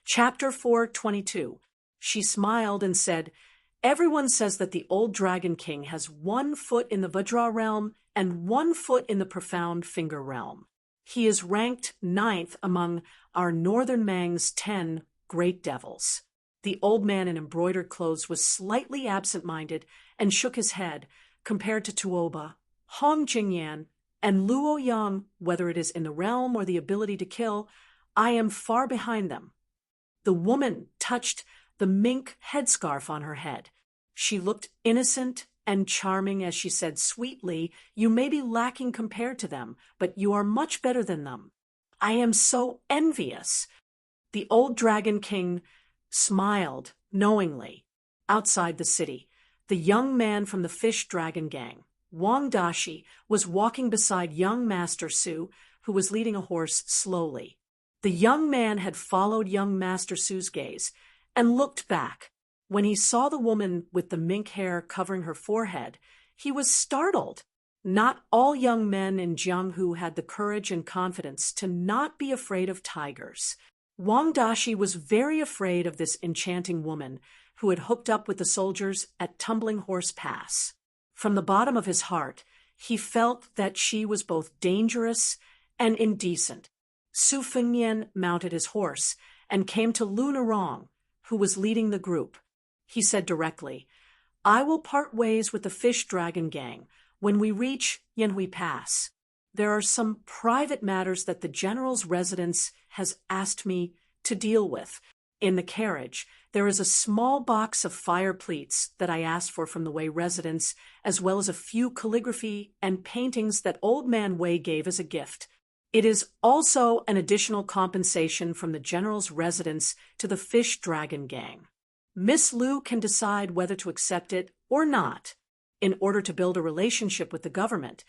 Chapter 422. She smiled and said, "Everyone says that the old Dragon King has 1 foot in the Vajra realm and 1 foot in the profound Finger realm. He is ranked 9th among our northern Mang's 10 great devils." The old man in embroidered clothes was slightly absent-minded and shook his head, compared to Tuoba, Hong Jingyan, and Luo Yang. "Whether it is in the realm or the ability to kill, I am far behind them." The woman touched the mink headscarf on her head. She looked innocent and charming as she said sweetly, "You may be lacking compared to them, but you are much better than them. I am so envious." The old Dragon King smiled knowingly. Outside the city, the young man from the Fish Dragon Gang, Wang Dashi, was walking beside young Master Su, who was leading a horse slowly. The young man had followed young Master Su's gaze and looked back. When he saw the woman with the mink hair covering her forehead, he was startled. Not all young men in Jianghu had the courage and confidence to not be afraid of tigers. Wang Dashi was very afraid of this enchanting woman who had hooked up with the soldiers at Tumbling Horse Pass. From the bottom of his heart, he felt that she was both dangerous and indecent. Su Fengnian mounted his horse and came to Lu Narong, who was leading the group. He said directly, "I will part ways with the Fish Dragon Gang when we reach Yanhui Pass. There are some private matters that the general's residence has asked me to deal with. In the carriage, there is a small box of fire pleats that I asked for from the Wei residence, as well as a few calligraphy and paintings that old man Wei gave as a gift. It is also an additional compensation from the general's residence to the Fish Dragon Gang. Miss Lu can decide whether to accept it or not. In order to build a relationship with the government,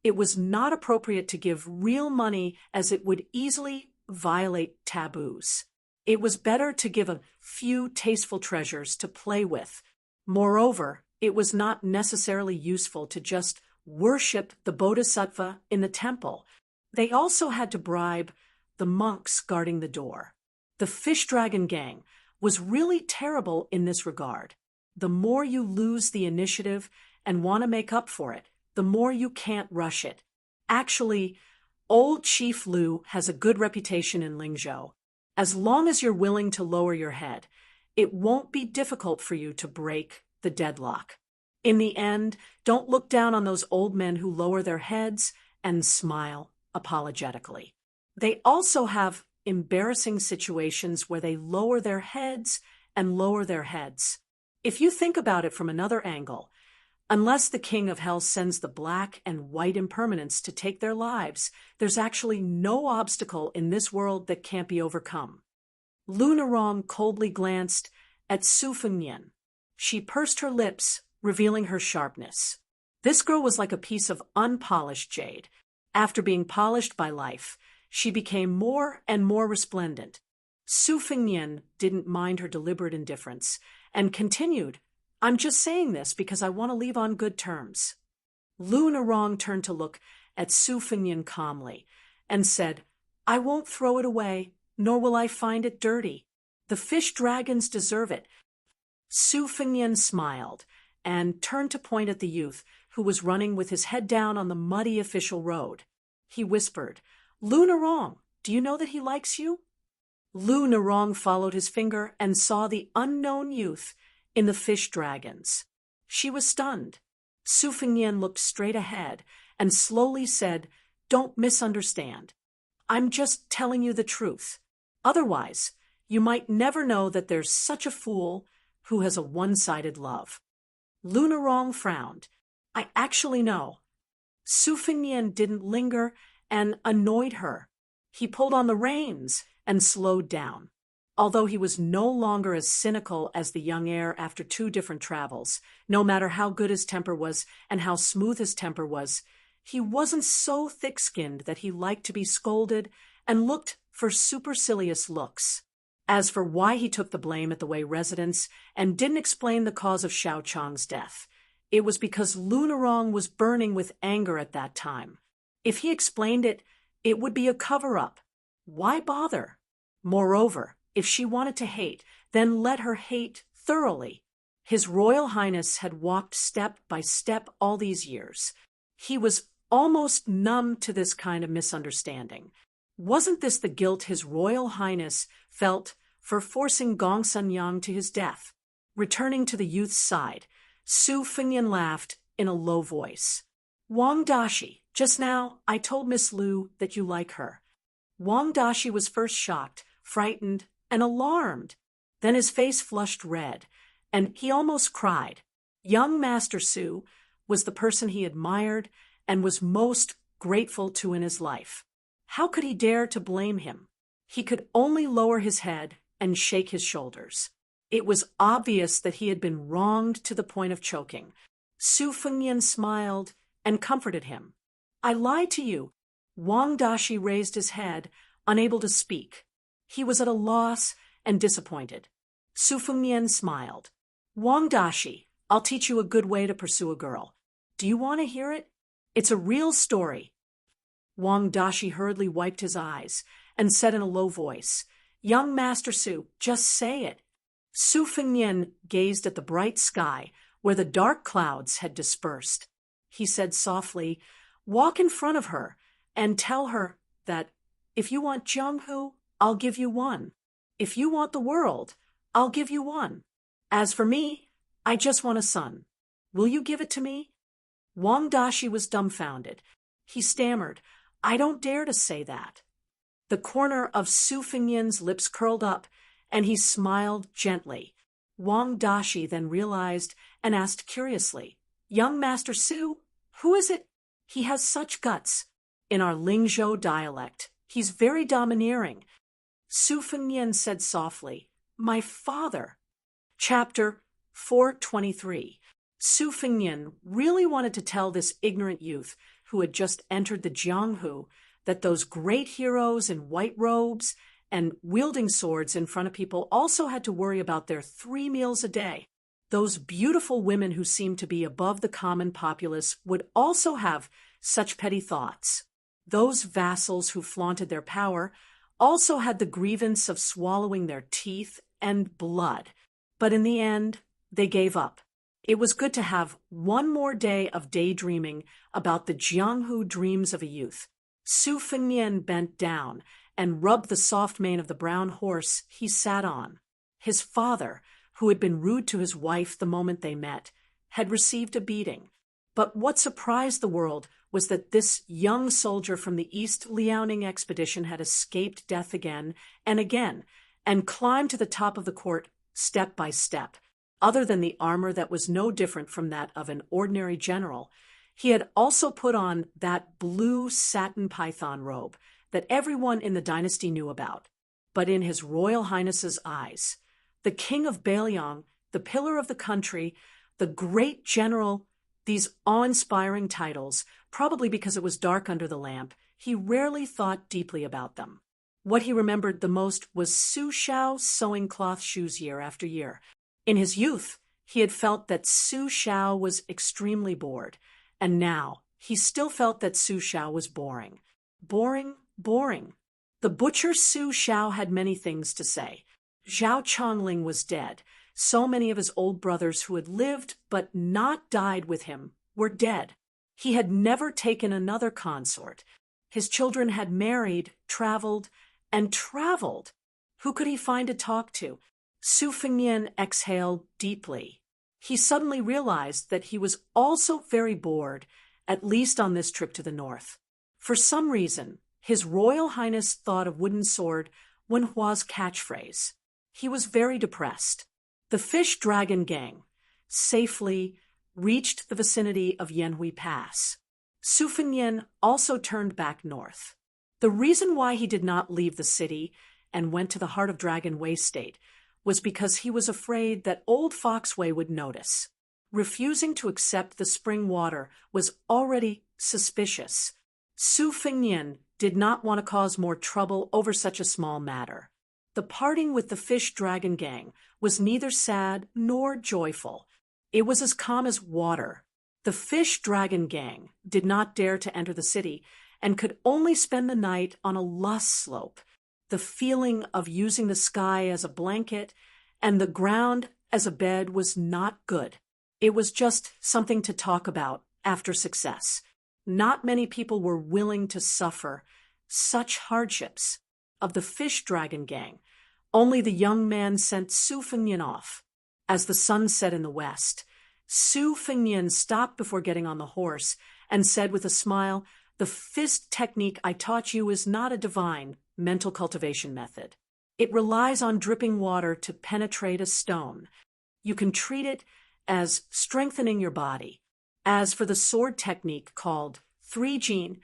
it was not appropriate to give real money as it would easily violate taboos. It was better to give a few tasteful treasures to play with. Moreover, it was not necessarily useful to just worship the Bodhisattva in the temple. They also had to bribe the monks guarding the door. The Fish Dragon Gang was really terrible in this regard. The more you lose the initiative and want to make up for it, the more you can't rush it. Actually, old Chief Lu has a good reputation in Lingzhou. As long as you're willing to lower your head, it won't be difficult for you to break the deadlock. In the end, don't look down on those old men who lower their heads and smile apologetically. They also have embarrassing situations where they lower their heads and lower their heads. If you think about it from another angle, unless the King of Hell sends the black and white impermanents to take their lives, there's actually no obstacle in this world that can't be overcome. Lu Narong coldly glanced at Su Fengnian. She pursed her lips, revealing her sharpness. This girl was like a piece of unpolished jade. After being polished by life, she became more and more resplendent. Su Fengnian didn't mind her deliberate indifference and continued, "I'm just saying this because I want to leave on good terms." Lu Narong turned to look at Su Fengnian calmly and said, "I won't throw it away, nor will I find it dirty. The fish dragons deserve it." Su Fengnian smiled and turned to point at the youth who was running with his head down on the muddy official road. He whispered, "Lu Narong, do you know that he likes you?" Lu Narong followed his finger and saw the unknown youth in the fish dragons. She was stunned. Su Fengnian looked straight ahead and slowly said, "Don't misunderstand. I'm just telling you the truth. Otherwise, you might never know that there's such a fool who has a one-sided love." Lu Narong frowned. "I actually know." Su Fengnian didn't linger and annoyed her. He pulled on the reins and slowed down. Although he was no longer as cynical as the young heir after 2 different travels, no matter how good his temper was and how smooth his temper was, he wasn't so thick-skinned that he liked to be scolded and looked for supercilious looks. As for why he took the blame at the Wei residence and didn't explain the cause of Xiao Chang's death, it was because Lu Narong was burning with anger at that time. If he explained it, it would be a cover-up. Why bother? Moreover, If she wanted to hate, then let her hate thoroughly. His Royal Highness had walked step by step all these years. He was almost numb to this kind of misunderstanding. Wasn't this the guilt His Royal Highness felt for forcing Gong Sanyang to his death? Returning to the youth's side, Su Fengnian laughed in a low voice. Wang Dashi, just now I told Miss Lu that you like her. Wang Dashi was first shocked, frightened, and alarmed. Then his face flushed red, and he almost cried. Young Master Su was the person he admired and was most grateful to in his life. How could he dare to blame him? He could only lower his head and shake his shoulders. It was obvious that he had been wronged to the point of choking. Su Fengnian smiled and comforted him. I lied to you. Wang Dashi raised his head, unable to speak. He was at a loss and disappointed. Su Fengnian smiled. Wang Dashi, I'll teach you a good way to pursue a girl. Do you want to hear it? It's a real story. Wang Dashi hurriedly wiped his eyes and said in a low voice, Young Master Su, just say it. Su Fengnian gazed at the bright sky where the dark clouds had dispersed. He said softly, Walk in front of her and tell her that if you want Jianghu, I'll give you one. If you want the world, I'll give you one. As for me, I just want a son. Will you give it to me? Wang Dashi was dumbfounded. He stammered, I don't dare to say that. The corner of Su Fengnian's lips curled up, and he smiled gently. Wang Dashi then realized and asked curiously, Young Master Su, who is it? He has such guts. In our Lingzhou dialect, he's very domineering. Su Fengnian said softly, My father. Chapter 423. Su Fengnian really wanted to tell this ignorant youth who had just entered the Jianghu that those great heroes in white robes and wielding swords in front of people also had to worry about their 3 meals a day. Those beautiful women who seemed to be above the common populace would also have such petty thoughts. Those vassals who flaunted their power also had the grievance of swallowing their teeth and blood. But in the end, they gave up. It was good to have one more day of daydreaming about the Jianghu dreams of a youth. Su Fengnian bent down and rubbed the soft mane of the brown horse he sat on. His father, who had been rude to his wife the moment they met, had received a beating. But what surprised the world was that this young soldier from the East Liaoning expedition had escaped death again and climbed to the top of the court step by step. Other than the armor that was no different from that of an ordinary general, he had also put on that blue satin python robe that everyone in the dynasty knew about. But in His Royal Highness's eyes, the King of Bailiang, the pillar of the country, the great general, these awe-inspiring titles, probably because it was dark under the lamp, he rarely thought deeply about them. What he remembered the most was Su Xiao sewing cloth shoes year after year. In his youth, he had felt that Su Xiao was extremely bored, and now he still felt that Su Xiao was boring. Boring, boring. The butcher Su Xiao had many things to say. Zhao Chongling was dead. So many of his old brothers who had lived but not died with him were dead. He had never taken another consort. His children had married, traveled, and traveled. Who could he find to talk to? Su Fengnian exhaled deeply. He suddenly realized that he was also very bored, at least on this trip to the north. For some reason, His Royal Highness thought of wooden sword Wen Hua's catchphrase. He was very depressed. The fish dragon gang safely reached the vicinity of Yanhui Pass. Su Fengnian also turned back north. The reason why he did not leave the city and went to the Heart of Dragon Way State was because he was afraid that Old Foxway would notice. Refusing to accept the spring water was already suspicious. Su Fengnian did not want to cause more trouble over such a small matter. The parting with the fish dragon gang was neither sad nor joyful. It was as calm as water. The fish dragon gang did not dare to enter the city and could only spend the night on a lust slope. The feeling of using the sky as a blanket and the ground as a bed was not good. It was just something to talk about after success. Not many people were willing to suffer such hardships. Of the fish dragon gang, only the young man sent Su Fengnian off. As the sun set in the west, Su Fengnian stopped before getting on the horse and said with a smile, "The fist technique I taught you is not a divine mental cultivation method. It relies on dripping water to penetrate a stone. You can treat it as strengthening your body. As for the sword technique called 3-Jin,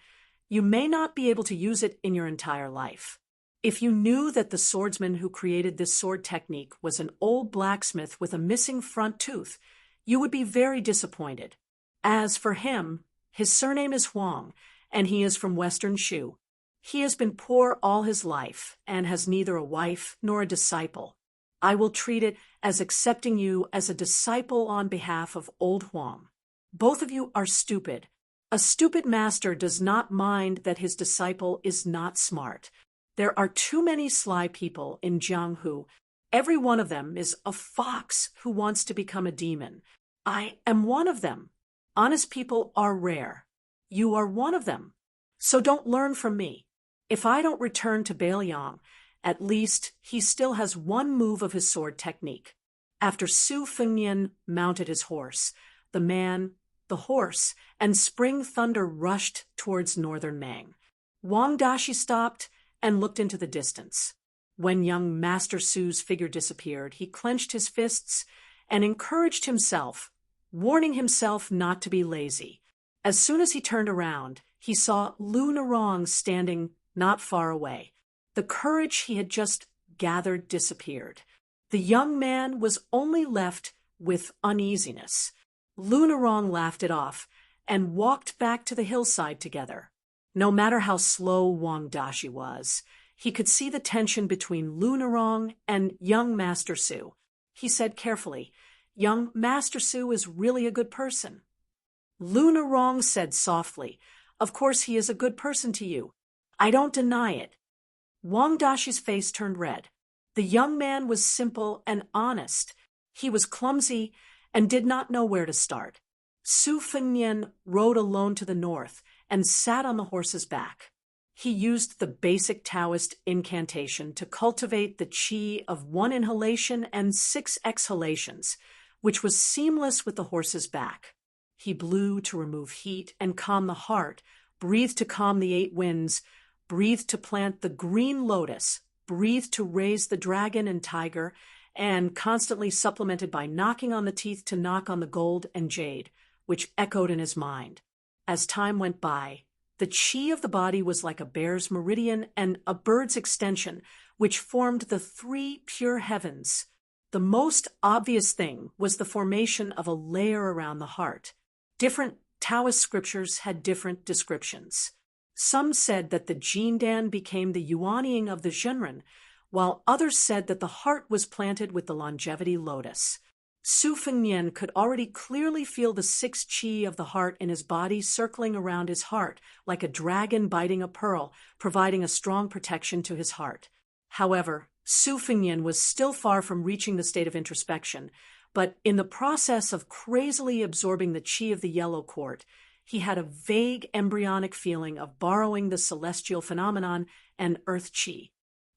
you may not be able to use it in your entire life. If you knew that the swordsman who created this sword technique was an old blacksmith with a missing front tooth, you would be very disappointed. As for him, his surname is Huang, and he is from Western Shu. He has been poor all his life and has neither a wife nor a disciple. I will treat it as accepting you as a disciple on behalf of old Huang. Both of you are stupid. A stupid master does not mind that his disciple is not smart. There are too many sly people in Jianghu. Every one of them is a fox who wants to become a demon. I am one of them. Honest people are rare. You are one of them. So don't learn from me. If I don't return to Bailiang, at least he still has one move of his sword technique." After Su Fengnian mounted his horse, the man, the horse, and spring thunder rushed towards northern Mang. Wang Dashi stopped and looked into the distance. When young Master Su's figure disappeared, he clenched his fists and encouraged himself, warning himself not to be lazy. As soon as he turned around, he saw Lu Narong standing not far away. The courage he had just gathered disappeared. The young man was only left with uneasiness. Lu Narong laughed it off and walked back to the hillside together. No matter how slow Wang Dashi was, he could see the tension between Lu Narong and young Master Su. He said carefully, "Young Master Su is really a good person." Lu Narong said softly, "Of course he is a good person to you. I don't deny it." Wang Dashi's face turned red. The young man was simple and honest. He was clumsy and did not know where to start. Su Fengnian rode alone to the north and sat on the horse's back. He used the basic Taoist incantation to cultivate the qi of 1 inhalation and 6 exhalations, which was seamless with the horse's back. He blew to remove heat and calm the heart, breathed to calm the 8 winds, breathed to plant the green lotus, breathed to raise the dragon and tiger, and constantly supplemented by knocking on the teeth to knock on the gold and jade, which echoed in his mind. As time went by, the qi of the body was like a bear's meridian and a bird's extension, which formed the 3 pure heavens. The most obvious thing was the formation of a layer around the heart. Different Taoist scriptures had different descriptions. Some said that the Jindan became the yuanying of the Zhenren, while others said that the heart was planted with the longevity lotus. Su Fengnian could already clearly feel the 6 qi of the heart in his body circling around his heart, like a dragon biting a pearl, providing a strong protection to his heart. However, Su Fengnian was still far from reaching the state of introspection, but in the process of crazily absorbing the qi of the yellow court, he had a vague embryonic feeling of borrowing the celestial phenomenon and earth qi.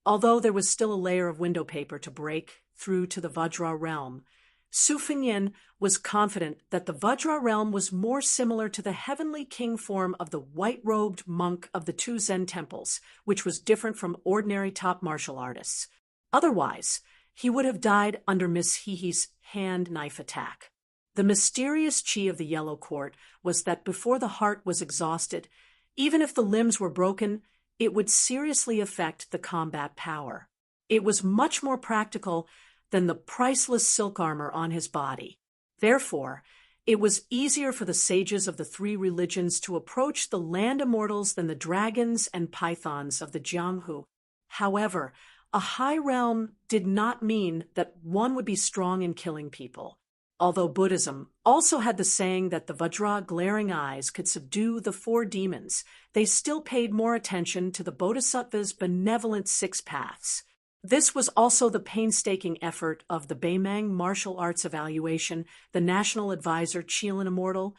Although there was still a layer of window paper to break through to the Vajra realm, Su Fengnian was confident that the Vajra realm was more similar to the heavenly king form of the white-robed monk of the 2 Zen temples, which was different from ordinary top martial artists. Otherwise, he would have died under Miss Hehe's hand-knife attack. The mysterious qi of the yellow court was that before the heart was exhausted, even if the limbs were broken, it would seriously affect the combat power. It was much more practical than the priceless silk armor on his body. Therefore, it was easier for the sages of the 3 religions to approach the land immortals than the dragons and pythons of the Jianghu. However, a high realm did not mean that one would be strong in killing people. Although Buddhism also had the saying that the Vajra glaring eyes could subdue the 4 demons, they still paid more attention to the Bodhisattva's benevolent 6 paths. This was also the painstaking effort of the Baimang Martial Arts Evaluation, the National Advisor Qilin Immortal,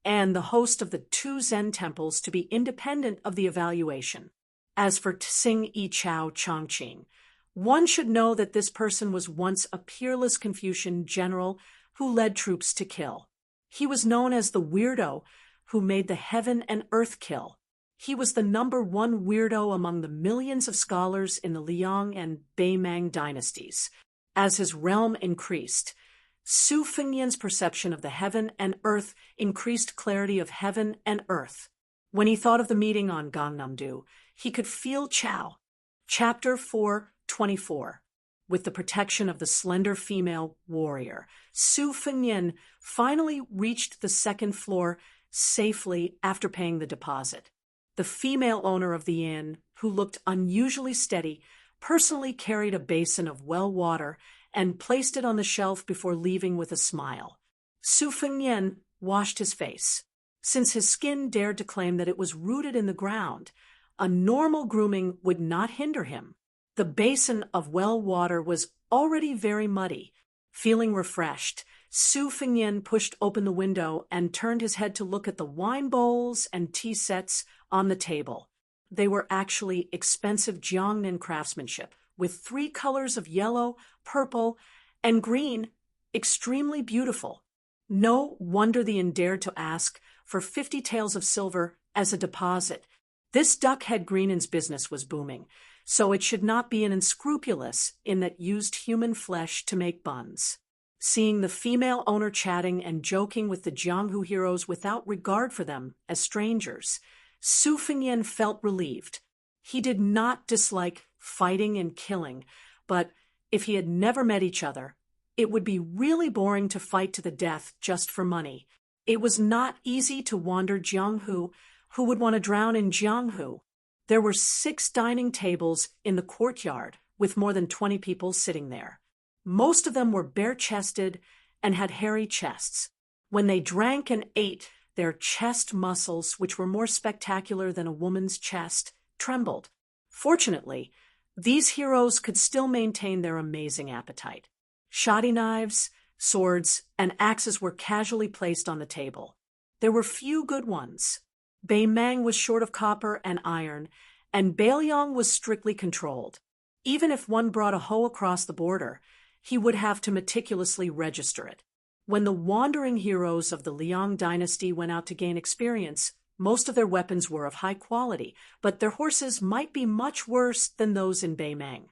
and the host of the 2 Zen temples to be independent of the evaluation. As for Tsing Yi Chao Chongqing, one should know that this person was once a peerless Confucian general who led troops to kill. He was known as the weirdo who made the heaven and earth kill. He was the #1 weirdo among the millions of scholars in the Liang and Baimang dynasties. As his realm increased, Su Fengnian's perception of the heaven and earth increased clarity of heaven and earth. When he thought of the meeting on Gangnam-do, he could feel Chao. Chapter 4:24. With the protection of the slender female warrior, Su Fengnian finally reached the 2nd floor safely after paying the deposit. The female owner of the inn, who looked unusually steady, personally carried a basin of well water and placed it on the shelf before leaving with a smile. Su Fengnian washed his face. Since his skin dared to claim that it was rooted in the ground, a normal grooming would not hinder him. The basin of well water was already very muddy. Feeling refreshed, Su Fengnian pushed open the window and turned his head to look at the wine bowls and tea sets on the table. They were actually expensive Jiangnan craftsmanship, with 3 colors of yellow, purple, and green, extremely beautiful. No wonder the inn dared to ask for 50 taels of silver as a deposit. This duck-head Greenan's business was booming, so it should not be an unscrupulous in that used human flesh to make buns. Seeing the female owner chatting and joking with the Jianghu heroes without regard for them as strangers, Su Fengnian felt relieved. He did not dislike fighting and killing, but if he had never met each other, it would be really boring to fight to the death just for money. It was not easy to wander Jianghu. Who would want to drown in Jianghu? There were 6 dining tables in the courtyard, with more than 20 people sitting there. Most of them were bare-chested and had hairy chests. When they drank and ate, their chest muscles, which were more spectacular than a woman's chest, trembled. Fortunately, these heroes could still maintain their amazing appetite. Shoddy knives, swords, and axes were casually placed on the table. There were few good ones. Baimang was short of copper and iron, and Bailiang was strictly controlled. Even if one brought a hoe across the border, he would have to meticulously register it. When the wandering heroes of the Liang dynasty went out to gain experience, most of their weapons were of high quality, but their horses might be much worse than those in Baimang.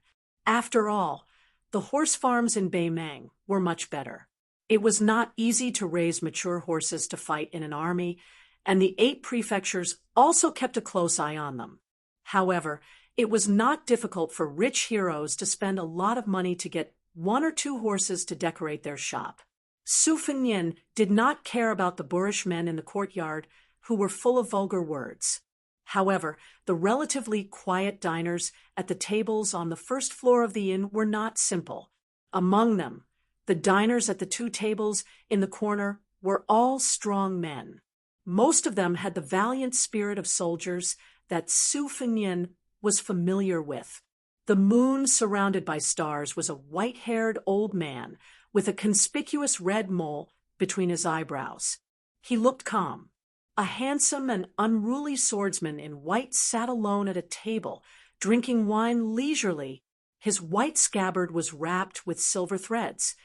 After all, the horse farms in Baimang were much better. It was not easy to raise mature horses to fight in an army, and the 8 prefectures also kept a close eye on them. However, it was not difficult for rich heroes to spend a lot of money to get 1 or 2 horses to decorate their shop. Su Fengnian did not care about the boorish men in the courtyard who were full of vulgar words. However, the relatively quiet diners at the tables on the 1st floor of the inn were not simple. Among them, the diners at the 2 tables in the corner were all strong men. Most of them had the valiant spirit of soldiers that Su Fengnian was familiar with. The moon, surrounded by stars, was a white-haired old man with a conspicuous red mole between his eyebrows. He looked calm. A handsome and unruly swordsman in white sat alone at a table, drinking wine leisurely. His white scabbard was wrapped with silver threads,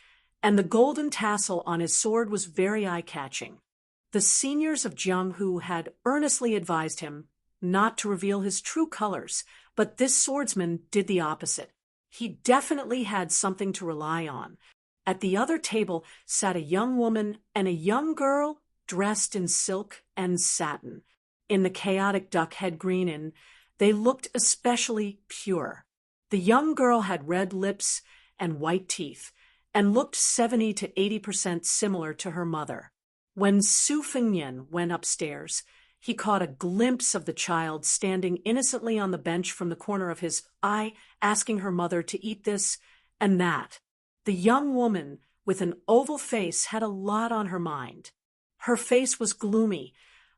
and the golden tassel on his sword was very eye-catching. The seniors of Jianghu had earnestly advised him not to reveal his true colors, but this swordsman did the opposite. He definitely had something to rely on. At the other table sat a young woman and a young girl dressed in silk and satin. In the chaotic duck-head green inn, they looked especially pure. The young girl had red lips and white teeth, and looked 70 to 80% similar to her mother. When Su Fengnian went upstairs, he caught a glimpse of the child standing innocently on the bench from the corner of his eye, asking her mother to eat this and that. The young woman with an oval face, had a lot on her mind. Her face was gloomy,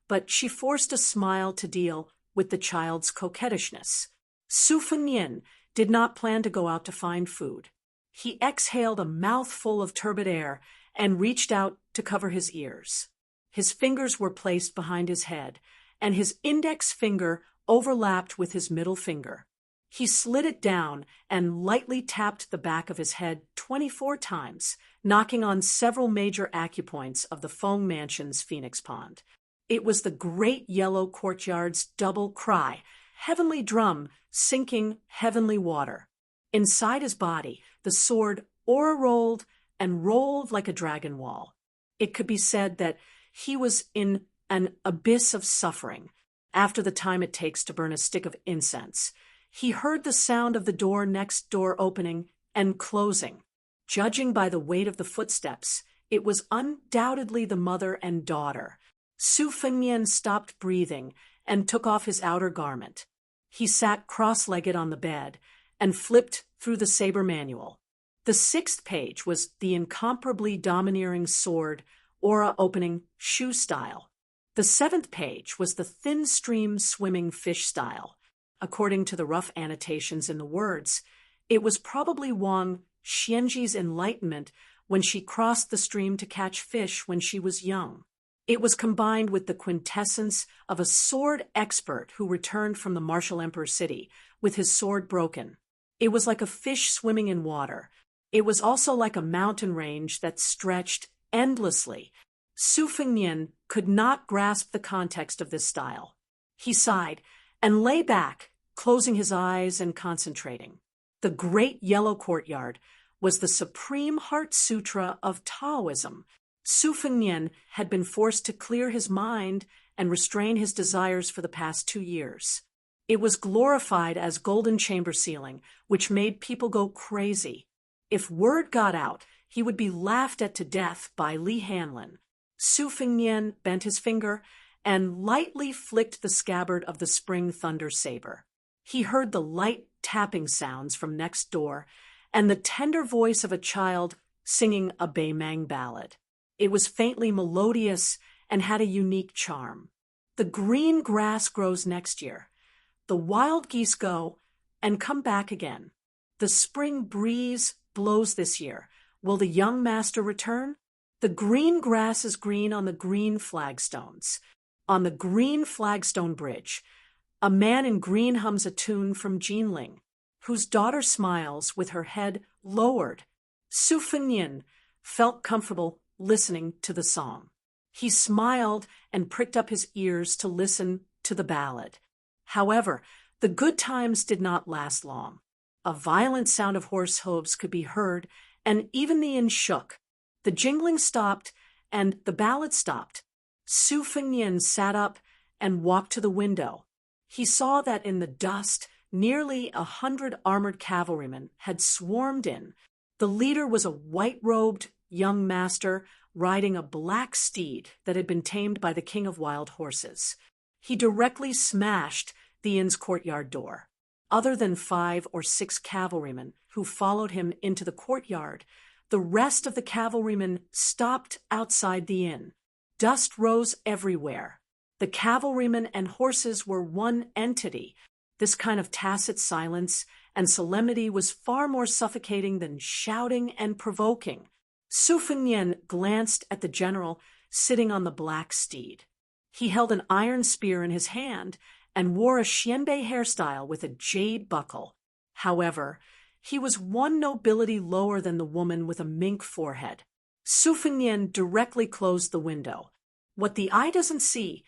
but she forced a smile to deal with the child's coquettishness. Su Fengnian did not plan to go out to find food. He exhaled a mouthful of turbid air and reached out to cover his ears. His fingers were placed behind his head, and his index finger overlapped with his middle finger. He slid it down and lightly tapped the back of his head 24 times, knocking on several major acupoints of the Feng Mansion's Phoenix Pond. It was the great yellow courtyard's double cry, heavenly drum sinking heavenly water. Inside his body, the sword aura-rolled and rolled like a dragon wall. It could be said that he was in an abyss of suffering. After the time it takes to burn a stick of incense, he heard the sound of the door next door opening and closing. Judging by the weight of the footsteps, it was undoubtedly the mother and daughter. Su Fengnian stopped breathing and took off his outer garment. He sat cross-legged on the bed and flipped through the saber manual. The 6th page was the incomparably domineering sword, aura-opening shoe style. The 7th page was the thin stream swimming fish style. According to the rough annotations in the words, it was probably Wang Xianji's enlightenment when she crossed the stream to catch fish when she was young. It was combined with the quintessence of a sword expert who returned from the martial emperor city with his sword broken. It was like a fish swimming in water. It was also like a mountain range that stretched endlessly. Su Fengnian could not grasp the context of this style. He sighed and lay back, closing his eyes and concentrating. The great yellow courtyard was the supreme heart sutra of Taoism. Su Fengnian had been forced to clear his mind and restrain his desires for the past 2 years. It was glorified as golden chamber ceiling, which made people go crazy. If word got out, he would be laughed at to death by Li Hanlin. Su Fengnian bent his finger and lightly flicked the scabbard of the spring thunder saber. He heard the light tapping sounds from next door and the tender voice of a child singing a Beimang ballad. It was faintly melodious and had a unique charm. The green grass grows next year. The wild geese go and come back again. The spring breeze blows this year. Will the young master return? The green grass is green on the green flagstones. On the green flagstone bridge, a man in green hums a tune from Jinling, whose daughter smiles with her head lowered. Su Fengnian felt comfortable listening to the song. He smiled and pricked up his ears to listen to the ballad. However, the good times did not last long. A violent sound of horse hooves could be heard, and even the inn shook. The jingling stopped, and the ballad stopped. Su Fengnian sat up and walked to the window. He saw that in the dust, nearly 100 armored cavalrymen had swarmed in. The leader was a white-robed young master riding a black steed that had been tamed by the king of wild horses. He directly smashed the inn's courtyard door. Other than 5 or 6 cavalrymen who followed him into the courtyard, the rest of the cavalrymen stopped outside the inn. Dust rose everywhere. The cavalrymen and horses were one entity. This kind of tacit silence and solemnity was far more suffocating than shouting and provoking. Su Fengnian glanced at the general sitting on the black steed. He held an iron spear in his hand and wore a xianbei hairstyle with a jade buckle. However, he was one nobility lower than the woman with a mink forehead. Su Fengnian directly closed the window. What the eye doesn't see,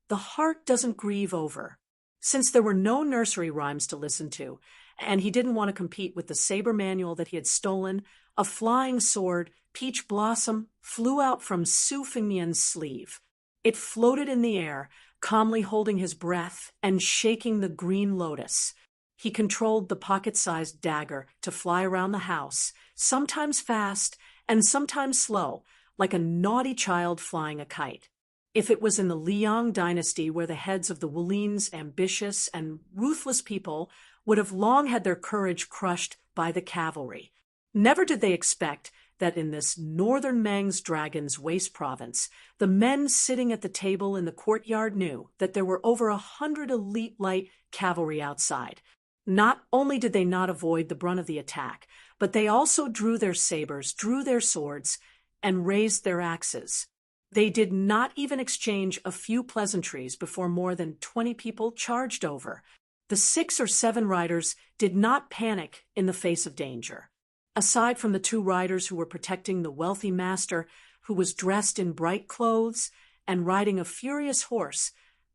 the heart doesn't grieve over. Since there were no nursery rhymes to listen to, and he didn't want to compete with the saber manual that he had stolen, a flying sword, peach blossom, flew out from Su Fengnian's sleeve. It floated in the air, calmly holding his breath and shaking the green lotus. He controlled the pocket-sized dagger to fly around the house, sometimes fast and sometimes slow, like a naughty child flying a kite. If it was in the Liang dynasty where the heads of the Wulin's ambitious and ruthless people would have long had their courage crushed by the cavalry. Never did they expect that in this northern Mang's Dragon's Waste province, the men sitting at the table in the courtyard knew that there were over 100 elite light cavalry outside. Not only did they not avoid the brunt of the attack, but they also drew their sabers, drew their swords, and raised their axes. They did not even exchange a few pleasantries before more than 20 people charged over. The 6 or 7 riders did not panic in the face of danger. Aside from the 2 riders who were protecting the wealthy master, who was dressed in bright clothes and riding a furious horse,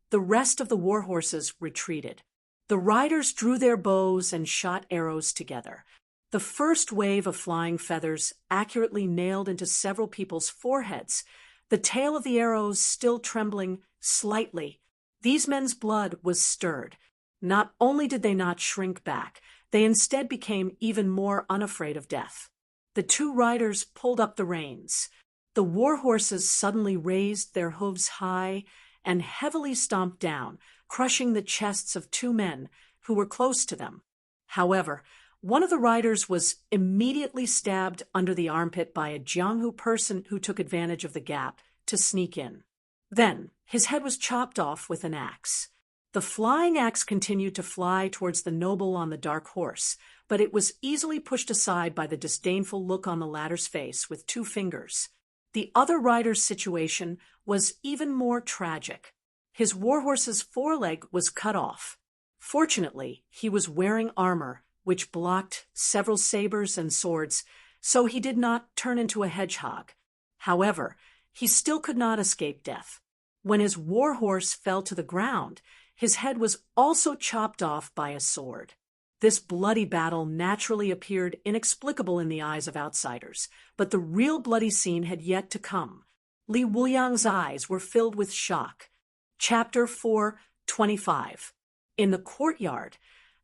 the rest of the war horses retreated. The riders drew their bows and shot arrows together. The first wave of flying feathers accurately nailed into several people's foreheads, the tail of the arrows still trembling slightly. These men's blood was stirred. Not only did they not shrink back, they instead became even more unafraid of death. The 2 riders pulled up the reins. The war horses suddenly raised their hooves high and heavily stomped down, crushing the chests of 2 men who were close to them. However, one of the riders was immediately stabbed under the armpit by a Jianghu person who took advantage of the gap to sneak in. Then, his head was chopped off with an axe. The flying axe continued to fly towards the noble on the dark horse, but it was easily pushed aside by the disdainful look on the latter's face with 2 fingers. The other rider's situation was even more tragic. His warhorse's foreleg was cut off. Fortunately, he was wearing armor, which blocked several sabers and swords, so he did not turn into a hedgehog. However, he still could not escape death. When his war horse fell to the ground, his head was also chopped off by a sword. This bloody battle naturally appeared inexplicable in the eyes of outsiders, but the real bloody scene had yet to come. Li Wuyang's eyes were filled with shock. Chapter 4:25. In the courtyard,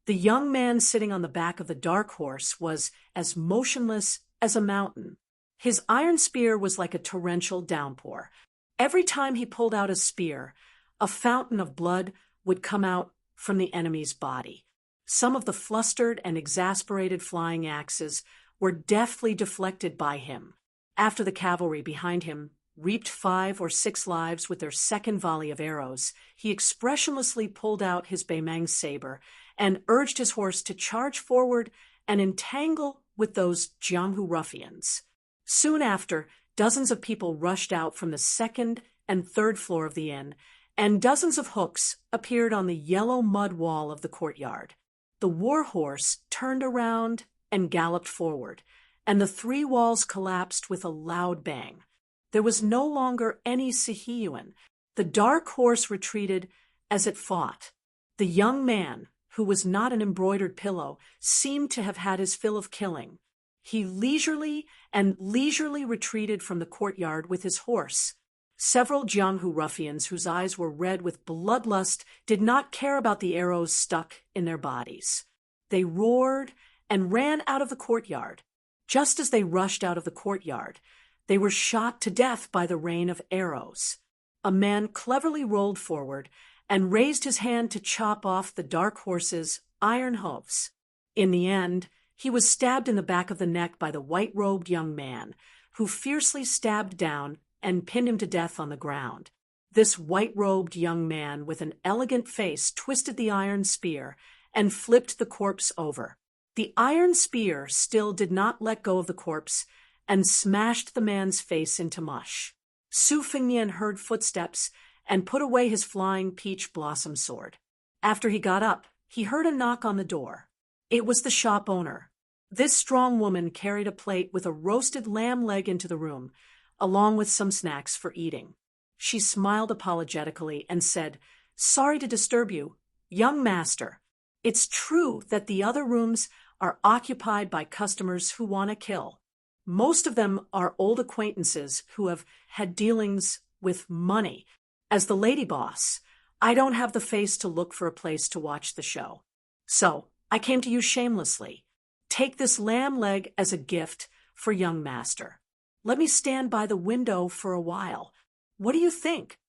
the young man sitting on the back of the dark horse was as motionless as a mountain. His iron spear was like a torrential downpour. Every time he pulled out a spear, a fountain of blood would come out from the enemy's body. Some of the flustered and exasperated flying axes were deftly deflected by him. After the cavalry behind him reaped 5 or 6 lives with their second volley of arrows, he expressionlessly pulled out his Beimang saber and urged his horse to charge forward and entangle with those Jianghu ruffians. Soon after, dozens of people rushed out from the 2nd and 3rd floor of the inn, and dozens of hooks appeared on the yellow mud wall of the courtyard. The war horse turned around and galloped forward, and the 3 walls collapsed with a loud bang. There was no longer any Sihiyuan. The dark horse retreated as it fought. The young man, who was not an embroidered pillow, seemed to have had his fill of killing. He leisurely retreated from the courtyard with his horse. Several Jianghu ruffians whose eyes were red with bloodlust did not care about the arrows stuck in their bodies. They roared and ran out of the courtyard. Just as they rushed out of the courtyard, they were shot to death by the rain of arrows. A man cleverly rolled forward and raised his hand to chop off the dark horse's iron hooves. In the end, he was stabbed in the back of the neck by the white-robed young man, who fiercely stabbed down and pinned him to death on the ground. This white-robed young man with an elegant face twisted the iron spear and flipped the corpse over. The iron spear still did not let go of the corpse and smashed the man's face into mush. Su Fengmian heard footsteps and put away his flying peach blossom sword. After he got up, he heard a knock on the door. It was the shop owner. This strong woman carried a plate with a roasted lamb leg into the room, along with some snacks for eating. She smiled apologetically and said, "Sorry to disturb you, young master. It's true that the other rooms are occupied by customers who want to kill. Most of them are old acquaintances who have had dealings with money. As the lady boss, I don't have the face to look for a place to watch the show. So I came to you shamelessly. Take this lamb leg as a gift for young master. Let me stand by the window for a while. What do you think?"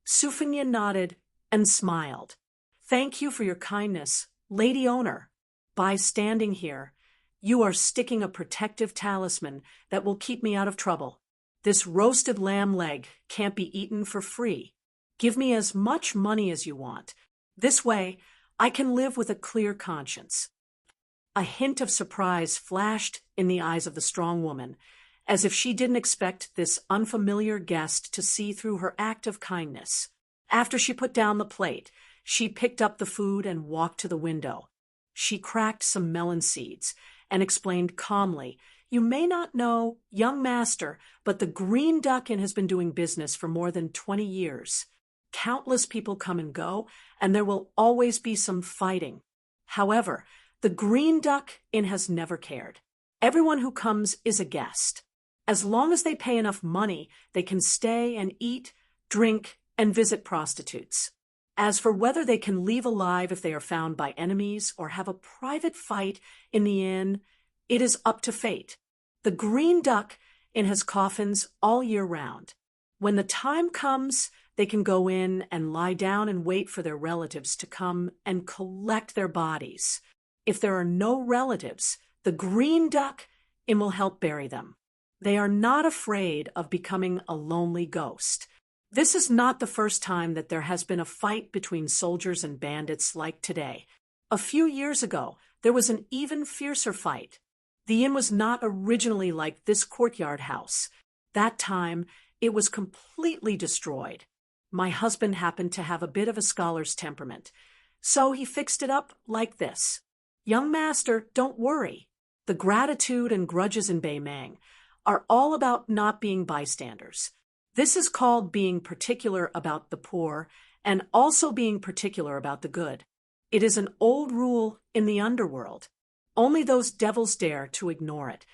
Su Fengmian nodded and smiled. "Thank you for your kindness, lady owner. By standing here, You are sticking a protective talisman that will keep me out of trouble. This roasted lamb leg can't be eaten for free. Give me as much money as you want. This way, I can live with a clear conscience." A hint of surprise flashed in the eyes of the strong woman, as if she didn't expect this unfamiliar guest to see through her act of kindness. After she put down the plate, she picked up the food and walked to the window. She cracked some melon seeds and explained calmly, "You may not know, young master, but the Green Duck Inn has been doing business for more than 20 years. Countless people come and go, and there will always be some fighting. However, the Green Duck Inn has never cared. Everyone who comes is a guest. As long as they pay enough money, they can stay and eat, drink, and visit prostitutes. As for whether they can leave alive if they are found by enemies or have a private fight in the inn, it is up to fate. The Green Duck Inn has coffins all year round. When the time comes, they can go in and lie down and wait for their relatives to come and collect their bodies. If there are no relatives, the Green Duck Inn will help bury them. They are not afraid of becoming a lonely ghost. This is not the first time that there has been a fight between soldiers and bandits like today. A few years ago, there was an even fiercer fight. The inn was not originally like this courtyard house. That time, it was completely destroyed. My husband happened to have a bit of a scholar's temperament, so he fixed it up like this. Young master, don't worry. The gratitude and grudges in Baimang are all about not being bystanders. This is called being particular about the poor and also being particular about the good. It is an old rule in the underworld. Only those devils dare to ignore it.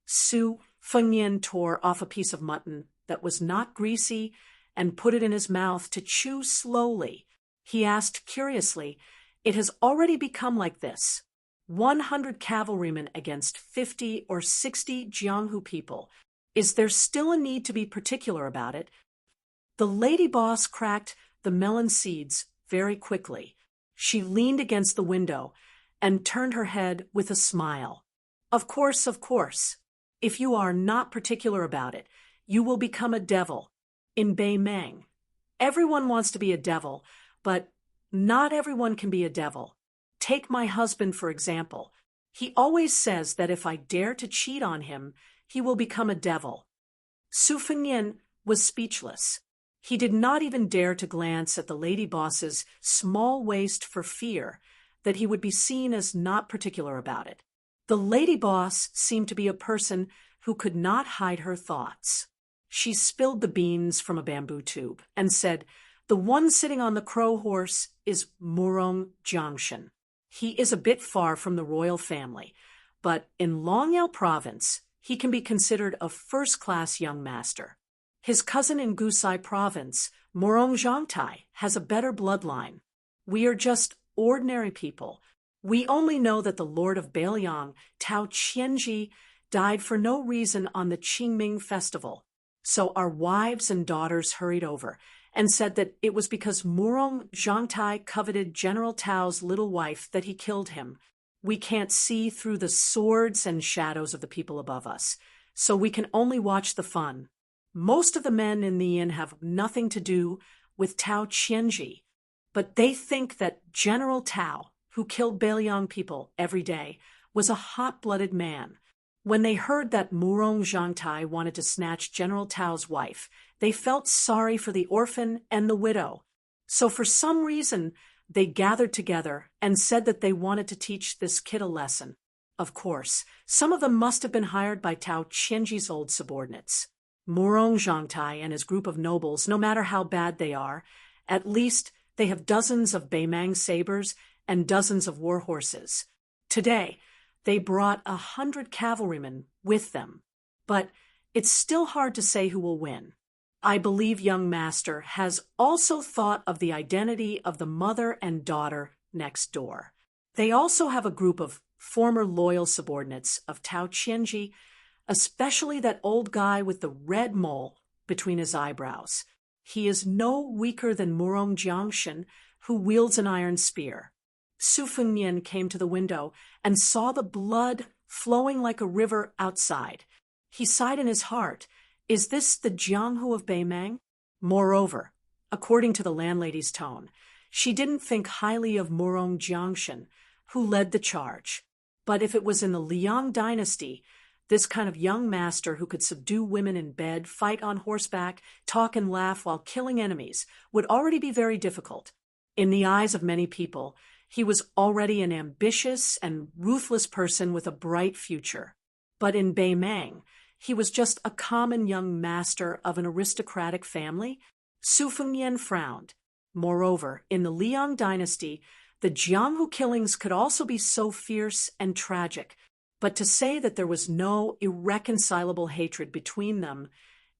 Su Fengyan tore off a piece of mutton that was not greasy and put it in his mouth to chew slowly. He asked curiously, "It has already become like this. 100 cavalrymen against 50 or 60 Jianghu people. Is there still a need to be particular about it?" The lady boss cracked the melon seeds very quickly. She leaned against the window and turned her head with a smile. Of course, of course. If you are not particular about it, you will become a devil. In Baimang, everyone wants to be a devil, but not everyone can be a devil. Take my husband, for example. He always says that if I dare to cheat on him, he will become a devil. Su Fengyan was speechless. He did not even dare to glance at the lady boss's small waist for fear that he would be seen as not particular about it. The lady boss seemed to be a person who could not hide her thoughts. She spilled the beans from a bamboo tube and said, "The one sitting on the crow horse is Murong Jiangshan. He is a bit far from the royal family, but in Longyao province, he can be considered a first-class young master. His cousin in Gusai province, Murong Zhangtai, has a better bloodline. We are just ordinary people. We only know that the Lord of Bailiang, Tao Qianji, died for no reason on the Qingming festival. So our wives and daughters hurried over and said that it was because Murong Zhangtai coveted General Tao's little wife that he killed him. We can't see through the swords and shadows of the people above us, so we can only watch the fun. Most of the men in the inn have nothing to do with Tao Qianji, but they think that General Tao, who killed Bailiang people every day, was a hot-blooded man. When they heard that Murong Zhangtai wanted to snatch General Tao's wife, they felt sorry for the orphan and the widow. So for some reason, they gathered together and said that they wanted to teach this kid a lesson. Of course, some of them must have been hired by Tao Qianji's old subordinates. Murong Zhangtai and his group of nobles, no matter how bad they are, at least they have dozens of Baimang sabers and dozens of war horses. Today, they brought 100 cavalrymen with them. But it's still hard to say who will win. I believe young master has also thought of the identity of the mother and daughter next door. They also have a group of former loyal subordinates of Tao Qianji, especially that old guy with the red mole between his eyebrows. He is no weaker than Murong Jiangshan, who wields an iron spear. Su Fengyan came to the window and saw the blood flowing like a river outside. He sighed in his heart. Is this the Jianghu of Beimang? Moreover, according to the landlady's tone, she didn't think highly of Murong Jiangshan, who led the charge. But if it was in the Liang dynasty, this kind of young master who could subdue women in bed, fight on horseback, talk and laugh while killing enemies would already be very difficult. In the eyes of many people, he was already an ambitious and ruthless person with a bright future. But in Beimang, he was just a common young master of an aristocratic family. Su Fengnian frowned. Moreover, in the Liang dynasty, the Jianghu killings could also be so fierce and tragic, but to say that there was no irreconcilable hatred between them,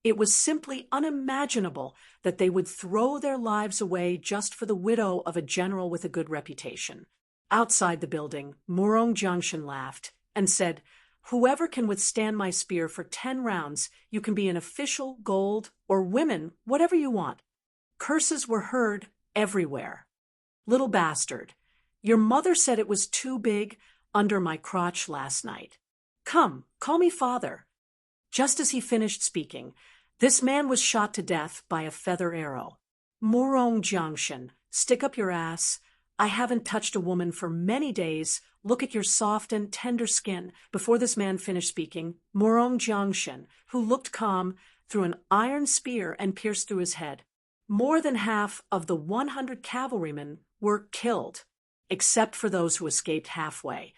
it was simply unimaginable that they would throw their lives away just for the widow of a general with a good reputation. Outside the building, Murong Jiangshan laughed and said, "Whoever can withstand my spear for 10 rounds, you can be an official, gold, or women, whatever you want." Curses were heard everywhere. "Little bastard, your mother said it was too big under my crotch last night. Come, call me father." Just as he finished speaking, this man was shot to death by a feather arrow. "Murong Jiangshan, stick up your ass. I haven't touched a woman for many days. Look at your soft and tender skin." Before this man finished speaking, Murong Jiangshan, who looked calm, threw an iron spear and pierced through his head. More than half of the 100 cavalrymen were killed, except for those who escaped halfway,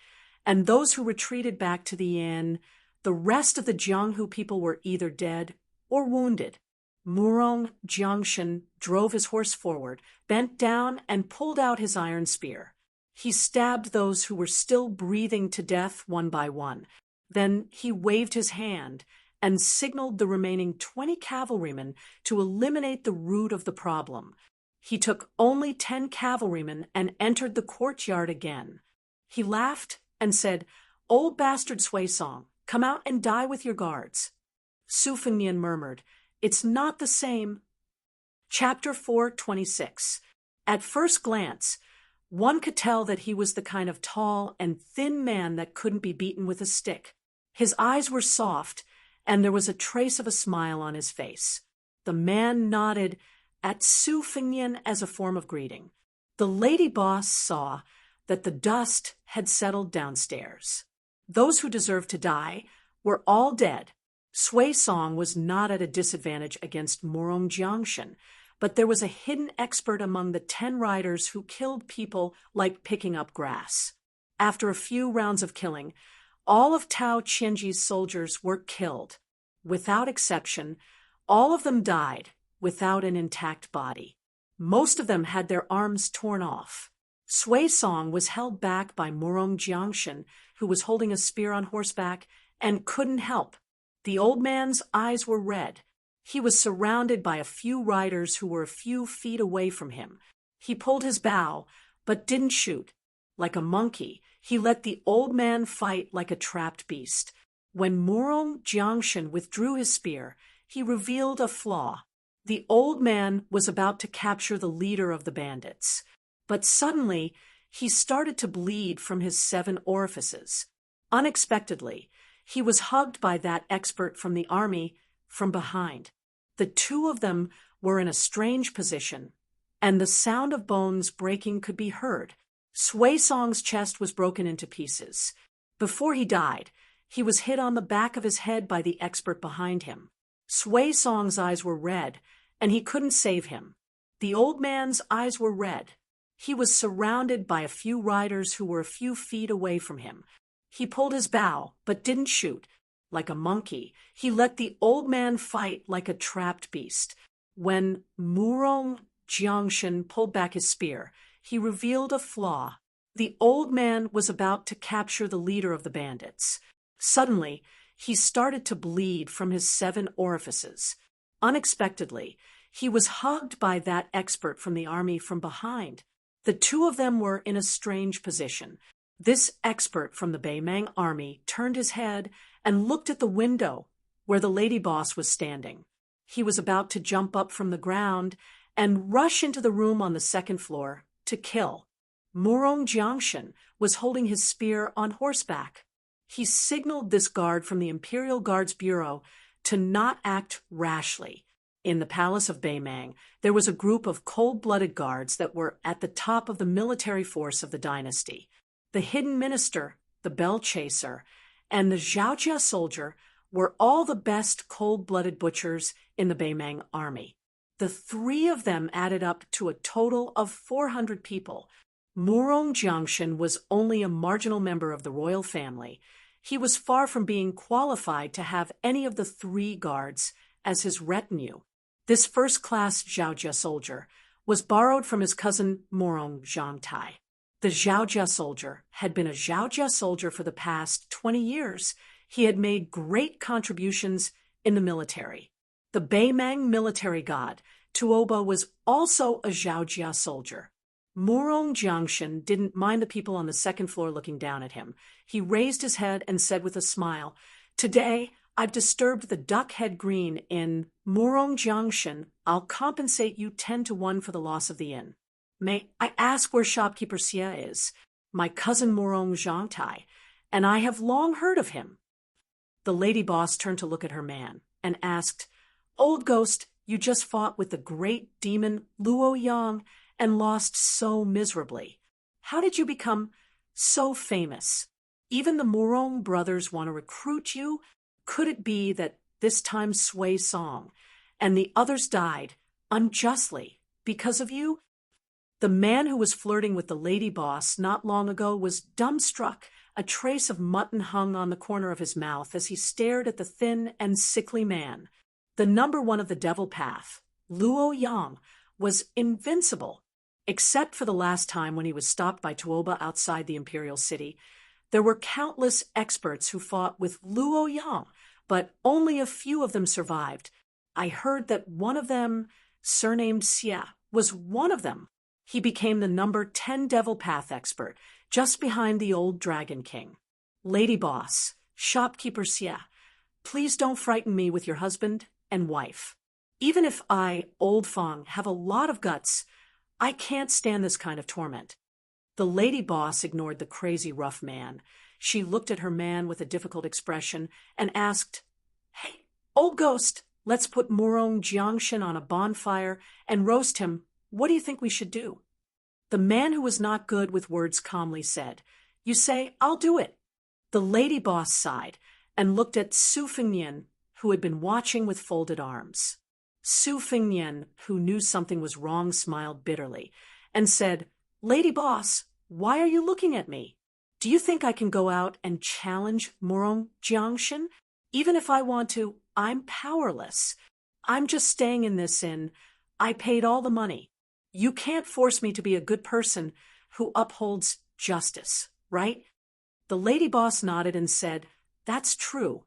and those who retreated back to the inn. The rest of the Jianghu people were either dead or wounded. Murong Jiangshan drove his horse forward, bent down, and pulled out his iron spear. He stabbed those who were still breathing to death one by one. Then he waved his hand and signaled the remaining 20 cavalrymen to eliminate the root of the problem. He took only 10 cavalrymen and entered the courtyard again. He laughed and said, "Old bastard Sui-song, come out and die with your guards." Su Fengnian murmured, "It's not the same." Chapter 4:26. At first glance, one could tell that he was the kind of tall and thin man that couldn't be beaten with a stick. His eyes were soft, and there was a trace of a smile on his face. The man nodded at Su Fengnian as a form of greeting. The lady boss saw that the dust had settled downstairs. Those who deserved to die were all dead. Sui-song was not at a disadvantage against Murong Jiangshan, but there was a hidden expert among the 10 riders who killed people like picking up grass. After a few rounds of killing, all of Tao Qianji's soldiers were killed. Without exception, all of them died without an intact body. Most of them had their arms torn off. Sui-song was held back by Murong Jiangshan, who was holding a spear on horseback and couldn't help. The old man's eyes were red. He was surrounded by a few riders who were a few feet away from him. He pulled his bow, but didn't shoot. Like a monkey, he let the old man fight like a trapped beast. When Murong Jiangshan withdrew his spear, he revealed a flaw. The old man was about to capture the leader of the bandits. But suddenly, he started to bleed from his 7 orifices. Unexpectedly, he was hugged by that expert from the army from behind. The two of them were in a strange position, and the sound of bones breaking could be heard. Sui-song's chest was broken into pieces. Before he died, he was hit on the back of his head by the expert behind him. Sui-song's eyes were red, and he couldn't save him. The old man's eyes were red. He was surrounded by a few riders who were a few feet away from him. He pulled his bow, but didn't shoot. Like a monkey, he let the old man fight like a trapped beast. When Murong Jiangshan pulled back his spear, he revealed a flaw. The old man was about to capture the leader of the bandits. Suddenly, he started to bleed from his 7 orifices. Unexpectedly, he was hugged by that expert from the army from behind. The two of them were in a strange position. This expert from the Beimang army turned his head and looked at the window where the lady boss was standing. He was about to jump up from the ground and rush into the room on the 2nd floor to kill. Murong Jiangshan was holding his spear on horseback. He signaled this guard from the Imperial Guards Bureau to not act rashly. In the palace of Beimang, there was a group of cold-blooded guards that were at the top of the military force of the dynasty. The hidden minister, the bell chaser, and the Zhaojia soldier were all the best cold-blooded butchers in the Beimang army. The three of them added up to a total of 400 people. Murong Jiangshan was only a marginal member of the royal family. He was far from being qualified to have any of the three guards as his retinue. This first-class Zhaojia soldier was borrowed from his cousin Murong Zhangtai. The Zhaojia soldier had been a Zhaojia soldier for the past 20 years. He had made great contributions in the military. The Beimang military god, Tuoba, was also a Zhaojia soldier. Murong Jiangshan didn't mind the people on the second floor looking down at him. He raised his head and said with a smile, "Today, I've disturbed the duck-head green in Murong Jiangshan. I'll compensate you 10-1 for the loss of the inn. May I ask where shopkeeper Xie is? My cousin Murong Zhangtai, and I have long heard of him." The lady boss turned to look at her man and asked, "Old ghost, you just fought with the great demon Luo Yang and lost so miserably. How did you become so famous? Even the Murong brothers want to recruit you. Could it be that this time Sui Song and the others died unjustly because of you?" The man who was flirting with the lady boss not long ago was dumbstruck. A trace of mutton hung on the corner of his mouth as he stared at the thin and sickly man. The number one of the devil path, Luo Yang, was invincible. Except for the last time when he was stopped by Tuoba outside the imperial city, there were countless experts who fought with Luo Yang, but only a few of them survived. I heard that one of them, surnamed Xia, was one of them. He became the number 10 devil path expert, just behind the old Dragon King. Lady boss, shopkeeper Xia, please don't frighten me with your husband and wife. Even if I, Old Feng, have a lot of guts, I can't stand this kind of torment. The lady boss ignored the crazy rough man. She looked at her man with a difficult expression and asked, "Hey, old ghost, let's put Murong Jiangshan on a bonfire and roast him. What do you think we should do?" The man who was not good with words calmly said, "You say, I'll do it." The lady boss sighed and looked at Su Fengnian, who had been watching with folded arms. Su Fengnian, who knew something was wrong, smiled bitterly and said, "Lady boss, why are you looking at me? Do you think I can go out and challenge Murong Jiangshan? Even if I want to, I'm powerless. I'm just staying in this inn. I paid all the money. You can't force me to be a good person who upholds justice, right?" The lady boss nodded and said, "That's true."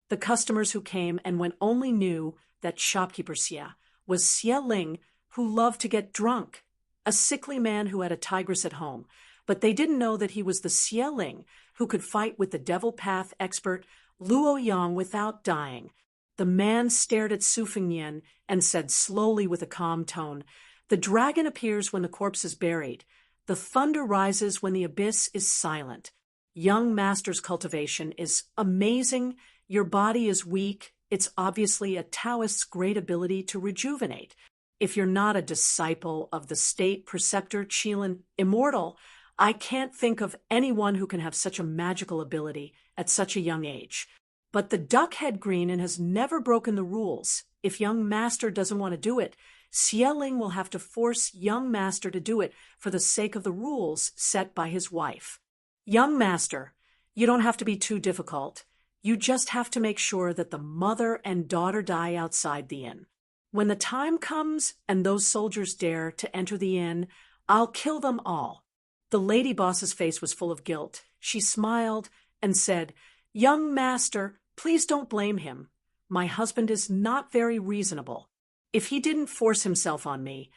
The customers who came and went only knew that shopkeeper Xia was Xie Ling, who loved to get drunk, a sickly man who had a tigress at home, but they didn't know that he was the Xie Ling who could fight with the devil path expert Luo Yang without dying. The man stared at Su Fengnian and said slowly with a calm tone, "The dragon appears when the corpse is buried. The thunder rises when the abyss is silent. Young master's cultivation is amazing. Your body is weak. It's obviously a Taoist's great ability to rejuvenate. If you're not a disciple of the state preceptor Qilin Immortal, I can't think of anyone who can have such a magical ability at such a young age. But the duck-head green and has never broken the rules. If young master doesn't want to do it, Xie Ling will have to force young master to do it for the sake of the rules set by his wife. Young master, you don't have to be too difficult. You just have to make sure that the mother and daughter die outside the inn. When the time comes and those soldiers dare to enter the inn, I'll kill them all." The lady boss's face was full of guilt. She smiled and said, "Young master, please don't blame him. My husband is not very reasonable. If he didn't force himself on me,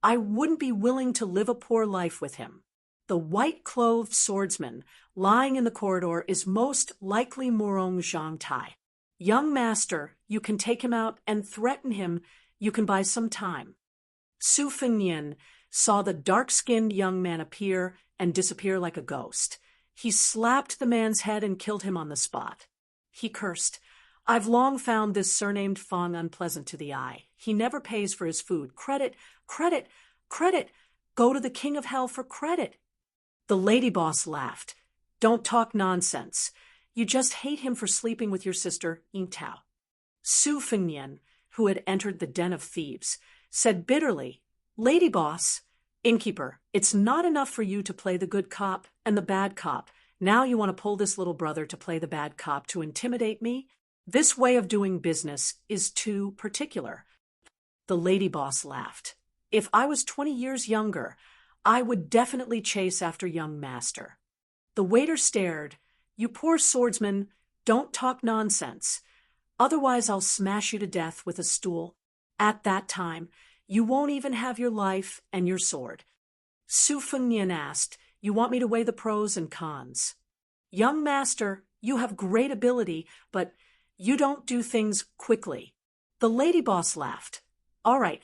I wouldn't be willing to live a poor life with him. The white-clothed swordsman lying in the corridor is most likely Murong Zhangtai. Young master, you can take him out and threaten him. You can buy some time." Su Fengnian saw the dark-skinned young man appear and disappear like a ghost. He slapped the man's head and killed him on the spot. He cursed, "I've long found this surnamed Fong unpleasant to the eye. He never pays for his food. Credit, credit, credit. Go to the king of hell for credit." The lady boss laughed. "Don't talk nonsense. You just hate him for sleeping with your sister, Ying Tao." Su Fengnian, who had entered the den of thieves, said bitterly, "Lady boss, innkeeper, it's not enough for you to play the good cop and the bad cop. Now you want to pull this little brother to play the bad cop to intimidate me? This way of doing business is too particular." The lady boss laughed. "If I was 20 years younger, I would definitely chase after young master." The waiter stared. "You poor swordsman, don't talk nonsense. Otherwise I'll smash you to death with a stool. At that time, you won't even have your life and your sword." Su Fengnian asked, "You want me to weigh the pros and cons?" "Young master, you have great ability, but you don't do things quickly." The lady boss laughed. All right.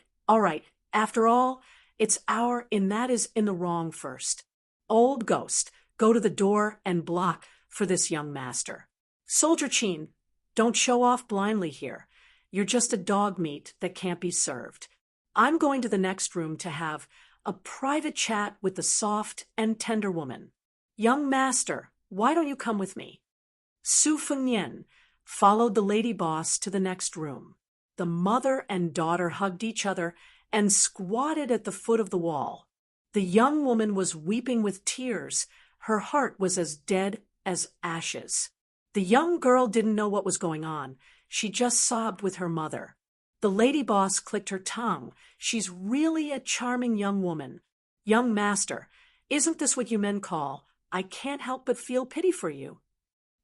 After all, it's that is in the wrong first. Old ghost, go to the door and block for this young master. Soldier Chin, don't show off blindly here. You're just a dog meat that can't be served. I'm going to the next room to have a private chat with the soft and tender woman. Young master, why don't you come with me? Su Fengnian followed the lady boss to the next room. The mother and daughter hugged each other and squatted at the foot of the wall. The young woman was weeping with tears. Her heart was as dead as ashes. The young girl didn't know what was going on. She just sobbed with her mother. The lady boss clicked her tongue. She's really a charming young woman. Young master, isn't this what you men call, I can't help but feel pity for you?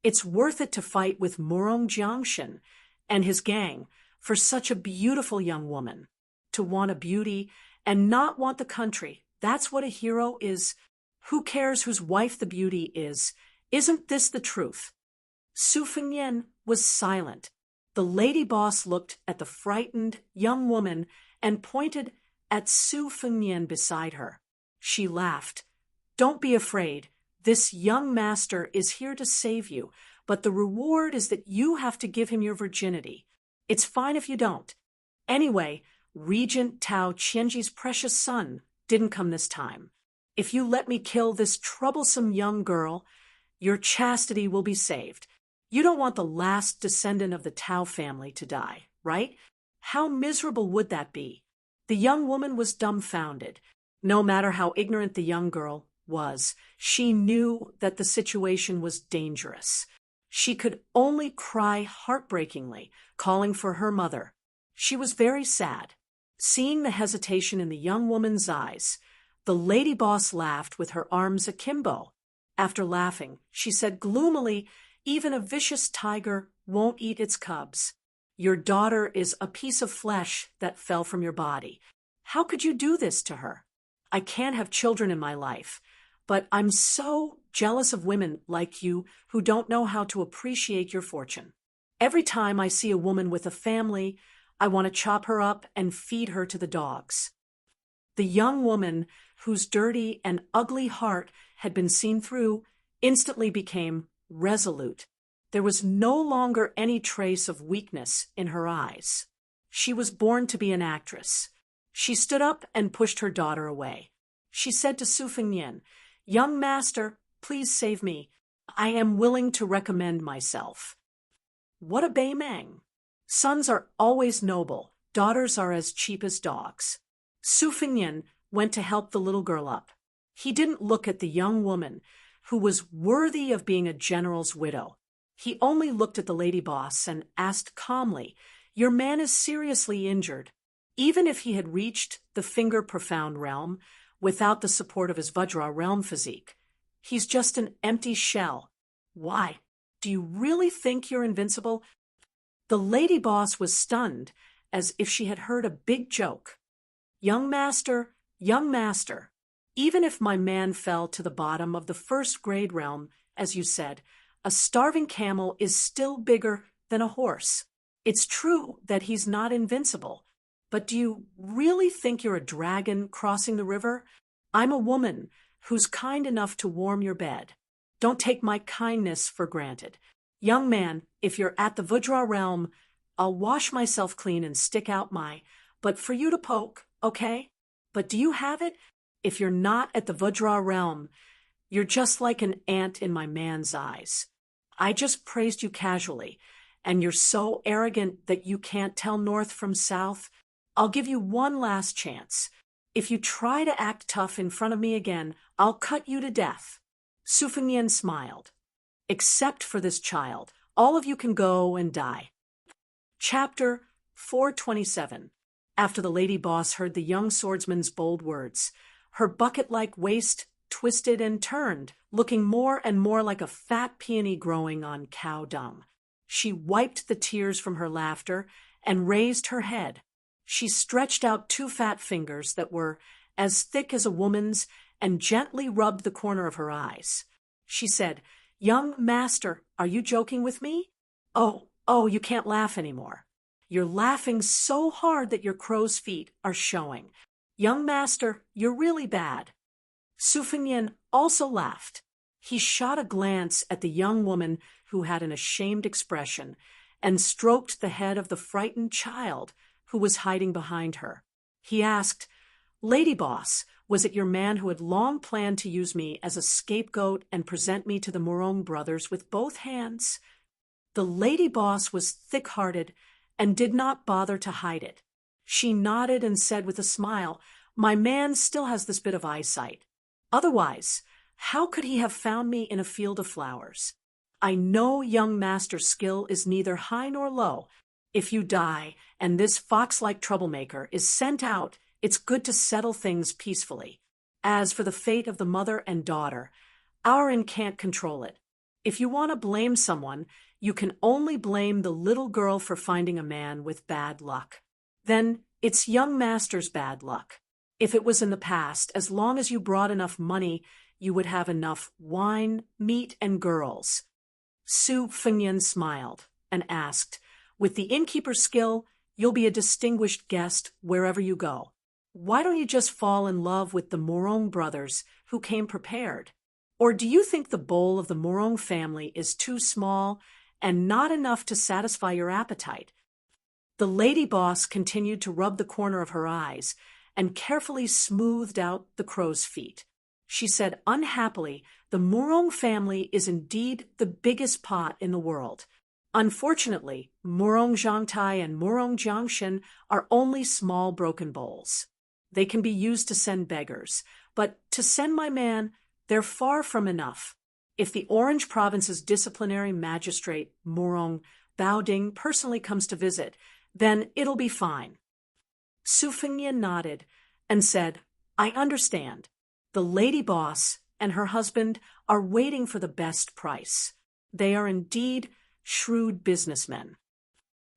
It's worth it to fight with Murong Jiangshan and his gang for such a beautiful young woman. To want a beauty and not want the country, that's what a hero is. Who cares whose wife the beauty is? Isn't this the truth? Su Fengnian was silent. The lady boss looked at the frightened young woman and pointed at Su Fengnian beside her. She laughed. "Don't be afraid. This young master is here to save you, but the reward is that you have to give him your virginity. It's fine if you don't. Anyway, Regent Tao Qianji's precious son didn't come this time. If you let me kill this troublesome young girl, your chastity will be saved. You don't want the last descendant of the Tao family to die, right? How miserable would that be?" The young woman was dumbfounded. No matter how ignorant the young girl was, she knew that the situation was dangerous. She could only cry heartbreakingly, calling for her mother. She was very sad. Seeing the hesitation in the young woman's eyes, the lady boss laughed with her arms akimbo. After laughing, she said gloomily, "Even a vicious tiger won't eat its cubs. Your daughter is a piece of flesh that fell from your body. How could you do this to her? I can't have children in my life, but I'm so jealous of women like you who don't know how to appreciate your fortune. Every time I see a woman with a family, I want to chop her up and feed her to the dogs." The young woman, whose dirty and ugly heart had been seen through, instantly became resolute. There was no longer any trace of weakness in her eyes. She was born to be an actress. She stood up and pushed her daughter away. She said to Su Fengnian, "Young master, please save me. I am willing to recommend myself." What a beimeng! Sons are always noble. Daughters are as cheap as dogs. Su Fengnian went to help the little girl up. He didn't look at the young woman, who was worthy of being a general's widow. He only looked at the lady boss and asked calmly, "Your man is seriously injured. Even if he had reached the finger profound realm without the support of his Vajra realm physique, he's just an empty shell. Why? Do you really think you're invincible?" The lady boss was stunned, as if she had heard a big joke. Young master, even if my man fell to the bottom of the first grade realm, as you said, a starving camel is still bigger than a horse. It's true that he's not invincible, but do you really think you're a dragon crossing the river? I'm a woman who's kind enough to warm your bed. Don't take my kindness for granted. Young man, if you're at the Vajra realm, I'll wash myself clean and stick out but for you to poke, okay? But do you have it? If you're not at the Vajra realm, you're just like an ant in my man's eyes. I just praised you casually, and you're so arrogant that you can't tell north from south. I'll give you one last chance. If you try to act tough in front of me again, I'll cut you to death. Su Fengnian smiled. Except for this child, all of you can go and die. Chapter 427. After the lady boss heard the young swordsman's bold words, her bucket-like waist twisted and turned, looking more and more like a fat peony growing on cow dung. She wiped the tears from her laughter and raised her head. She stretched out 2 fat fingers that were as thick as a woman's and gently rubbed the corner of her eyes. She said, "Young master, are you joking with me? Oh, you can't laugh anymore. You're laughing so hard that your crow's feet are showing. Young master, you're really bad." Su Fengnian also laughed. He shot a glance at the young woman who had an ashamed expression and stroked the head of the frightened child who was hiding behind her. He asked, "Lady boss, was it your man who had long planned to use me as a scapegoat and present me to the Morong brothers with both hands?" The lady boss was thick-hearted and did not bother to hide it. She nodded and said with a smile, "My man still has this bit of eyesight. Otherwise, how could he have found me in a field of flowers? I know young master's skill is neither high nor low. If you die and this fox-like troublemaker is sent out, it's good to settle things peacefully. As for the fate of the mother and daughter, Auron can't control it. If you want to blame someone, you can only blame the little girl for finding a man with bad luck. Then it's young master's bad luck. If it was in the past, as long as you brought enough money, you would have enough wine, meat, and girls." Su Fengnian smiled and asked, "With the innkeeper's skill, you'll be a distinguished guest wherever you go. Why don't you just fall in love with the Morong brothers who came prepared? Or do you think the bowl of the Morong family is too small and not enough to satisfy your appetite?" The lady boss continued to rub the corner of her eyes and carefully smoothed out the crow's feet. She said unhappily, "The Morong family is indeed the biggest pot in the world. Unfortunately, Morong Zhangtai and Morong Jiangshan are only small broken bowls. They can be used to send beggars, but to send my man, they're far from enough. If the Orange Province's disciplinary magistrate, Morong Baoding, personally comes to visit, then it'll be fine." Su Fengnian nodded and said, "I understand. The lady boss and her husband are waiting for the best price. They are indeed shrewd businessmen."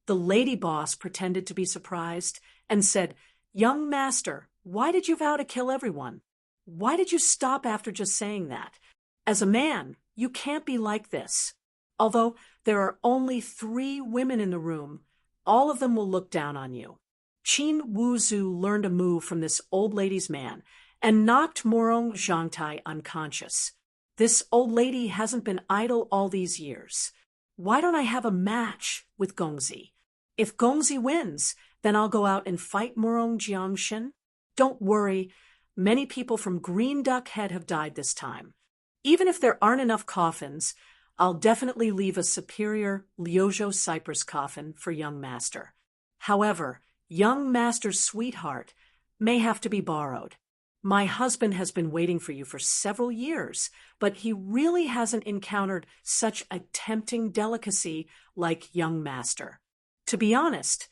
The lady boss pretended to be surprised and said, "Young master, why did you vow to kill everyone? Why did you stop after just saying that? As a man, you can't be like this. Although there are only 3 women in the room, all of them will look down on you." Qin Wuzu learned a move from this old lady's man and knocked Morong Zhangtai unconscious. "This old lady hasn't been idle all these years. Why don't I have a match with Gongzi? If Gongzi wins, then I'll go out and fight Morong Jiangshan. Don't worry, many people from Green Duck Head have died this time. Even if there aren't enough coffins, I'll definitely leave a superior Liuzhou cypress coffin for young master. However, young master's sweetheart may have to be borrowed. My husband has been waiting for you for several years, but he really hasn't encountered such a tempting delicacy like young master. To be honest,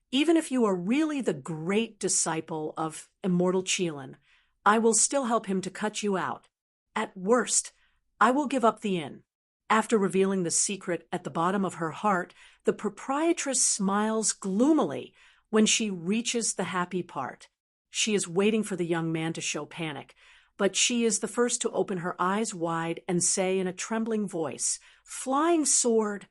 even if you are really the great disciple of immortal Qilin, I will still help him to cut you out. At worst, I will give up the inn." After revealing the secret at the bottom of her heart, the proprietress smiles gloomily when she reaches the happy part. She is waiting for the young man to show panic, but she is the first to open her eyes wide and say in a trembling voice, "Flying sword!"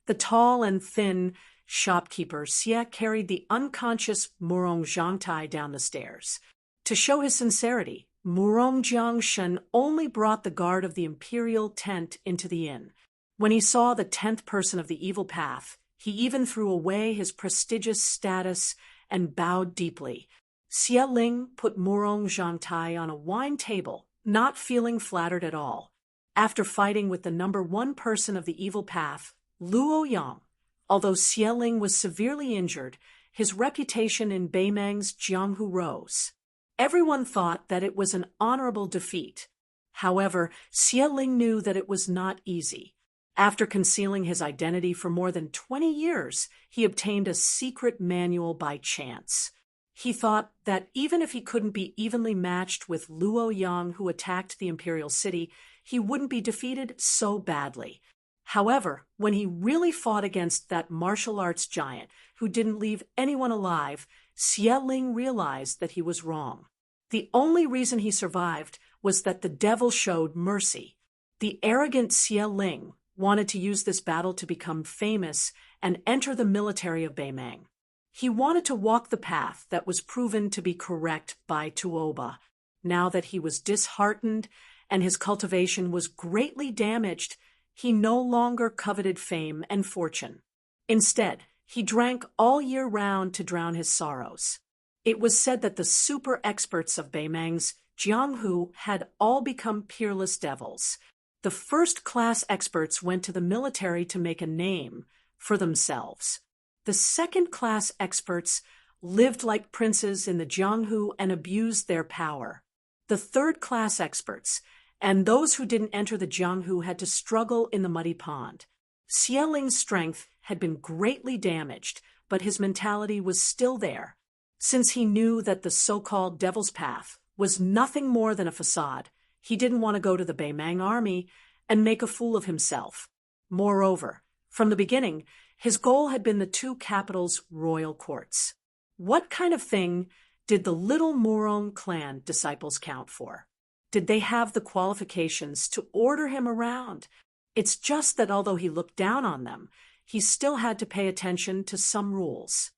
The tall and thin shopkeeper Xie carried the unconscious Morong Zhangtai down the stairs. To show his sincerity, Murong Jiangshen only brought the guard of the imperial tent into the inn. When he saw the 10th person of the evil path, he even threw away his prestigious status and bowed deeply. Xie Ling put Murong Zhangtai on a wine table, not feeling flattered at all. After fighting with the number 1 person of the evil path, Luo Yang, although Xie Ling was severely injured, his reputation in Beimang's Jianghu rose. Everyone thought that it was an honorable defeat. However, Xie Ling knew that it was not easy. After concealing his identity for more than 20 years, he obtained a secret manual by chance. He thought that even if he couldn't be evenly matched with Luo Yang, who attacked the imperial city, he wouldn't be defeated so badly. However, when he really fought against that martial arts giant who didn't leave anyone alive, Xie Ling realized that he was wrong. The only reason he survived was that the devil showed mercy. The arrogant Xie Ling wanted to use this battle to become famous and enter the military of Beimang. He wanted to walk the path that was proven to be correct by Tuoba. Now that he was disheartened and his cultivation was greatly damaged, he no longer coveted fame and fortune. Instead, he drank all year round to drown his sorrows. It was said that the super experts of Beimang's Jianghu had all become peerless devils. The first-class experts went to the military to make a name for themselves. The second-class experts lived like princes in the Jianghu and abused their power. The third-class experts, and those who didn't enter the Jianghu, had to struggle in the muddy pond. Xie Ling's strength had been greatly damaged, but his mentality was still there. Since he knew that the so-called Devil's Path was nothing more than a facade, he didn't want to go to the Beimang army and make a fool of himself. Moreover, from the beginning, his goal had been the 2 capitals' royal courts. What kind of thing did the little Murong clan disciples count for? Did they have the qualifications to order him around? It's just that although he looked down on them, he still had to pay attention to some rules.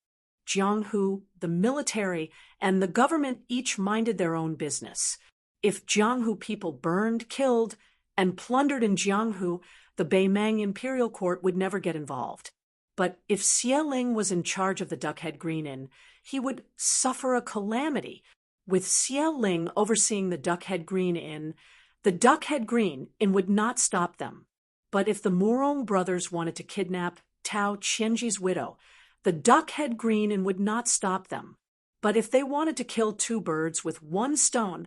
Jianghu, the military, and the government each minded their own business. If Jianghu people burned, killed, and plundered in Jianghu, the Beimang Imperial Court would never get involved. But if Xie Ling was in charge of the Duckhead Green Inn, he would suffer a calamity. With Xie Ling overseeing the Duckhead Green Inn, the Duckhead Green Inn would not stop them. But if the Murong brothers wanted to kidnap Tao Qianji's widow, the Duckhead Green Inn would not stop them. But if they wanted to kill 2 birds with 1 stone,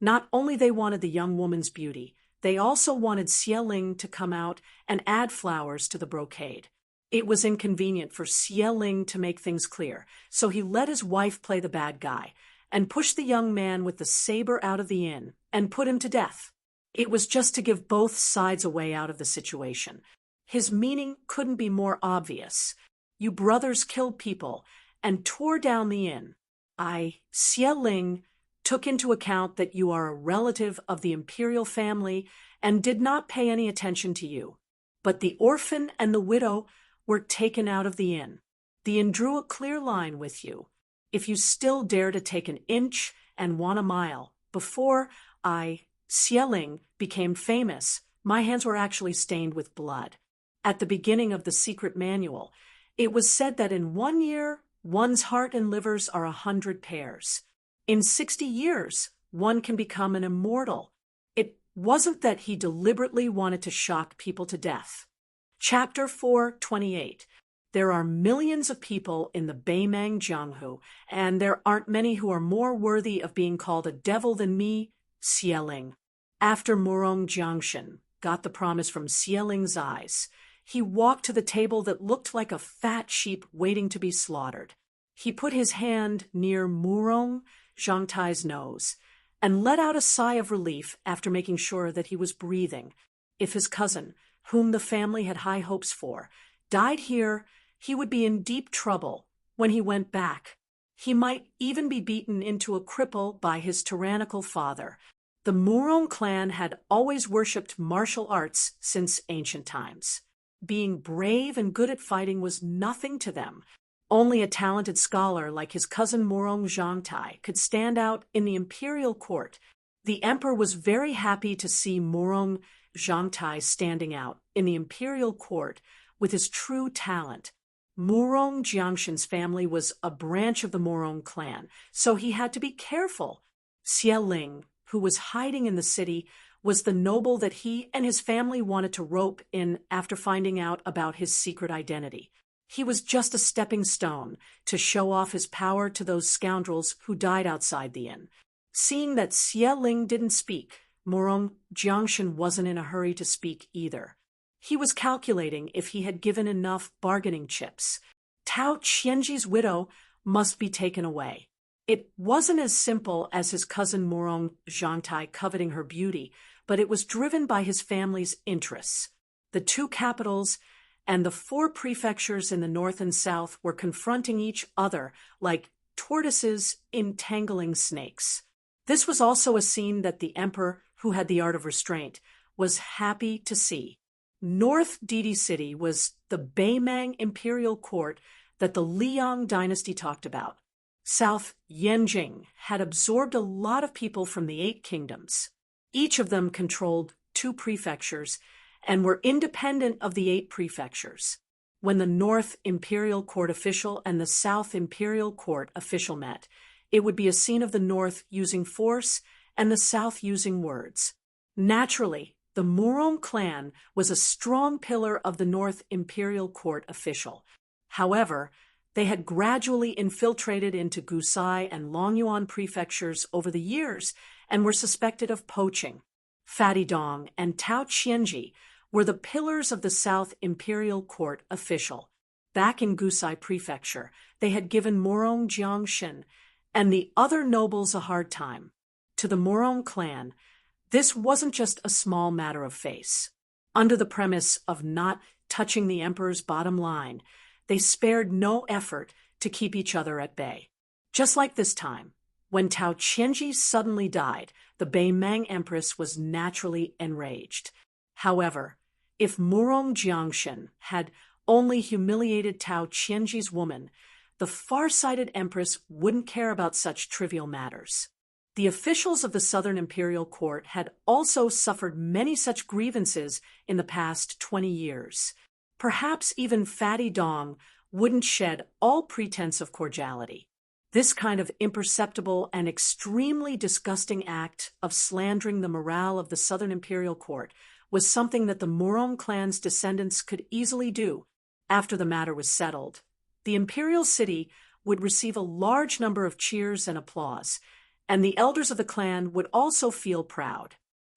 not only they wanted the young woman's beauty, they also wanted Xie Ling to come out and add flowers to the brocade. It was inconvenient for Xie Ling to make things clear, so he let his wife play the bad guy and pushed the young man with the saber out of the inn and put him to death. It was just to give both sides a way out of the situation. His meaning couldn't be more obvious. You brothers killed people and tore down the inn. I, Xie Ling, took into account that you are a relative of the imperial family and did not pay any attention to you. But the orphan and the widow were taken out of the inn. The inn drew a clear line with you. If you still dare to take an inch and want a mile, before I, Xie Ling, became famous, my hands were actually stained with blood. At the beginning of the secret manual, it was said that in 1 year, one's heart and livers are 100 pairs. In 60 years, one can become an immortal. It wasn't that he deliberately wanted to shock people to death. Chapter 4:28. There are millions of people in the Beimang Jianghu, and there aren't many who are more worthy of being called a devil than me, Xie Ling. After Murong Jiangshen got the promise from Xie Ling's eyes, he walked to the table that looked like a fat sheep waiting to be slaughtered. He put his hand near Murong Zhangtai's nose and let out a sigh of relief after making sure that he was breathing. If his cousin, whom the family had high hopes for, died here, he would be in deep trouble when he went back. He might even be beaten into a cripple by his tyrannical father. The Murong clan had always worshipped martial arts since ancient times. Being brave and good at fighting was nothing to them. Only a talented scholar like his cousin Murong Zhangtai could stand out in the imperial court The emperor was very happy to see Morong Zhangtai standing out in the imperial court with his true talent. Morong Jiangshan's family was a branch of the Morong clan, so he had to be careful. Xie Ling, who was hiding in the city, was the noble that he and his family wanted to rope in after finding out about his secret identity. He was just a stepping stone to show off his power to those scoundrels who died outside the inn. Seeing that Xie Ling didn't speak, Morong Jiangshan wasn't in a hurry to speak either. He was calculating if he had given enough bargaining chips. Tao Qianji's widow must be taken away. It wasn't as simple as his cousin Morong Zhangtai coveting her beauty, but it was driven by his family's interests. The two capitals and the 4 prefectures in the north and south were confronting each other like tortoises entangling snakes. This was also a scene that the emperor, who had the art of restraint, was happy to see. North Didi City was the Beimang imperial court that the Liang dynasty talked about. South Yanjing had absorbed a lot of people from the 8 kingdoms. Each of them controlled 2 prefectures and were independent of the 8 prefectures. When the North Imperial Court official and the South Imperial Court official met, it would be a scene of the North using force and the South using words. Naturally, the Morong clan was a strong pillar of the North Imperial Court official. However, they had gradually infiltrated into Gusai and Longyuan prefectures over the years and were suspected of poaching. Fatty Dong and Tao Qianji were the pillars of the South Imperial Court official. Back in Gusai Prefecture, they had given Morong Jiangshan and the other nobles a hard time. To the Morong clan, this wasn't just a small matter of face. Under the premise of not touching the emperor's bottom line, they spared no effort to keep each other at bay. Just like this time, when Tao Qianji suddenly died, the Beimang Empress was naturally enraged. However, if Morong Jiangshan had only humiliated Tao Qianji's woman, the far-sighted empress wouldn't care about such trivial matters. The officials of the Southern Imperial Court had also suffered many such grievances in the past 20 years. Perhaps even Fatty Dong wouldn't shed all pretense of cordiality. This kind of imperceptible and extremely disgusting act of slandering the morale of the Southern Imperial Court was something that the Morong clan's descendants could easily do. After the matter was settled, the imperial city would receive a large number of cheers and applause, and the elders of the clan would also feel proud.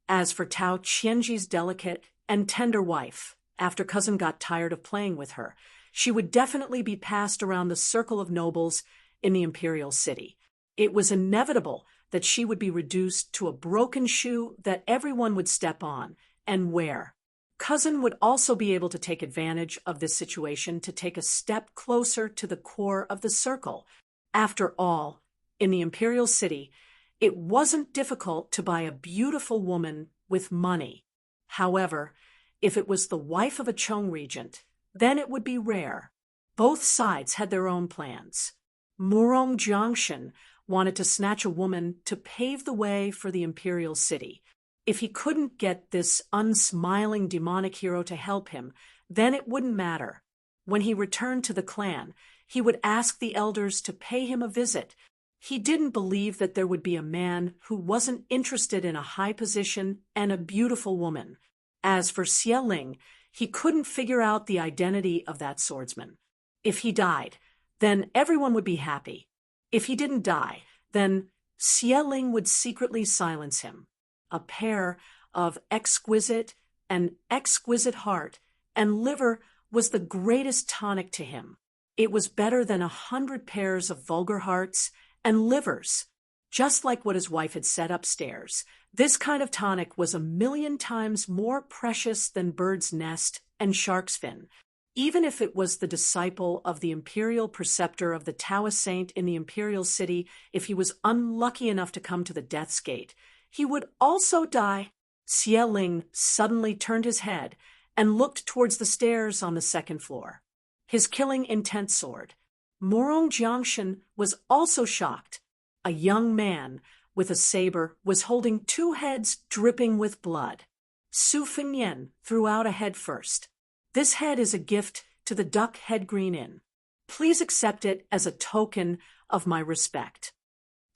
As for Tao Qianji's delicate and tender wife, after cousin got tired of playing with her, she would definitely be passed around the circle of nobles in the imperial city. It was inevitable that she would be reduced to a broken shoe that everyone would step on and wear. Cousin would also be able to take advantage of this situation to take a step closer to the core of the circle. After all, in the imperial city, it wasn't difficult to buy a beautiful woman with money. However, if it was the wife of a Chong regent, then it would be rare. Both sides had their own plans. Morong Jiangshan wanted to snatch a woman to pave the way for the imperial city. If he couldn't get this unsmiling demonic hero to help him, then it wouldn't matter. When he returned to the clan, he would ask the elders to pay him a visit. He didn't believe that there would be a man who wasn't interested in a high position and a beautiful woman. As for Xie Ling, he couldn't figure out the identity of that swordsman. If he died, then everyone would be happy. If he didn't die, then Xie Ling would secretly silence him. A pair of exquisite heart and liver was the greatest tonic to him. It was better than 100 pairs of vulgar hearts and livers. Just like what his wife had said upstairs, this kind of tonic was 1,000,000 times more precious than bird's nest and shark's fin. Even if it was the disciple of the imperial preceptor of the Taoist saint in the imperial city, if he was unlucky enough to come to the death's gate, he would also die. Xie Ling suddenly turned his head and looked towards the stairs on the 2nd floor. His killing intent soared. Morong Jiangshan was also shocked. A young man with a saber, was holding two heads dripping with blood. Su Fengnian threw out a head first. This head is a gift to the Duck Head Green Inn. Please accept it as a token of my respect.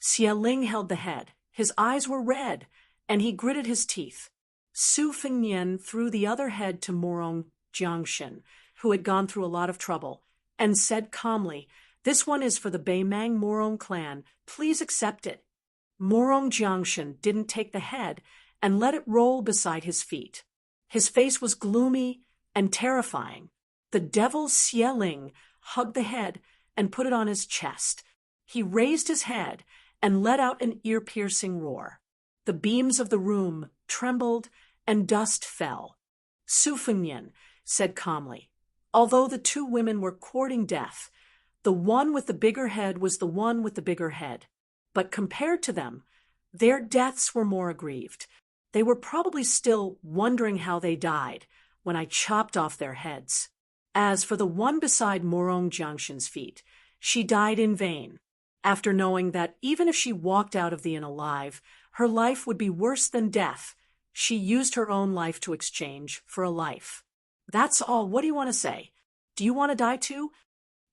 Xie Ling held the head. His eyes were red, and he gritted his teeth. Su Fengnian threw the other head to Morong Jiangshan, who had gone through a lot of trouble, and said calmly, "This one is for the Beimang Morong clan. Please accept it." Morong Jiangshan didn't take the head and let it roll beside his feet. His face was gloomy and terrifying. The devil Xie Ling hugged the head and put it on his chest. He raised his head and let out an ear-piercing roar. The beams of the room trembled and dust fell. Su Fengnian said calmly, "Although the two women were courting death, the one with the bigger head was the one with the bigger head. But compared to them, their deaths were more aggrieved. They were probably still wondering how they died when I chopped off their heads. As for the one beside Morong Jiangshan's feet, she died in vain. After knowing that even if she walked out of the inn alive, her life would be worse than death, she used her own life to exchange for a life. That's all. What do you want to say? Do you want to die too?"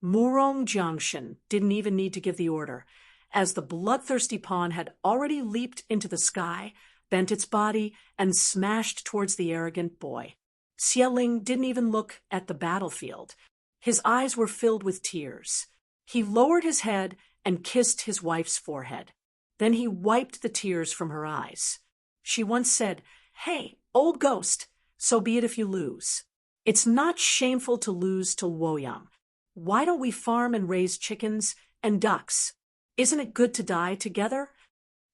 Morong Jiangshan didn't even need to give the order, as the bloodthirsty pawn had already leaped into the sky, bent its body, and smashed towards the arrogant boy. Xie Ling didn't even look at the battlefield. His eyes were filled with tears. He lowered his head and kissed his wife's forehead. Then he wiped the tears from her eyes. She once said, "Hey, old ghost, so be it if you lose. It's not shameful to lose to Luoyang. Why don't we farm and raise chickens and ducks? Isn't it good to die together?"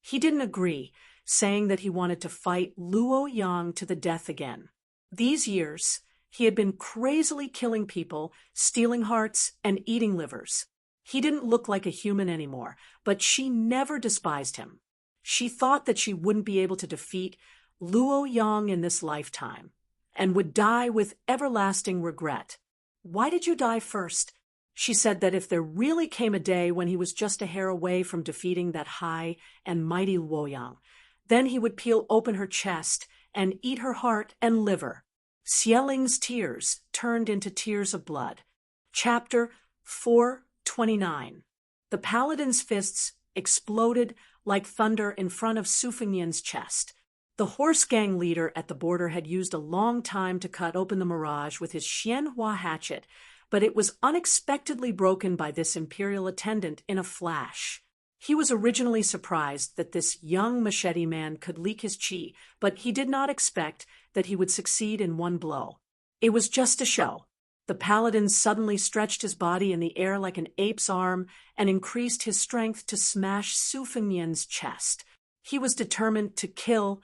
He didn't agree, saying that he wanted to fight Luoyang to the death again. These years, he had been crazily killing people, stealing hearts, and eating livers. He didn't look like a human anymore, but she never despised him. She thought that she wouldn't be able to defeat Luoyang in this lifetime, and would die with everlasting regret. "Why did you die first?" She said that if there really came a day when he was just a hair away from defeating that high and mighty Luoyang, then he would peel open her chest and eat her heart and liver. Xie Ling's tears turned into tears of blood. Chapter 429. The paladin's fists exploded like thunder in front of Su Fengnian's chest. The horse gang leader at the border had used a long time to cut open the mirage with his Xianhua hatchet, but it was unexpectedly broken by this imperial attendant in a flash. He was originally surprised that this young machete man could leak his chi, but he did not expect that he would succeed in one blow. It was just a show. The paladin suddenly stretched his body in the air like an ape's arm and increased his strength to smash Su Fengnian's chest. He was determined to kill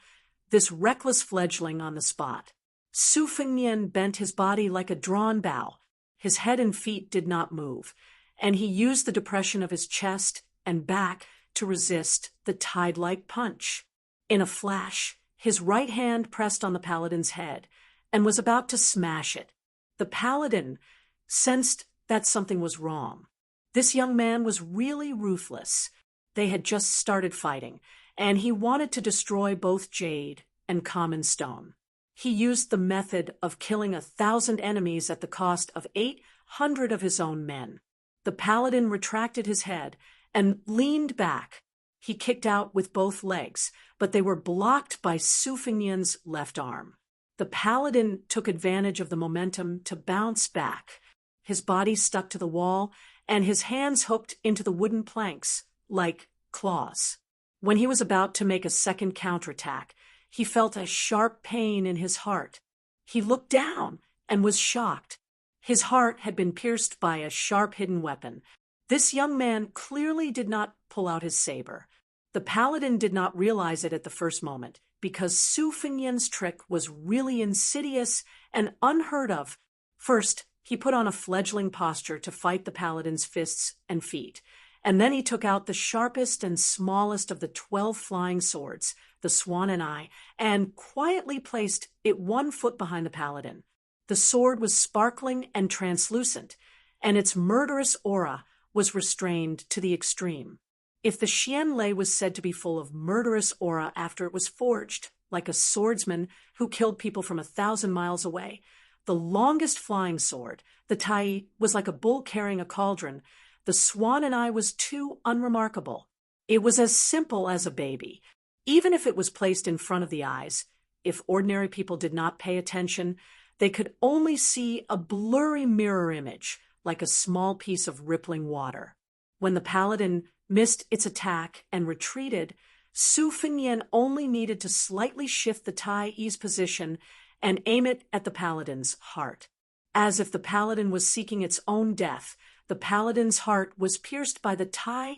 this reckless fledgling on the spot. Su Fengnian bent his body like a drawn bow. His head and feet did not move, and he used the depression of his chest and back to resist the tide-like punch. In a flash, his right hand pressed on the paladin's head and was about to smash it. The paladin sensed that something was wrong. This young man was really ruthless. They had just started fighting, and he wanted to destroy both jade and common stone. He used the method of killing 1,000 enemies at the cost of 800 of his own men. The paladin retracted his head and leaned back. He kicked out with both legs, but they were blocked by Su Fengnian's left arm. The paladin took advantage of the momentum to bounce back. His body stuck to the wall, and his hands hooked into the wooden planks like claws. When he was about to make a second counterattack, he felt a sharp pain in his heart. He looked down and was shocked. His heart had been pierced by a sharp hidden weapon. This young man clearly did not pull out his saber. The paladin did not realize it at the first moment, because Su Fengnian's trick was really insidious and unheard of. First, he put on a fledgling posture to fight the paladin's fists and feet, and then he took out the sharpest and smallest of the 12 flying swords, the swan and eye, and quietly placed it 1 foot behind the paladin. The sword was sparkling and translucent, and its murderous aura was restrained to the extreme. If the Xianlei was said to be full of murderous aura after it was forged, like a swordsman who killed people from 1,000 miles away, the longest flying sword, the Tai, was like a bull carrying a cauldron. The Swan and I was too unremarkable. It was as simple as a baby. Even if it was placed in front of the eyes, if ordinary people did not pay attention, they could only see a blurry mirror image, like a small piece of rippling water. When the paladin missed its attack and retreated, Su Fengyan only needed to slightly shift the Tai's position and aim it at the paladin's heart. As if the paladin was seeking its own death, the paladin's heart was pierced by the Tai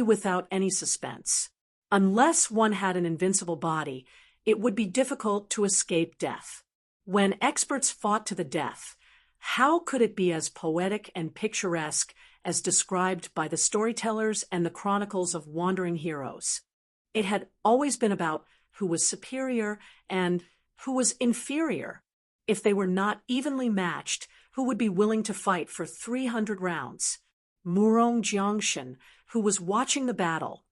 without any suspense. Unless one had an invincible body, it would be difficult to escape death. When experts fought to the death, how could it be as poetic and picturesque as described by the storytellers and the chronicles of wandering heroes? It had always been about who was superior and who was inferior. If they were not evenly matched, who would be willing to fight for 300 rounds? Murong Jiangshan, who was watching the battle,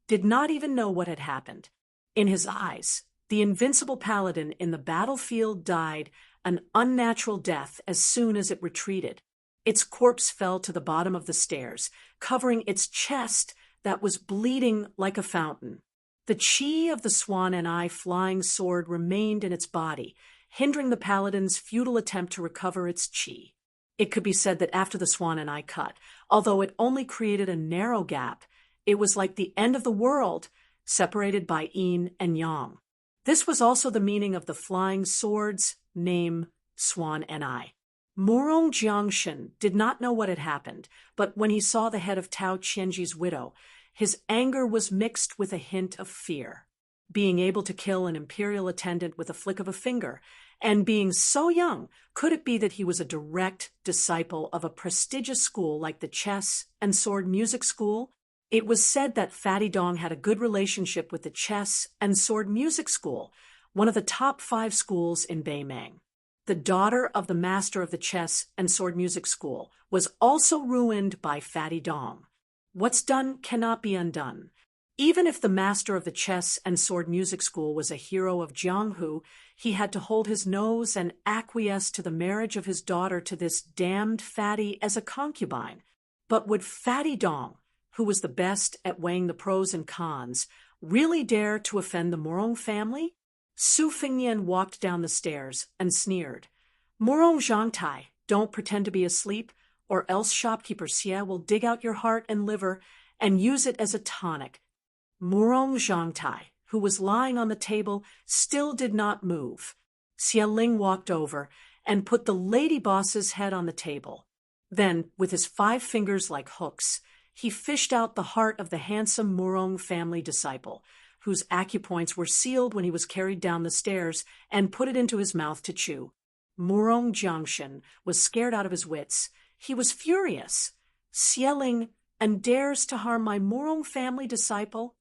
did not even know what had happened. In his eyes, the invincible paladin in the battlefield died an unnatural death as soon as it retreated. Its corpse fell to the bottom of the stairs, covering its chest that was bleeding like a fountain. The chi of the Swan and I flying sword remained in its body, hindering the paladin's futile attempt to recover its chi. It could be said that after the Swan and I cut, although it only created a narrow gap, it was like the end of the world, separated by yin and yang. This was also the meaning of the flying sword's name, Swan and I. Murong Jiangshan did not know what had happened, but when he saw the head of Tao Qianji's widow, his anger was mixed with a hint of fear. Being able to kill an imperial attendant with a flick of a finger, and being so young, could it be that he was a direct disciple of a prestigious school like the Chess and Sword Music School? It was said that Fatty Dong had a good relationship with the Chess and Sword Music School, one of the top 5 schools in Beimang. The daughter of the master of the Chess and Sword Music School was also ruined by Fatty Dong. What's done cannot be undone. Even if the master of the Chess and Sword Music School was a hero of Jianghu, he had to hold his nose and acquiesce to the marriage of his daughter to this damned Fatty as a concubine. But would Fatty Dong, who was the best at weighing the pros and cons, really dare to offend the Murong family? Su Fengyan walked down the stairs and sneered. Murong Zhangtai, don't pretend to be asleep, or else shopkeeper Xie will dig out your heart and liver and use it as a tonic. Murong Zhangtai, who was lying on the table, still did not move. Xie Ling walked over and put the lady boss's head on the table. Then, with his 5 fingers like hooks, he fished out the heart of the handsome Murong family disciple, whose acupoints were sealed when he was carried down the stairs, and put it into his mouth to chew. Murong Jiangshan was scared out of his wits. He was furious. Xie Ling, and dares to harm my Murong family disciple?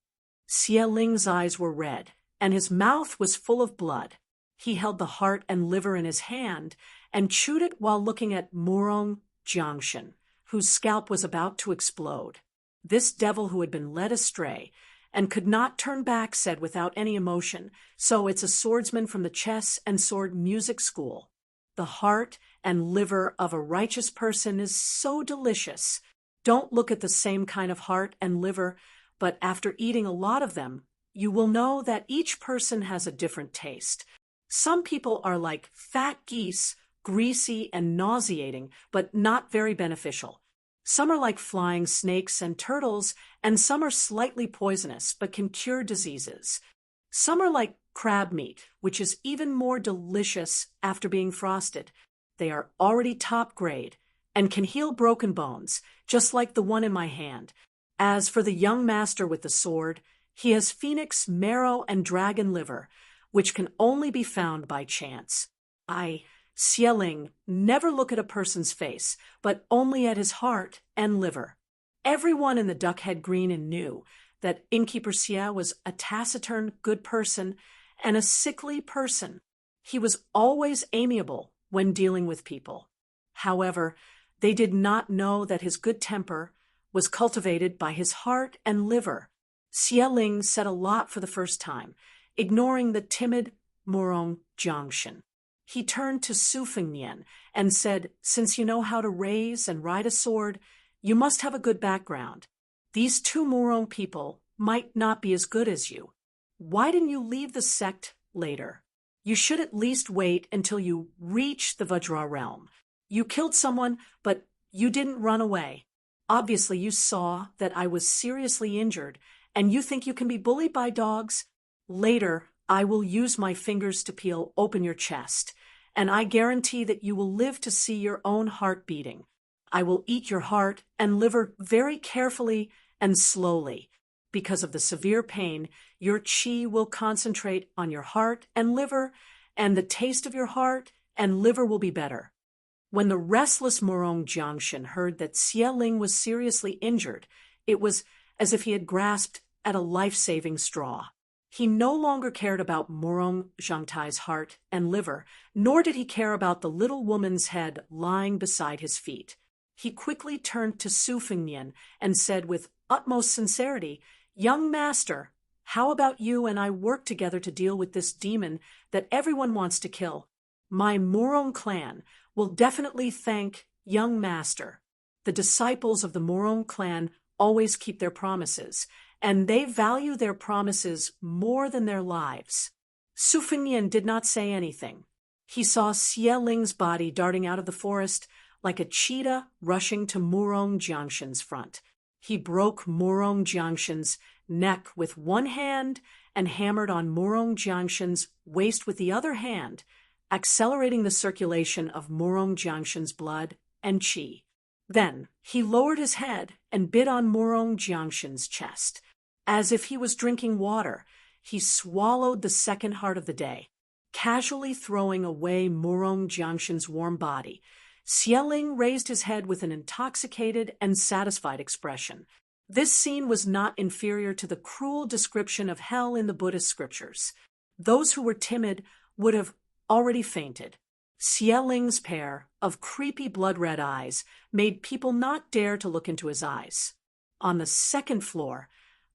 Xie Ling's eyes were red, and his mouth was full of blood. He held the heart and liver in his hand and chewed it while looking at Murong Jiangshan, whose scalp was about to explode. This devil who had been led astray and could not turn back said without any emotion, "So it's a swordsman from the Chess and Sword Music School. The heart and liver of a righteous person is so delicious. Don't look at the same kind of heart and liver, but after eating a lot of them, you will know that each person has a different taste. Some people are like fat geese, greasy and nauseating, but not very beneficial. Some are like flying snakes and turtles, and some are slightly poisonous, but can cure diseases. Some are like crab meat, which is even more delicious after being frosted. They are already top grade and can heal broken bones, just like the one in my hand. As for the young master with the sword, he has phoenix marrow and dragon liver, which can only be found by chance. Xie Ling, never look at a person's face, but only at his heart and liver." Everyone in the Duckhead Green knew that Innkeeper Xie was a taciturn, good person and a sickly person. He was always amiable when dealing with people. However, they did not know that his good temper was cultivated by his heart and liver. Xie Ling said a lot for the first time, ignoring the timid Murong Jiangshan. He turned to Su Fengnian and said, "Since you know how to raise and ride a sword, you must have a good background. These two Murong people might not be as good as you. Why didn't you leave the sect later? You should at least wait until you reach the Vajra realm. You killed someone, but you didn't run away. Obviously, you saw that I was seriously injured, and you think you can be bullied by dogs? Later, I will use my fingers to peel open your chest, and I guarantee that you will live to see your own heart beating. I will eat your heart and liver very carefully and slowly. Because of the severe pain, your qi will concentrate on your heart and liver, and the taste of your heart and liver will be better." When the restless Murong Jiangshan heard that Xie Ling was seriously injured, it was as if he had grasped at a life-saving straw. He no longer cared about Murong Zhangtai's heart and liver, nor did he care about the little woman's head lying beside his feet. He quickly turned to Su Fengnian and said with utmost sincerity, "Young master, how about you and I work together to deal with this demon that everyone wants to kill? My Murong clan will definitely thank young master." The disciples of the Murong clan always keep their promises, and they value their promises more than their lives. Su Fengnian did not say anything. He saw Xie Ling's body darting out of the forest like a cheetah rushing to Murong Jiangshan's front. He broke Murong Jiangshan's neck with one hand and hammered on Murong Jiangshan's waist with the other hand, accelerating the circulation of Murong Jiangshan's blood and qi. Then he lowered his head and bit on Murong Jiangshan's chest. As if he was drinking water, he swallowed the second heart of the day, casually throwing away Murong Jiangshan's warm body. Xie Ling raised his head with an intoxicated and satisfied expression. This scene was not inferior to the cruel description of hell in the Buddhist scriptures. Those who were timid would have already fainted. Xie Ling's pair of creepy blood-red eyes made people not dare to look into his eyes. On the second floor,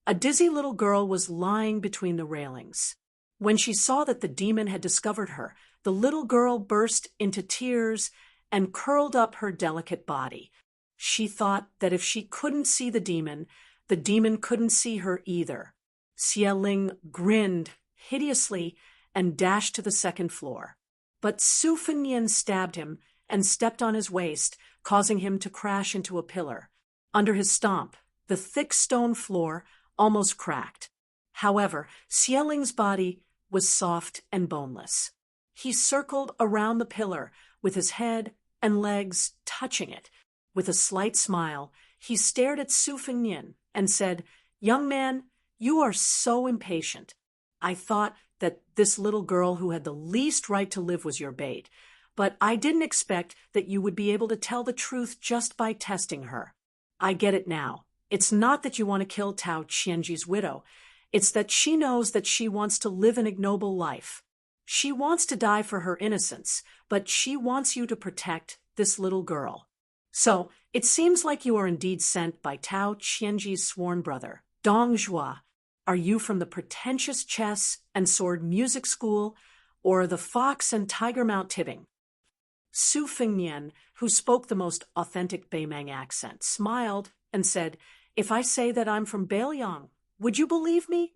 a dizzy little girl was lying between the railings. When she saw that the demon had discovered her, the little girl burst into tears and curled up her delicate body. She thought that if she couldn't see the demon couldn't see her either. Xie Ling grinned hideously and dashed to the second floor. But Su Fengnian stabbed him and stepped on his waist, causing him to crash into a pillar. Under his stomp, the thick stone floor almost cracked. However, Xie Ling's body was soft and boneless. He circled around the pillar with his head and legs touching it. With a slight smile, he stared at Su Fengnian and said, "Young man, you are so impatient. I thought that this little girl who had the least right to live was your bait, but I didn't expect that you would be able to tell the truth just by testing her. I get it now. It's not that you want to kill Tao Qianji's widow. It's that she knows that she wants to live an ignoble life. She wants to die for her innocence, but she wants you to protect this little girl. So, it seems like you are indeed sent by Tao Qianji's sworn brother, Dong Zhua. Are you from the pretentious chess and sword music school, or the Fox and Tiger Mount Tibbing?" Su Fengnian, who spoke the most authentic Beimang accent, smiled and said, "If I say that I'm from Beiliang, would you believe me?"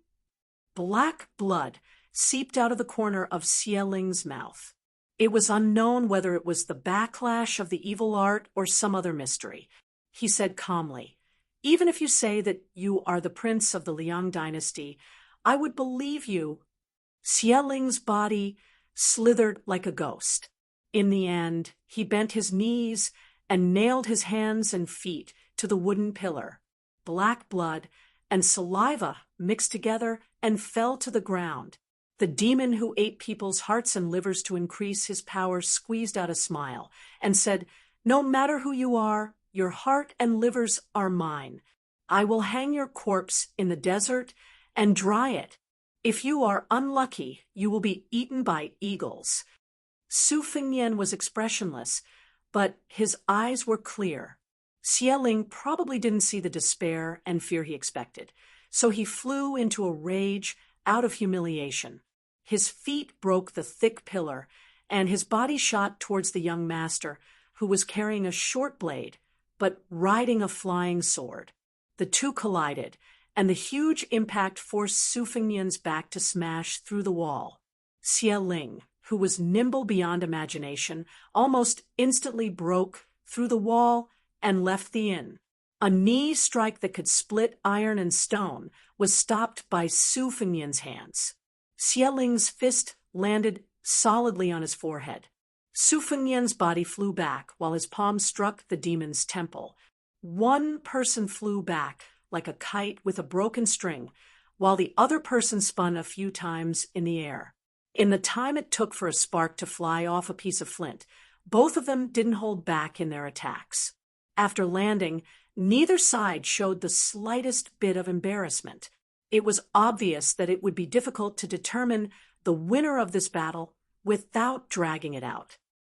Black blood seeped out of the corner of Xie Ling's mouth. It was unknown whether it was the backlash of the evil art or some other mystery. He said calmly, "Even if you say that you are the prince of the Liang dynasty, I would believe you." Xie Ling's body slithered like a ghost. In the end, he bent his knees and nailed his hands and feet to the wooden pillar. Black blood and saliva mixed together and fell to the ground. The demon who ate people's hearts and livers to increase his power squeezed out a smile and said, "No matter who you are, your heart and livers are mine. I will hang your corpse in the desert and dry it. If you are unlucky, you will be eaten by eagles." Su Fengnian was expressionless, but his eyes were clear. Xie Ling probably didn't see the despair and fear he expected, so he flew into a rage out of humiliation. His feet broke the thick pillar, and his body shot towards the young master, who was carrying a short blade, but riding a flying sword. The two collided, and the huge impact forced Su Fengnian's back to smash through the wall. Xie Ling, who was nimble beyond imagination, almost instantly broke through the wall and left the inn. A knee strike that could split iron and stone was stopped by Su Fengnian's hands. Xie Ling's fist landed solidly on his forehead. Su Fengnian's body flew back while his palm struck the demon's temple. One person flew back like a kite with a broken string, while the other person spun a few times in the air. In the time it took for a spark to fly off a piece of flint, both of them didn't hold back in their attacks. After landing, neither side showed the slightest bit of embarrassment. It was obvious that it would be difficult to determine the winner of this battle without dragging it out.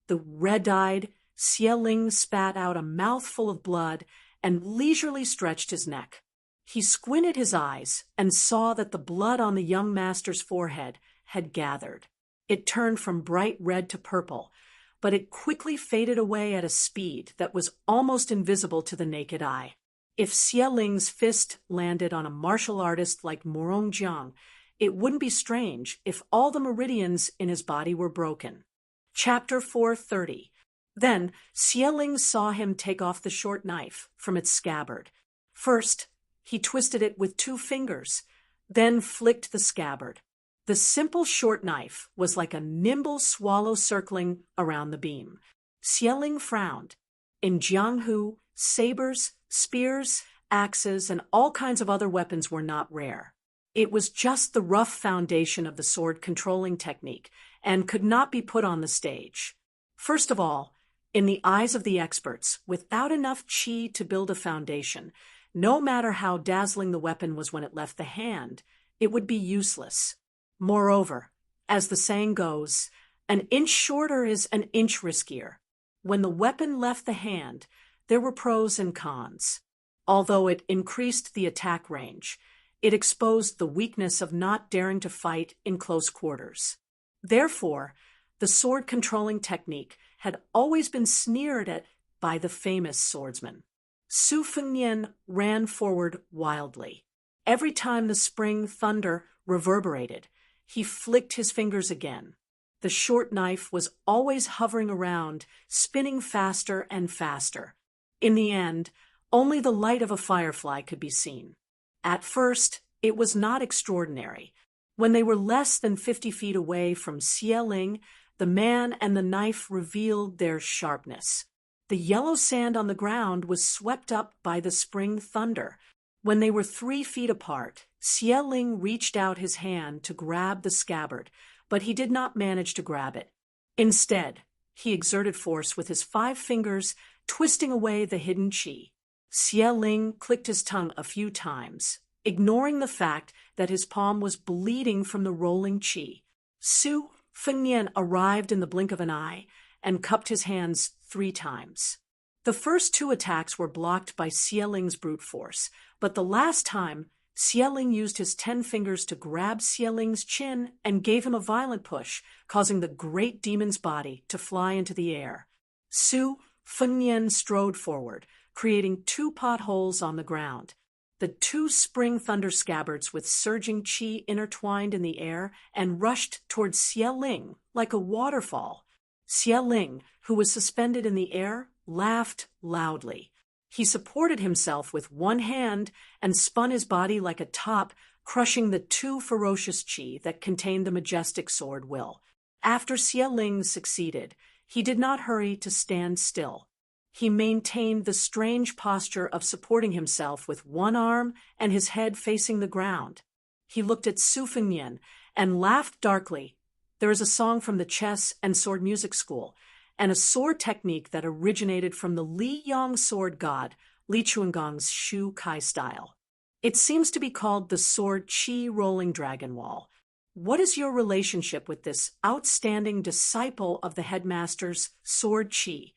The red-eyed Xie Ling spat out a mouthful of blood and leisurely stretched his neck. He squinted his eyes and saw that the blood on the young master's forehead had gathered. It turned from bright red to purple, but it quickly faded away at a speed that was almost invisible to the naked eye. If Xie Ling's fist landed on a martial artist like Morong Jiang, it wouldn't be strange if all the meridians in his body were broken. Chapter 430. Then Xie Ling saw him take off the short knife from its scabbard. First, he twisted it with 2 fingers, then flicked the scabbard. The simple short knife was like a nimble swallow circling around the beam. Xie Ling frowned. In Jianghu, sabers, spears, axes, and all kinds of other weapons were not rare. It was just the rough foundation of the sword controlling technique and could not be put on the stage. First of all, in the eyes of the experts, without enough qi to build a foundation, no matter how dazzling the weapon was when it left the hand, it would be useless. Moreover, as the saying goes, an inch shorter is an inch riskier. When the weapon left the hand, there were pros and cons. Although it increased the attack range, it exposed the weakness of not daring to fight in close quarters. Therefore, the sword-controlling technique had always been sneered at by the famous swordsman. Su Fengnian ran forward wildly. Every time the spring thunder reverberated, he flicked his fingers again. The short knife was always hovering around, spinning faster and faster. In the end, only the light of a firefly could be seen. At first, it was not extraordinary. When they were less than 50 feet away from Xie Ling, the man and the knife revealed their sharpness. The yellow sand on the ground was swept up by the spring thunder. When they were 3 feet apart, Xie Ling reached out his hand to grab the scabbard, but he did not manage to grab it. Instead, he exerted force with his 5 fingers, twisting away the hidden qi. Xie Ling clicked his tongue a few times, ignoring the fact that his palm was bleeding from the rolling qi. Su Fengnian arrived in the blink of an eye and cupped his hands 3 times. The first 2 attacks were blocked by Xie Ling's brute force, but the last time, Xie Ling used his 10 fingers to grab Xie Ling's chin and gave him a violent push, causing the great demon's body to fly into the air. Su Fengnian strode forward, creating 2 potholes on the ground. The 2 spring thunder scabbards with surging qi intertwined in the air and rushed towards Xie Ling like a waterfall. Xie Ling, who was suspended in the air, laughed loudly. He supported himself with one hand and spun his body like a top, crushing the 2 ferocious qi that contained the majestic sword will. After Xie Ling succeeded, he did not hurry to stand still. He maintained the strange posture of supporting himself with one arm and his head facing the ground. He looked at Su Fengnian and laughed darkly. There is a song from the chess and sword music school, and a sword technique that originated from the Li Yang sword god, Li Chuangong's Shu Kai style. It seems to be called the sword qi rolling dragon wall. What is your relationship with this outstanding disciple of the headmaster's sword qi?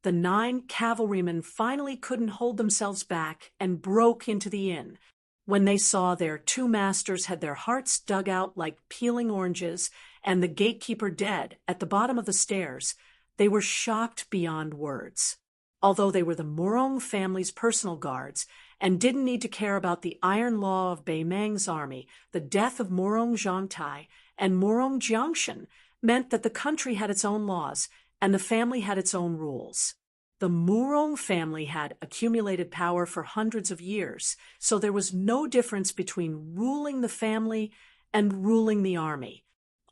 The 9 cavalrymen finally couldn't hold themselves back and broke into the inn. When they saw their 2 masters had their hearts dug out like peeling oranges and the gatekeeper dead at the bottom of the stairs, they were shocked beyond words. Although they were the Murong family's personal guards and didn't need to care about the iron law of Bei Meng's army, the death of Murong Zhangtai and Murong Jiangshan meant that the country had its own laws and the family had its own rules. The Murong family had accumulated power for hundreds of years, so there was no difference between ruling the family and ruling the army.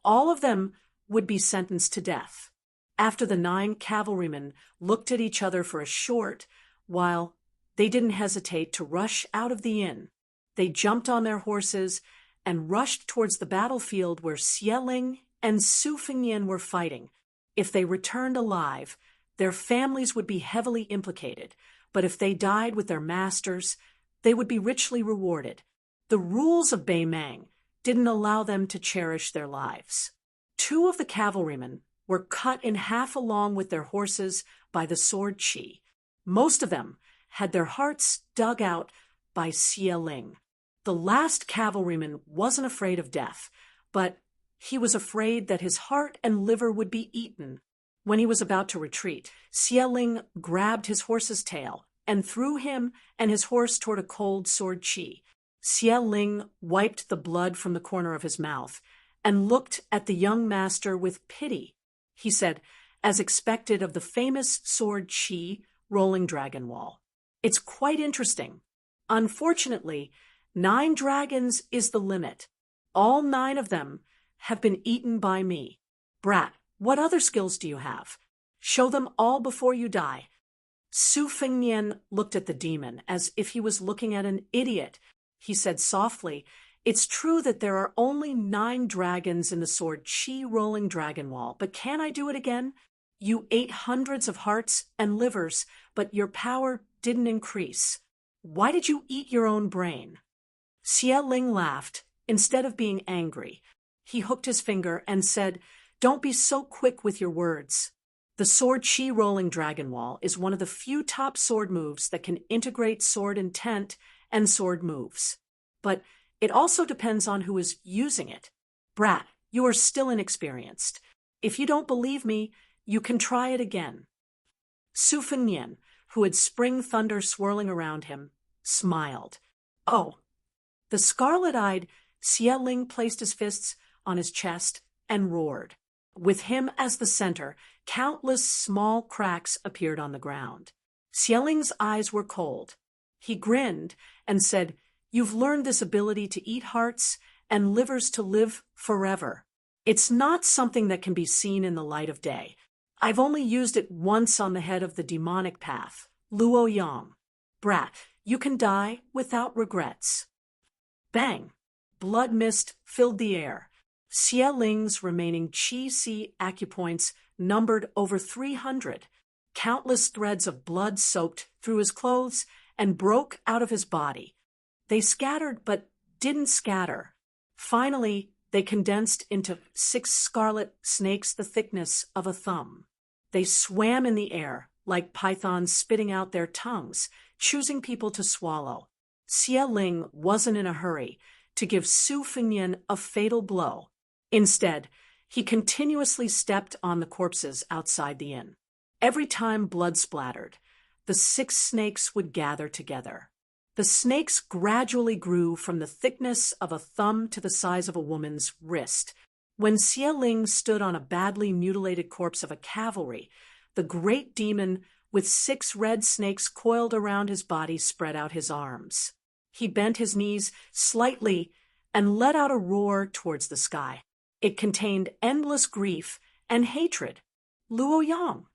All of them would be sentenced to death. After the 9 cavalrymen looked at each other for a short while, they didn't hesitate to rush out of the inn. They jumped on their horses and rushed towards the battlefield where Xie Ling and Su Fengnian were fighting. If they returned alive, their families would be heavily implicated, but if they died with their masters, they would be richly rewarded. The rules of Bei Meng didn't allow them to cherish their lives. 2 of the cavalrymen were cut in half along with their horses by the sword Qi. Most of them had their hearts dug out by Xie Ling. The last cavalryman wasn't afraid of death, but he was afraid that his heart and liver would be eaten. When he was about to retreat, Xie Ling grabbed his horse's tail and threw him and his horse toward a cold sword Qi. Xie Ling wiped the blood from the corner of his mouth and looked at the young master with pity. He said, as expected of the famous sword Qi rolling dragon wall, "It's quite interesting. Unfortunately, 9 dragons is the limit. All 9 of them have been eaten by me. Brat, what other skills do you have? Show them all before you die." Su Fengnian looked at the demon as if he was looking at an idiot. He said softly, "It's true that there are only 9 dragons in the sword Qi rolling dragon wall, but can I do it again? You ate hundreds of hearts and livers, but your power didn't increase. Why did you eat your own brain?" Xie Ling laughed. Instead of being angry, he hooked his finger and said, "Don't be so quick with your words. The sword Qi rolling dragon wall is one of the few top sword moves that can integrate sword intent and sword moves. But it also depends on who is using it. Brat, you are still inexperienced. If you don't believe me, you can try it again." Su Fengnian, who had spring thunder swirling around him, smiled. "Oh." The scarlet-eyed Xie Ling placed his fists on his chest and roared. With him as the center, countless small cracks appeared on the ground. Xie Ling's eyes were cold. He grinned and said, "You've learned this ability to eat hearts and livers to live forever. It's not something that can be seen in the light of day. I've only used it once on the head of the demonic path, Luo Yang. Brat, you can die without regrets." Bang! Blood mist filled the air. Xie Ling's remaining Qi-Si acupoints numbered over 300. Countless threads of blood soaked through his clothes and broke out of his body. They scattered but didn't scatter. Finally, they condensed into 6 scarlet snakes the thickness of a thumb. They swam in the air like pythons spitting out their tongues, choosing people to swallow. Xie Ling wasn't in a hurry to give Su Fengnian a fatal blow. Instead, he continuously stepped on the corpses outside the inn. Every time blood splattered, the 6 snakes would gather together. The snakes gradually grew from the thickness of a thumb to the size of a woman's wrist. When Xie Ling stood on a badly mutilated corpse of a cavalry, the great demon with 6 red snakes coiled around his body spread out his arms. He bent his knees slightly and let out a roar towards the sky. It contained endless grief and hatred. Luo Yang.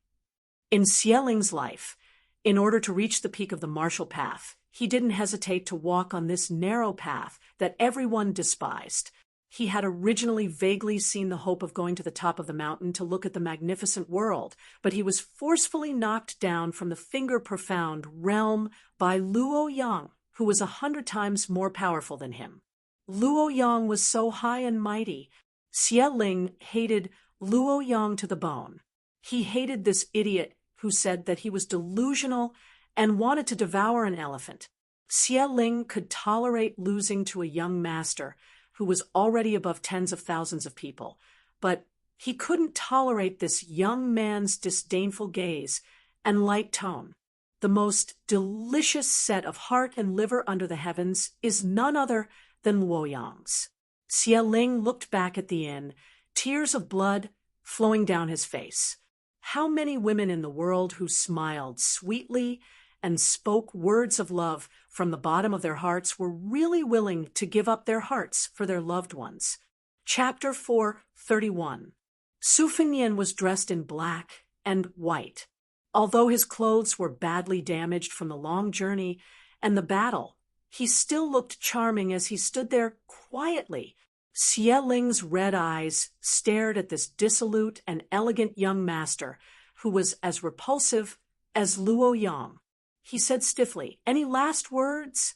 In Xie Ling's life, in order to reach the peak of the martial path, he didn't hesitate to walk on this narrow path that everyone despised. He had originally vaguely seen the hope of going to the top of the mountain to look at the magnificent world, but he was forcefully knocked down from the finger-profound realm by Luo Yang, who was 100 times more powerful than him. Luo Yang was so high and mighty. Xie Ling hated Luo Yang to the bone. He hated this idiot who said that he was delusional and wanted to devour an elephant. Xie Ling could tolerate losing to a young master who was already above tens of thousands of people, but he couldn't tolerate this young man's disdainful gaze and light tone. The most delicious set of heart and liver under the heavens is none other than Luoyang's. Xie Ling looked back at the inn, tears of blood flowing down his face. How many women in the world who smiled sweetly and spoke words of love from the bottom of their hearts were really willing to give up their hearts for their loved ones? Chapter 4:31. Su Fengnian was dressed in black and white. Although his clothes were badly damaged from the long journey and the battle, he still looked charming as he stood there quietly. Xie Ling's red eyes stared at this dissolute and elegant young master who was as repulsive as Luo Yang. He said stiffly, "Any last words?"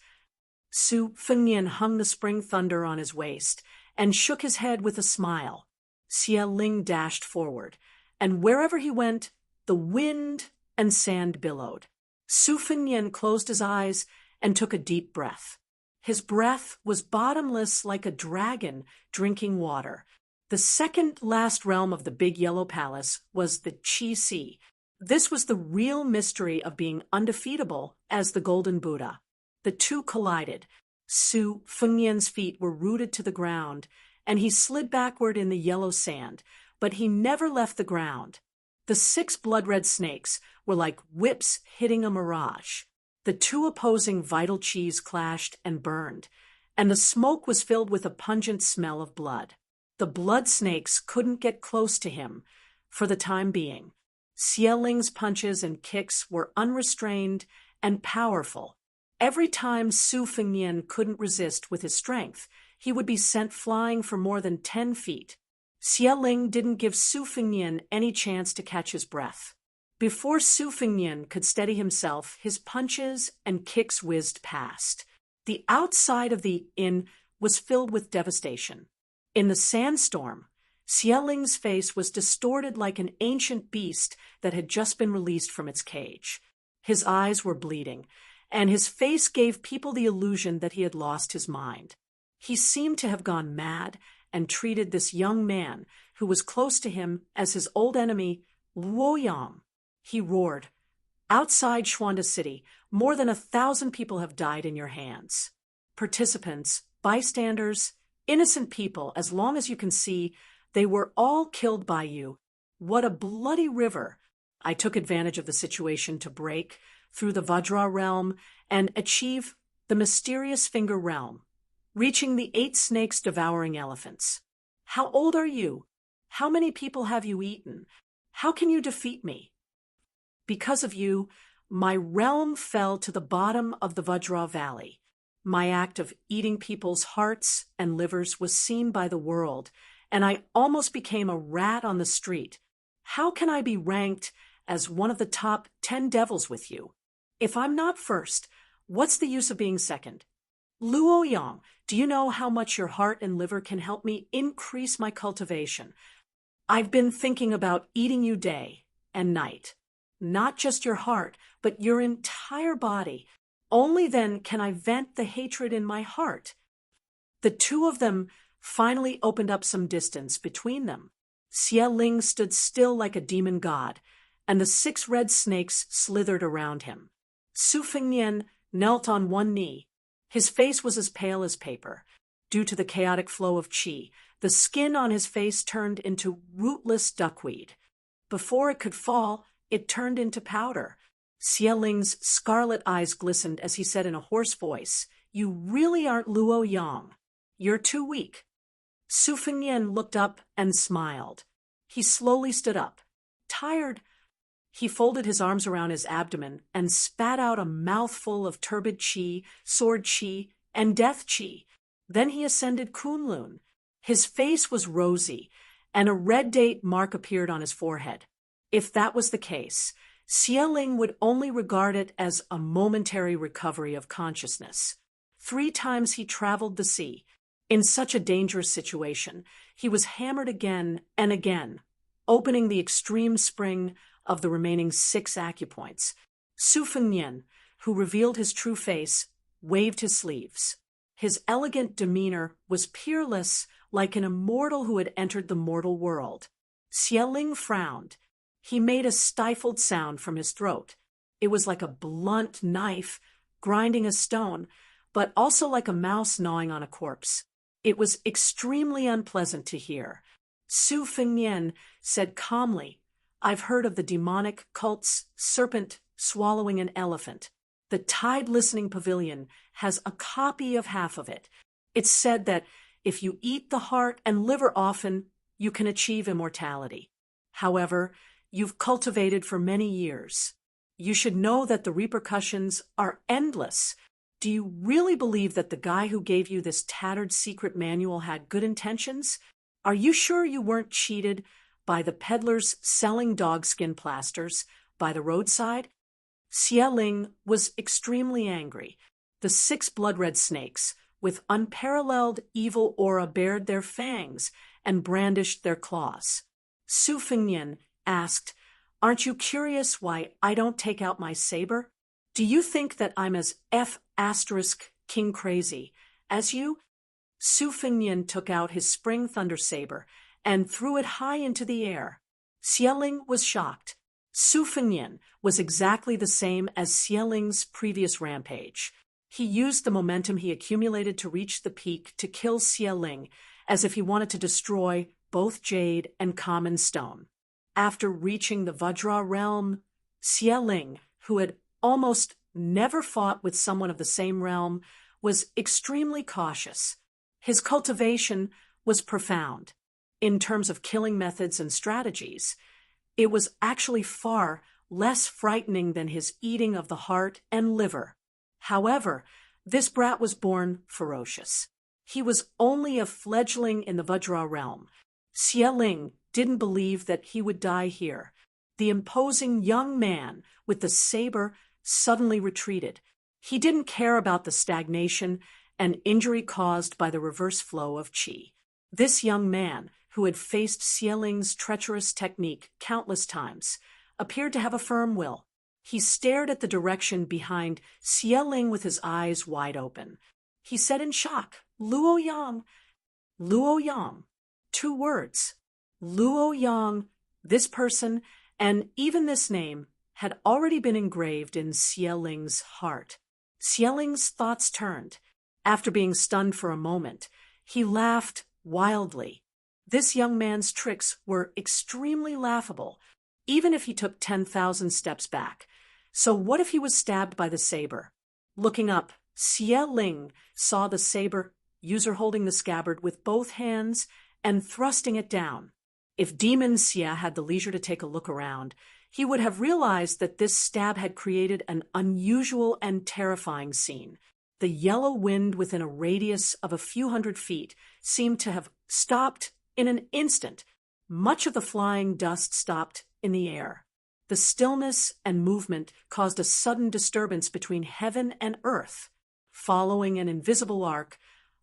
Su Fengnian hung the spring thunder on his waist and shook his head with a smile. Xie Ling dashed forward, and wherever he went, the wind and sand billowed. Su Fengnian closed his eyes and took a deep breath. His breath was bottomless like a dragon drinking water. The second last realm of the big yellow palace was the Qi Sea. This was the real mystery of being undefeatable as the Golden Buddha. The two collided. Su Fengnian's feet were rooted to the ground, and he slid backward in the yellow sand, but he never left the ground. The 6 blood-red snakes were like whips hitting a mirage. The two opposing vital qis clashed and burned, and the smoke was filled with a pungent smell of blood. The blood snakes couldn't get close to him for the time being. Xie Ling's punches and kicks were unrestrained and powerful. Every time Su Fengnian couldn't resist with his strength, he would be sent flying for more than 10 feet. Xie Ling didn't give Su Fengnian any chance to catch his breath. Before Su Fengnian could steady himself, his punches and kicks whizzed past. The outside of the inn was filled with devastation. In the sandstorm, Xie Ling's face was distorted like an ancient beast that had just been released from its cage. His eyes were bleeding, and his face gave people the illusion that he had lost his mind. He seemed to have gone mad and treated this young man, who was close to him, as his old enemy, Luo Yang. He roared, "Outside Xuanda City, more than 1,000 people have died in your hands. Participants, bystanders, innocent people, as long as you can see, they were all killed by you. What a bloody river!" I took advantage of the situation to break through the Vajra realm and achieve the mysterious finger realm, reaching the 8 snakes devouring elephants. How old are you? How many people have you eaten? How can you defeat me? Because of you, my realm fell to the bottom of the Vajra Valley. My act of eating people's hearts and livers was seen by the world, and I almost became a rat on the street. How can I be ranked as one of the top 10 devils with you? If I'm not first, what's the use of being second? Luo Yang, do you know how much your heart and liver can help me increase my cultivation? I've been thinking about eating you day and night. Not just your heart, but your entire body. Only then can I vent the hatred in my heart. The two of them finally opened up some distance between them. Xie Ling stood still like a demon god, and the 6 red snakes slithered around him. Su Fengnian knelt on one knee. His face was as pale as paper. Due to the chaotic flow of qi, the skin on his face turned into rootless duckweed. Before it could fall, it turned into powder. Xie Ling's scarlet eyes glistened as he said in a hoarse voice, "You really aren't Luo Yang. You're too weak." Su Fengnian looked up and smiled. He slowly stood up. Tired, he folded his arms around his abdomen and spat out a mouthful of turbid qi, sword qi, and death qi. Then he ascended Kunlun. His face was rosy, and a red date mark appeared on his forehead. If that was the case, Xie Ling would only regard it as a momentary recovery of consciousness. 3 times he traveled the sea. In such a dangerous situation, he was hammered again and again, opening the extreme spring of the remaining 6 acupoints. Su Fengnian, who revealed his true face, waved his sleeves. His elegant demeanor was peerless, like an immortal who had entered the mortal world. Xie Ling frowned. He made a stifled sound from his throat. It was like a blunt knife grinding a stone, but also like a mouse gnawing on a corpse. It was extremely unpleasant to hear. Su Fengnian said calmly, "I've heard of the demonic cult's serpent swallowing an elephant. The Tide Listening Pavilion has a copy of half of it. It's said that if you eat the heart and liver often, you can achieve immortality. However, you've cultivated for many years. You should know that the repercussions are endless. Do you really believe that the guy who gave you this tattered secret manual had good intentions? Are you sure you weren't cheated by the peddlers selling dogskin plasters by the roadside?" Xie Ling was extremely angry. The 6 blood-red snakes, with unparalleled evil aura, bared their fangs and brandished their claws. Su Fengnian asked, "Aren't you curious why I don't take out my saber? Do you think that I'm as king crazy as you?" Su Fengnian took out his spring thunder saber and threw it high into the air. Xie Ling was shocked. Su Fengnian was exactly the same as Xie Ling's previous rampage. He used the momentum he accumulated to reach the peak to kill Xie Ling, as if he wanted to destroy both jade and common stone. After reaching the Vajra realm, Xie Ling, who had almost never fought with someone of the same realm, was extremely cautious. His cultivation was profound. In terms of killing methods and strategies, it was actually far less frightening than his eating of the heart and liver. However, this brat was born ferocious. He was only a fledgling in the Vajra realm. Xie Ling didn't believe that he would die here. The imposing young man with the saber suddenly retreated. He didn't care about the stagnation and injury caused by the reverse flow of qi. This young man, who had faced Xie Ling's treacherous technique countless times, appeared to have a firm will. He stared at the direction behind Xie Ling with his eyes wide open. He said in shock, "Luo Yang." Luo Yang. 2 words. Luo Yang, this person, and even this name, had already been engraved in Xie Ling's heart. Xie Ling's thoughts turned. After being stunned for a moment, he laughed wildly. This young man's tricks were extremely laughable, even if he took 10,000 steps back. So what if he was stabbed by the saber? Looking up, Xie Ling saw the saber, user holding the scabbard with both hands and thrusting it down. If Demon Xie had the leisure to take a look around, he would have realized that this stab had created an unusual and terrifying scene. The yellow wind within a radius of a few hundred feet seemed to have stopped in an instant. Much of the flying dust stopped in the air. The stillness and movement caused a sudden disturbance between heaven and earth. Following an invisible arc,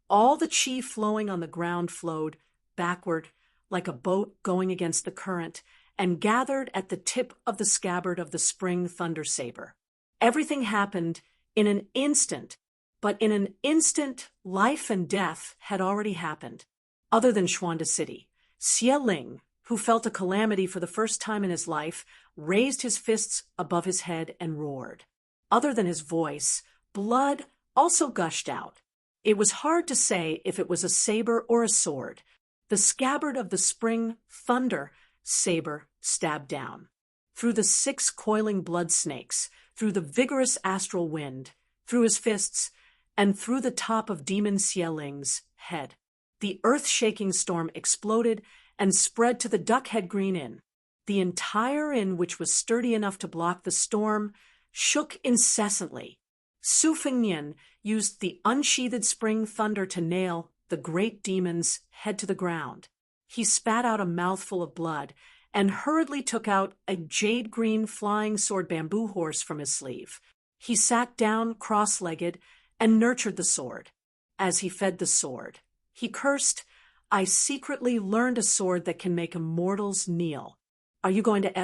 all the qi flowing on the ground flowed backward like a boat going against the current and gathered at the tip of the scabbard of the spring thunder saber. Everything happened in an instant, but in an instant, life and death had already happened. Other than Xuanda City, Xie Ling, who felt a calamity for the first time in his life, raised his fists above his head and roared. Other than his voice, blood also gushed out. It was hard to say if it was a saber or a sword. The scabbard of the spring thunder saber stabbed down. Through the 6 coiling blood snakes, through the vigorous astral wind, through his fists, and through the top of Demon Xie Ling's head. The earth-shaking storm exploded and spread to the Duckhead Green Inn. The entire inn, which was sturdy enough to block the storm, shook incessantly. Su Fengnian used the unsheathed spring thunder to nail the great demon's head to the ground. He spat out a mouthful of blood and hurriedly took out a jade-green flying sword bamboo horse from his sleeve. He sat down cross-legged and nurtured the sword. As he fed the sword, he cursed, "I secretly learned a sword that can make immortals kneel. Are you going to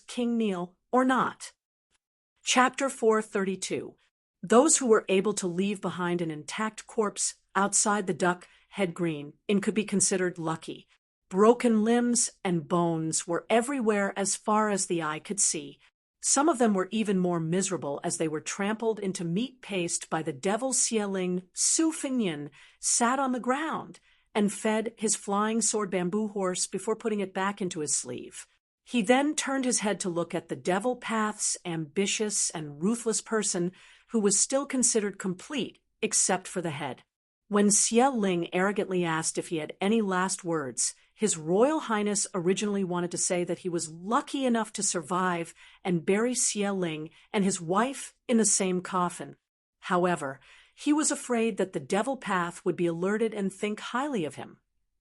King meal or not. Chapter 432. Those who were able to leave behind an intact corpse outside the Duck Head Green Inn could be considered lucky. Broken limbs and bones were everywhere as far as the eye could see. Some of them were even more miserable as they were trampled into meat paste by the devil Xieling. Su Fengnian sat on the ground and fed his flying sword bamboo horse before putting it back into his sleeve. He then turned his head to look at the devil path's ambitious and ruthless person who was still considered complete except for the head. When Xie Ling arrogantly asked if he had any last words, His Royal Highness originally wanted to say that he was lucky enough to survive and bury Xie Ling and his wife in the same coffin. However, he was afraid that the devil path would be alerted and think highly of him.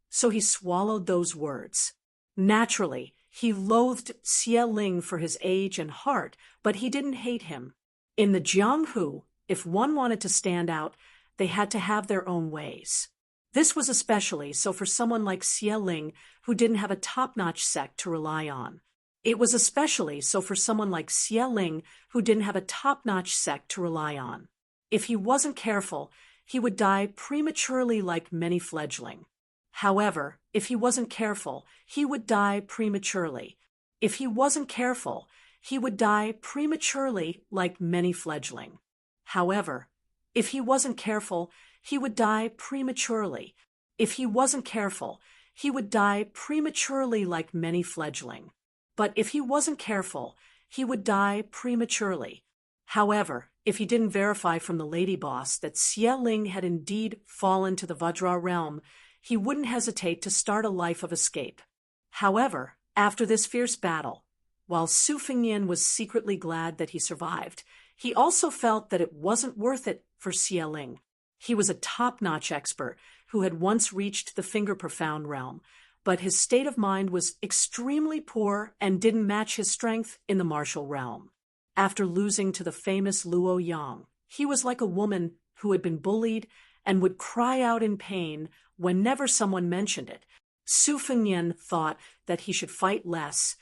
So he swallowed those words. Naturally, he loathed Xie Ling for his age and heart, but he didn't hate him. In the Jianghu, if one wanted to stand out, they had to have their own ways. This was especially so for someone like Xie Ling, who didn't have a top-notch sect to rely on. It was especially so for someone like Xie Ling, who didn't have a top-notch sect to rely on. If he wasn't careful, he would die prematurely like many fledgling. However, if he wasn't careful, he would die prematurely. If he wasn't careful, he would die prematurely like many fledgling. However, if he wasn't careful, he would die prematurely. If he wasn't careful, he would die prematurely like many fledgling. But if he wasn't careful, he would die prematurely. However, if he didn't verify from the lady boss that Xie Ling had indeed fallen to the Vajra realm, he wouldn't hesitate to start a life of escape. However, after this fierce battle, while Su Fengnian was secretly glad that he survived, he also felt that it wasn't worth it for Xie Ling. He was a top-notch expert who had once reached the finger-profound realm, but his state of mind was extremely poor and didn't match his strength in the martial realm. After losing to the famous Luo Yang, he was like a woman who had been bullied and would cry out in pain whenever someone mentioned it. Su Fengnian thought that he should fight less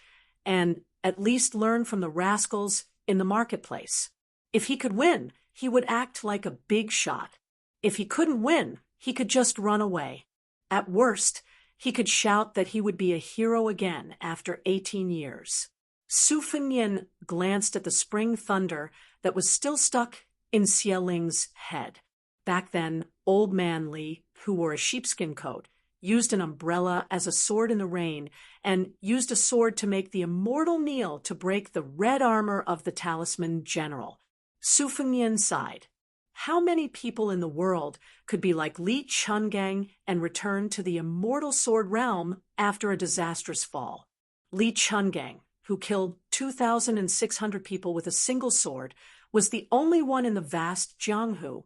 and at least learn from the rascals in the marketplace. If he could win, he would act like a big shot. If he couldn't win, he could just run away. At worst, he could shout that he would be a hero again after 18 years. Su Fengnian glanced at the spring thunder that was still stuck in Xie Ling's head. Back then, Old Man Li, who wore a sheepskin coat, used an umbrella as a sword in the rain, and used a sword to make the immortal kneel to break the red armor of the talisman general. Su Fengnian sighed. How many people in the world could be like Li Chungang and return to the immortal sword realm after a disastrous fall? Li Chungang, who killed 2,600 people with a single sword, was the only one in the vast Jianghu,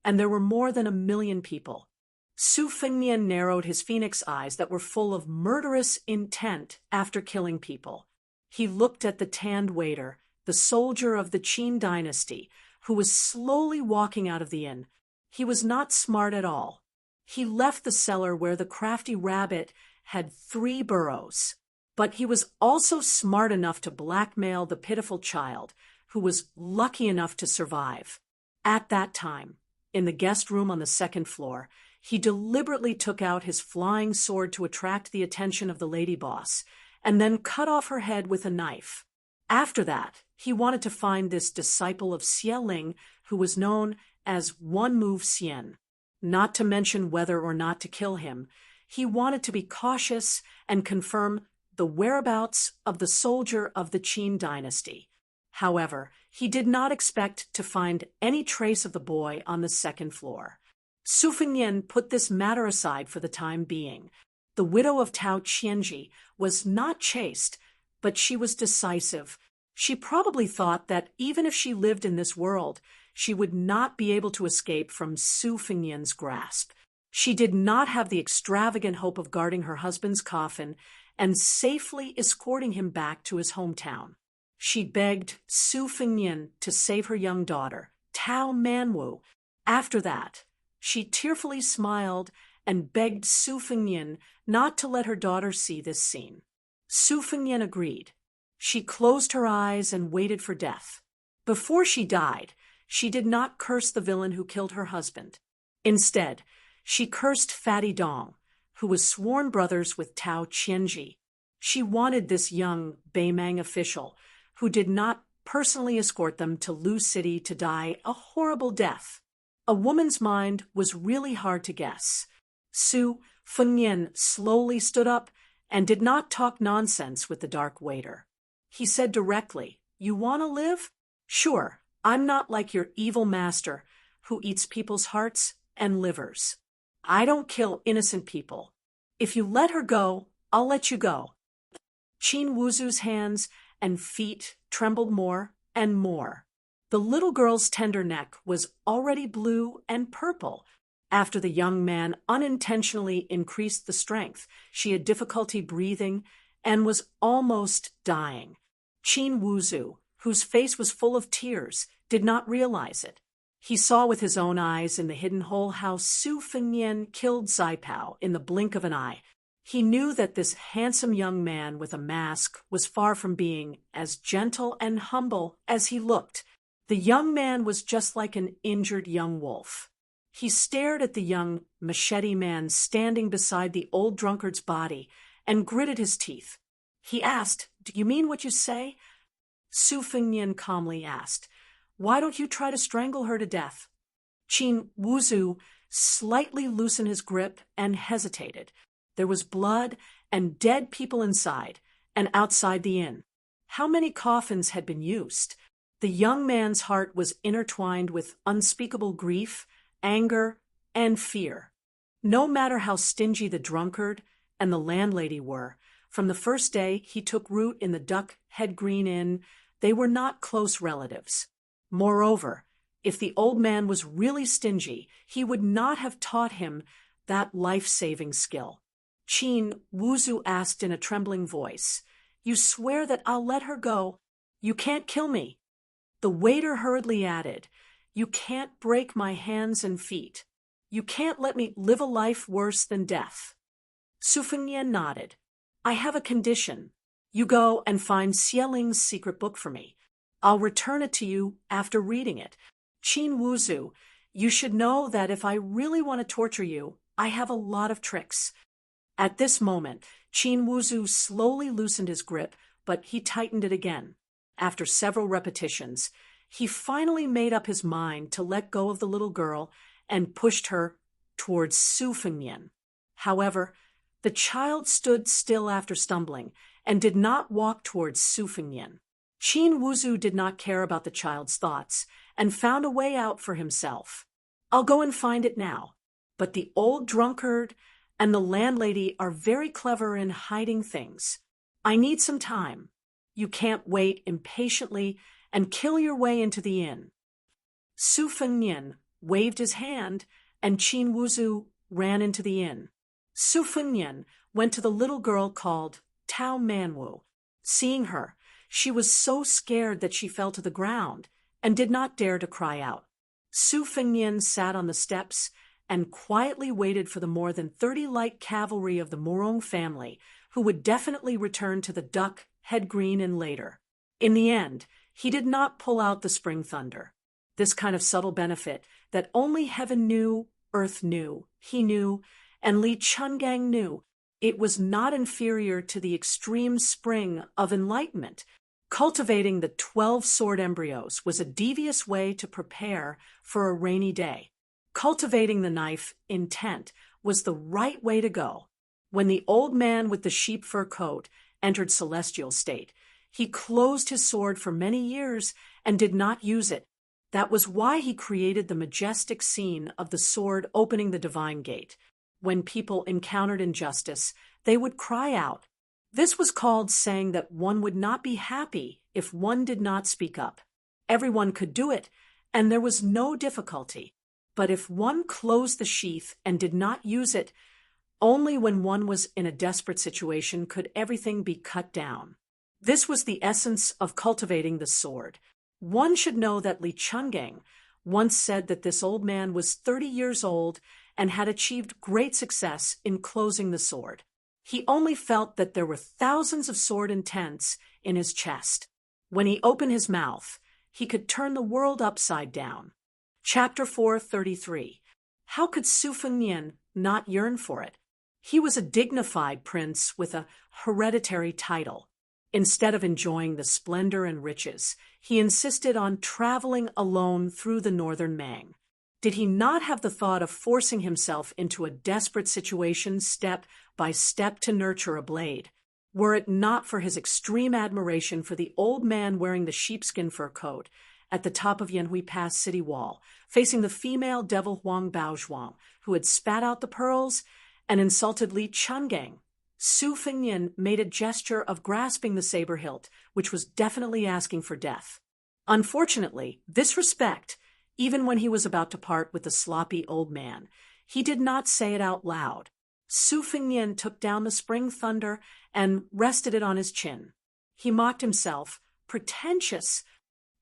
and there were more than 1 million people. Su Fengnian narrowed his phoenix eyes that were full of murderous intent after killing people. He looked at the tanned waiter, the soldier of the Qin dynasty, who was slowly walking out of the inn. He was not smart at all. He left the cellar where the crafty rabbit had 3 burrows. But he was also smart enough to blackmail the pitiful child, who was lucky enough to survive. At that time, in the guest room on the 2nd floor, he deliberately took out his flying sword to attract the attention of the lady boss, and then cut off her head with a knife. After that, he wanted to find this disciple of Xie Ling, who was known as One Move Xian. Not to mention whether or not to kill him, he wanted to be cautious and confirm the whereabouts of the soldier of the Qin dynasty. However, he did not expect to find any trace of the boy on the 2nd floor. Su Fengnian put this matter aside for the time being. The widow of Tao Qianji was not chaste, but she was decisive. She probably thought that even if she lived in this world, she would not be able to escape from Su Fengnian's grasp. She did not have the extravagant hope of guarding her husband's coffin and safely escorting him back to his hometown. She begged Su Fengnian to save her young daughter, Tao Manwu. After that, she tearfully smiled and begged Su Fengnian not to let her daughter see this scene. Su Fengnian agreed. She closed her eyes and waited for death. Before she died, she did not curse the villain who killed her husband. Instead, she cursed Fatty Dong, who was sworn brothers with Tao Qianji. She wanted this young Beimang official, who did not personally escort them to Lu City, to die a horrible death. A woman's mind was really hard to guess. Su Fengnian slowly stood up and did not talk nonsense with the dark waiter. He said directly, "You want to live? Sure, I'm not like your evil master who eats people's hearts and livers. I don't kill innocent people. If you let her go, I'll let you go." Qin Wuzu's hands and feet trembled more and more. The little girl's tender neck was already blue and purple. After the young man unintentionally increased the strength, she had difficulty breathing and was almost dying. Qin Wuzu, whose face was full of tears, did not realize it. He saw with his own eyes in the hidden hole how Su Fengnian killed Zaipao in the blink of an eye. He knew that this handsome young man with a mask was far from being as gentle and humble as he looked. The young man was just like an injured young wolf. He stared at the young machete man standing beside the old drunkard's body and gritted his teeth. He asked, "Do you mean what you say?" Su Fengnian calmly asked, "Why don't you try to strangle her to death?" Qin Wuzu slightly loosened his grip and hesitated. There was blood and dead people inside and outside the inn. How many coffins had been used? The young man's heart was intertwined with unspeakable grief, anger, and fear. No matter how stingy the drunkard and the landlady were, from the first day he took root in the Duck Head Green Inn, they were not close relatives. Moreover, if the old man was really stingy, he would not have taught him that life-saving skill. Qin Wuzu asked in a trembling voice, "You swear that I'll let her go? You can't kill me?" The waiter hurriedly added, "You can't break my hands and feet. You can't let me live a life worse than death." Su Fengnian nodded. "I have a condition. You go and find Xieling's secret book for me. I'll return it to you after reading it. Qin Wuzu, you should know that if I really want to torture you, I have a lot of tricks." At this moment, Qin Wuzu slowly loosened his grip, but he tightened it again. After several repetitions, he finally made up his mind to let go of the little girl and pushed her towards Su Fengnian. However, the child stood still after stumbling and did not walk towards Su Fengnian. Qin Wuzu did not care about the child's thoughts and found a way out for himself. "I'll go and find it now. But the old drunkard and the landlady are very clever in hiding things. I need some time. You can't wait impatiently and kill your way into the inn." Su Fengnian waved his hand, and Qin Wuzu ran into the inn. Su Fengnian went to the little girl called Tao Manwu. Seeing her, she was so scared that she fell to the ground and did not dare to cry out. Su Fengnian sat on the steps and quietly waited for the more than 30 light cavalry of the Morong family, who would definitely return to the Duck Head Green Inn later. In the end, he did not pull out the spring thunder. This kind of subtle benefit that only heaven knew, earth knew, he knew, and Li Chungang knew, it was not inferior to the extreme spring of enlightenment. Cultivating the 12 sword embryos was a devious way to prepare for a rainy day. Cultivating the knife intent was the right way to go. When the old man with the sheep fur coat entered celestial state, he closed his sword for many years and did not use it. That was why he created the majestic scene of the sword opening the divine gate. When people encountered injustice, they would cry out. This was called saying that one would not be happy if one did not speak up. Everyone could do it, and there was no difficulty. But if one closed the sheath and did not use it, only when one was in a desperate situation could everything be cut down. This was the essence of cultivating the sword. One should know that Li Chungang once said that this old man was 30 years old and had achieved great success in closing the sword. He only felt that there were thousands of sword intents in his chest. When he opened his mouth, he could turn the world upside down. Chapter 433. How could Su Fengnian not yearn for it? He was a dignified prince with a hereditary title. Instead of enjoying the splendor and riches, he insisted on traveling alone through the northern Mang. Did he not have the thought of forcing himself into a desperate situation step by step to nurture a blade? Were it not for his extreme admiration for the old man wearing the sheepskin fur coat at the top of Yanhui Pass city wall, facing the female devil Huang Baozhuang, who had spat out the pearls and insulted Li Chungang, Su Fengnian made a gesture of grasping the saber hilt, which was definitely asking for death. Unfortunately, this respect, even when he was about to part with the sloppy old man, he did not say it out loud. Su Fengnian took down the spring thunder and rested it on his chin. He mocked himself, pretentious.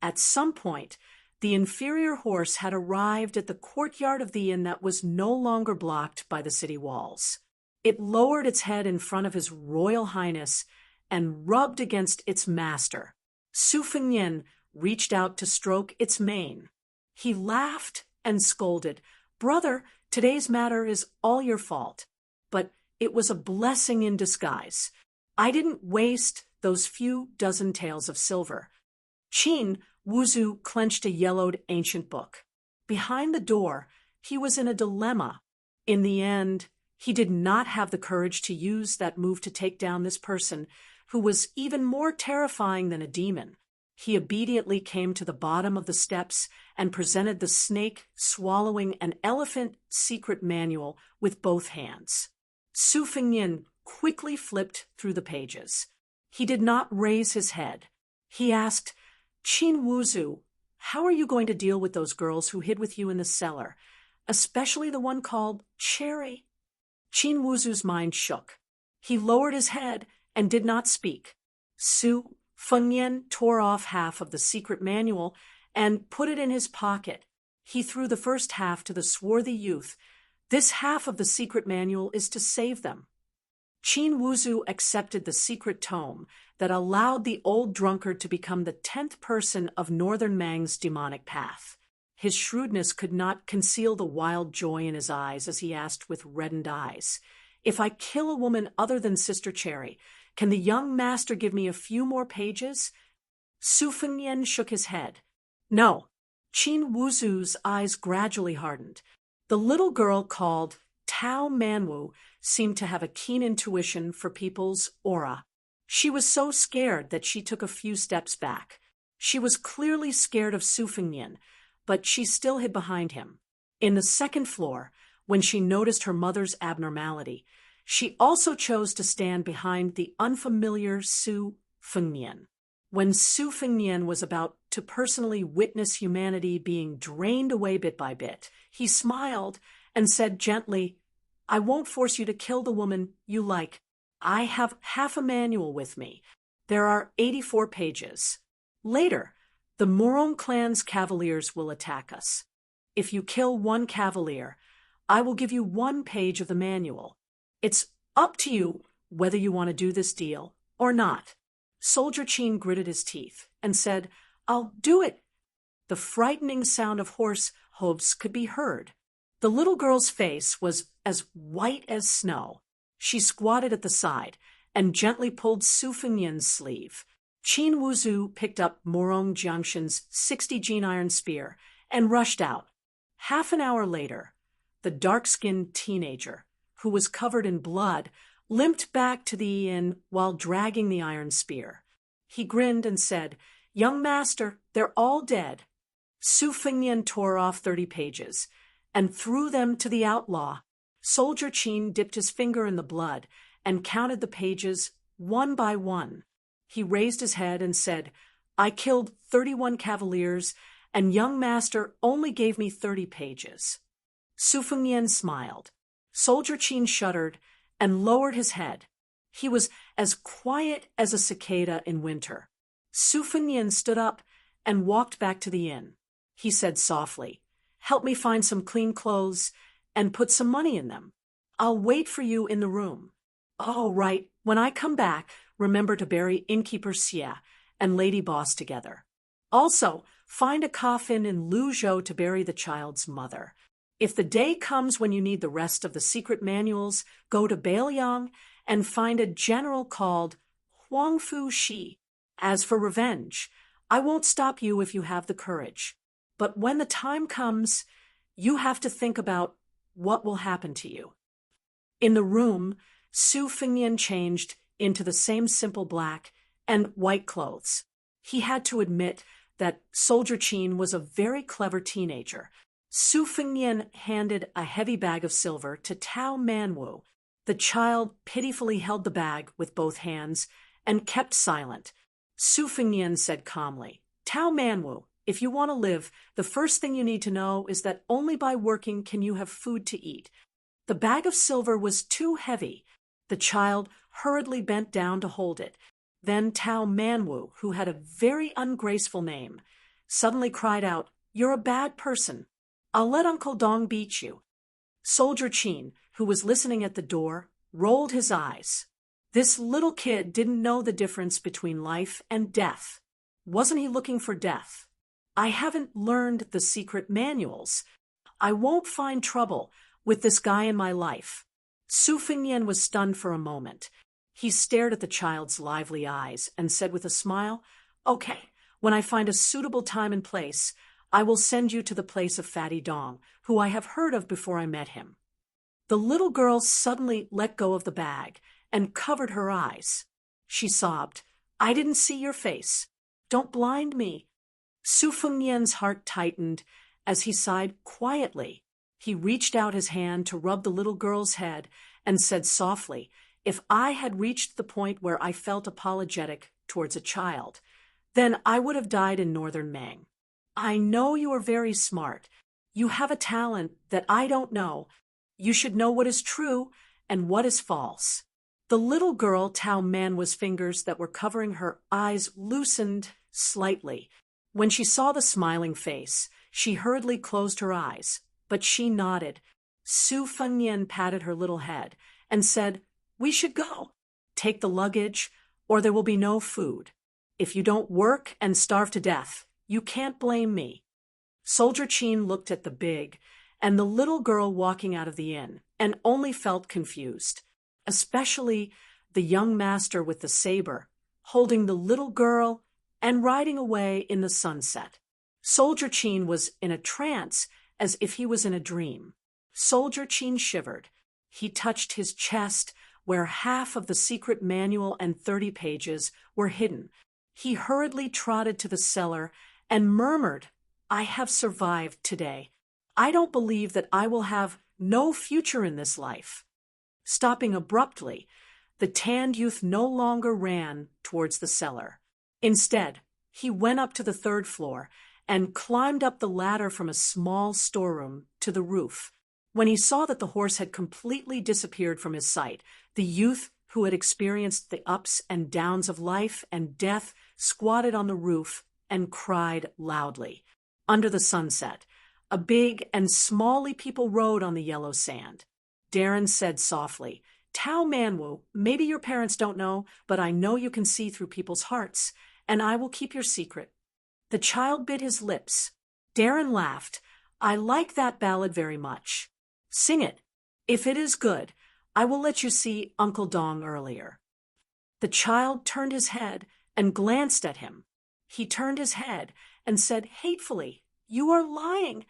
At some point, the inferior horse had arrived at the courtyard of the inn that was no longer blocked by the city walls. It lowered its head in front of his royal highness and rubbed against its master. Su Fengnian reached out to stroke its mane. He laughed and scolded, "Brother, today's matter is all your fault." But it was a blessing in disguise. I didn't waste those few dozen taels of silver. Qin Wuzu clenched a yellowed ancient book. Behind the door, he was in a dilemma. In the end, he did not have the courage to use that move to take down this person, who was even more terrifying than a demon. He obediently came to the bottom of the steps and presented the snake swallowing an elephant secret manual with both hands. Su Fengnian quickly flipped through the pages. He did not raise his head. He asked, "Qin Wuzu, how are you going to deal with those girls who hid with you in the cellar, especially the one called Cherry?" Qin Wuzu's mind shook. He lowered his head and did not speak. Su Fengnian tore off half of the secret manual and put it in his pocket. He threw the first half to the swarthy youth. "This half of the secret manual is to save them." Qin Wuzu accepted the secret tome that allowed the old drunkard to become the 10th person of Northern Mang's demonic path. His shrewdness could not conceal the wild joy in his eyes as he asked with reddened eyes, "If I kill a woman other than Sister Cherry, can the young master give me a few more pages?" Su Fengnian shook his head. "No." Qin Wuzu's eyes gradually hardened. The little girl called Tao Manwu seemed to have a keen intuition for people's aura. She was so scared that she took a few steps back. She was clearly scared of Su Fengnian, but she still hid behind him. In the second floor, when she noticed her mother's abnormality, she also chose to stand behind the unfamiliar Su Fengnian. When Su Fengnian was about to personally witness humanity being drained away bit by bit, he smiled and said gently, "I won't force you to kill the woman you like. I have half a manual with me. There are 84 pages. Later, the Morong clan's cavaliers will attack us. If you kill one cavalier, I will give you 1 page of the manual. It's up to you whether you want to do this deal or not." Soldier Qin gritted his teeth and said, "I'll do it." The frightening sound of horse hoofs could be heard. The little girl's face was as white as snow. She squatted at the side and gently pulled Su Fengnian's sleeve. Qin Wuzu picked up Morong Jiangshan's 60-gene iron spear and rushed out. Half an hour later, the dark-skinned teenager, who was covered in blood, limped back to the inn while dragging the iron spear. He grinned and said, "Young master, they're all dead." Su Fengnian tore off 30 pages and threw them to the outlaw. Soldier Qin dipped his finger in the blood and counted the pages one by one. He raised his head and said, "I killed 31 cavaliers, and young master only gave me 30 pages." Su Fengnian smiled. Soldier Qin shuddered and lowered his head. He was as quiet as a cicada in winter. Su Fengnian stood up and walked back to the inn. He said softly, "Help me find some clean clothes and put some money in them. I'll wait for you in the room." "Oh, right. When I come back, remember to bury Innkeeper Xie and Lady Boss together. Also, find a coffin in Luzhou to bury the child's mother. If the day comes when you need the rest of the secret manuals, go to Beiliang and find a general called Huangfu Shi. As for revenge, I won't stop you if you have the courage. But when the time comes, you have to think about what will happen to you. In the room, Su Fengnian changed into the same simple black and white clothes. He had to admit that Soldier Qin was a very clever teenager. Su Fengnian handed a heavy bag of silver to Tao Manwu. The child pitifully held the bag with both hands and kept silent. Su Fengnian said calmly, "Tao Manwu, if you want to live, the first thing you need to know is that only by working can you have food to eat." The bag of silver was too heavy. The child hurriedly bent down to hold it. Then Tao Manwu, who had a very ungraceful name, suddenly cried out, "You're a bad person. I'll let Uncle Dong beat you." Soldier Qin, who was listening at the door, rolled his eyes. This little kid didn't know the difference between life and death. Wasn't he looking for death? "I haven't learned the secret manuals. I won't find trouble with this guy in my life." Su Fengnian was stunned for a moment. He stared at the child's lively eyes and said with a smile, "Okay, when I find a suitable time and place, I will send you to the place of Fatty Dong, who I have heard of before I met him." The little girl suddenly let go of the bag and covered her eyes. She sobbed, "I didn't see your face. Don't blind me." Su Fengnian's heart tightened as he sighed quietly. He reached out his hand to rub the little girl's head and said softly, "If I had reached the point where I felt apologetic towards a child, then I would have died in northern Meng. I know you are very smart. You have a talent that I don't know. You should know what is true and what is false." The little girl, Tao Manwu's fingers that were covering her eyes loosened slightly. When she saw the smiling face, she hurriedly closed her eyes, but she nodded. Su Fengnian patted her little head and said, "We should go. Take the luggage, or there will be no food. If you don't work and starve to death, you can't blame me." Soldier Qin looked at the big and the little girl walking out of the inn and only felt confused, especially the young master with the saber, holding the little girl and riding away in the sunset. Soldier Qin was in a trance as if he was in a dream. Soldier Qin shivered. He touched his chest where half of the secret manual and 30 pages were hidden. He hurriedly trotted to the cellar and murmured, "I have survived today. I don't believe that I will have no future in this life." Stopping abruptly, the tanned youth no longer ran towards the cellar. Instead, he went up to the 3rd floor and climbed up the ladder from a small storeroom to the roof. When he saw that the horse had completely disappeared from his sight, the youth who had experienced the ups and downs of life and death squatted on the roof and cried loudly. Under the sunset, a big and smally people rode on the yellow sand. Darren said softly, "Tao Manwu, maybe your parents don't know, but I know you can see through people's hearts, and I will keep your secret." The child bit his lips. Darren laughed. "I like that ballad very much. Sing it. If it is good, I will let you see Uncle Dong earlier." The child turned his head and glanced at him. He turned his head and said hatefully, "You are lying."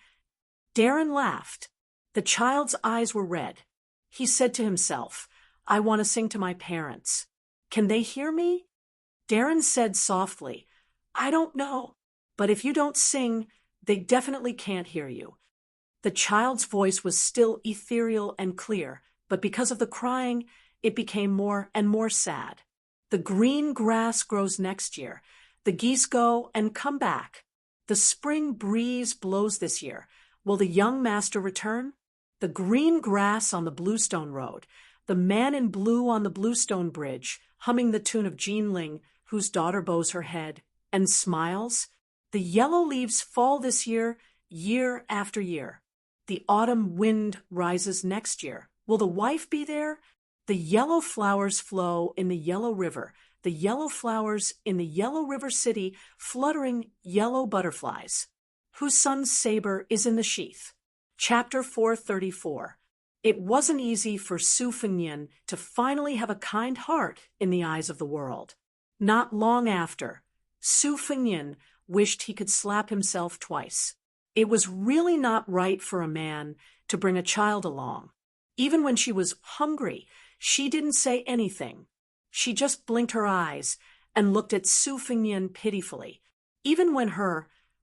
Darren laughed. The child's eyes were red. He said to himself, "I want to sing to my parents. Can they hear me?" Darren said softly, "I don't know, but if you don't sing, they definitely can't hear you." The child's voice was still ethereal and clear, but because of the crying, it became more and more sad. "The green grass grows next year. The geese go and come back. The spring breeze blows this year. Will the young master return? The green grass on the Bluestone Road. The man in blue on the Bluestone Bridge, humming the tune of Jean Ling, whose daughter bows her head and smiles. The yellow leaves fall this year, year after year. The autumn wind rises next year. Will the wife be there? The yellow flowers flow in the yellow river. the yellow flowers in the yellow river city fluttering yellow butterflies. Whose son's saber is in the sheath. Chapter 434. It wasn't easy for Su Fengnian to finally have a kind heart in the eyes of the world. Not long after, Su Fengnian wished he could slap himself twice. It was really not right for a man to bring a child along. Even when she was hungry, she didn't say anything. She just blinked her eyes and looked at Su Fengnian pitifully. Even when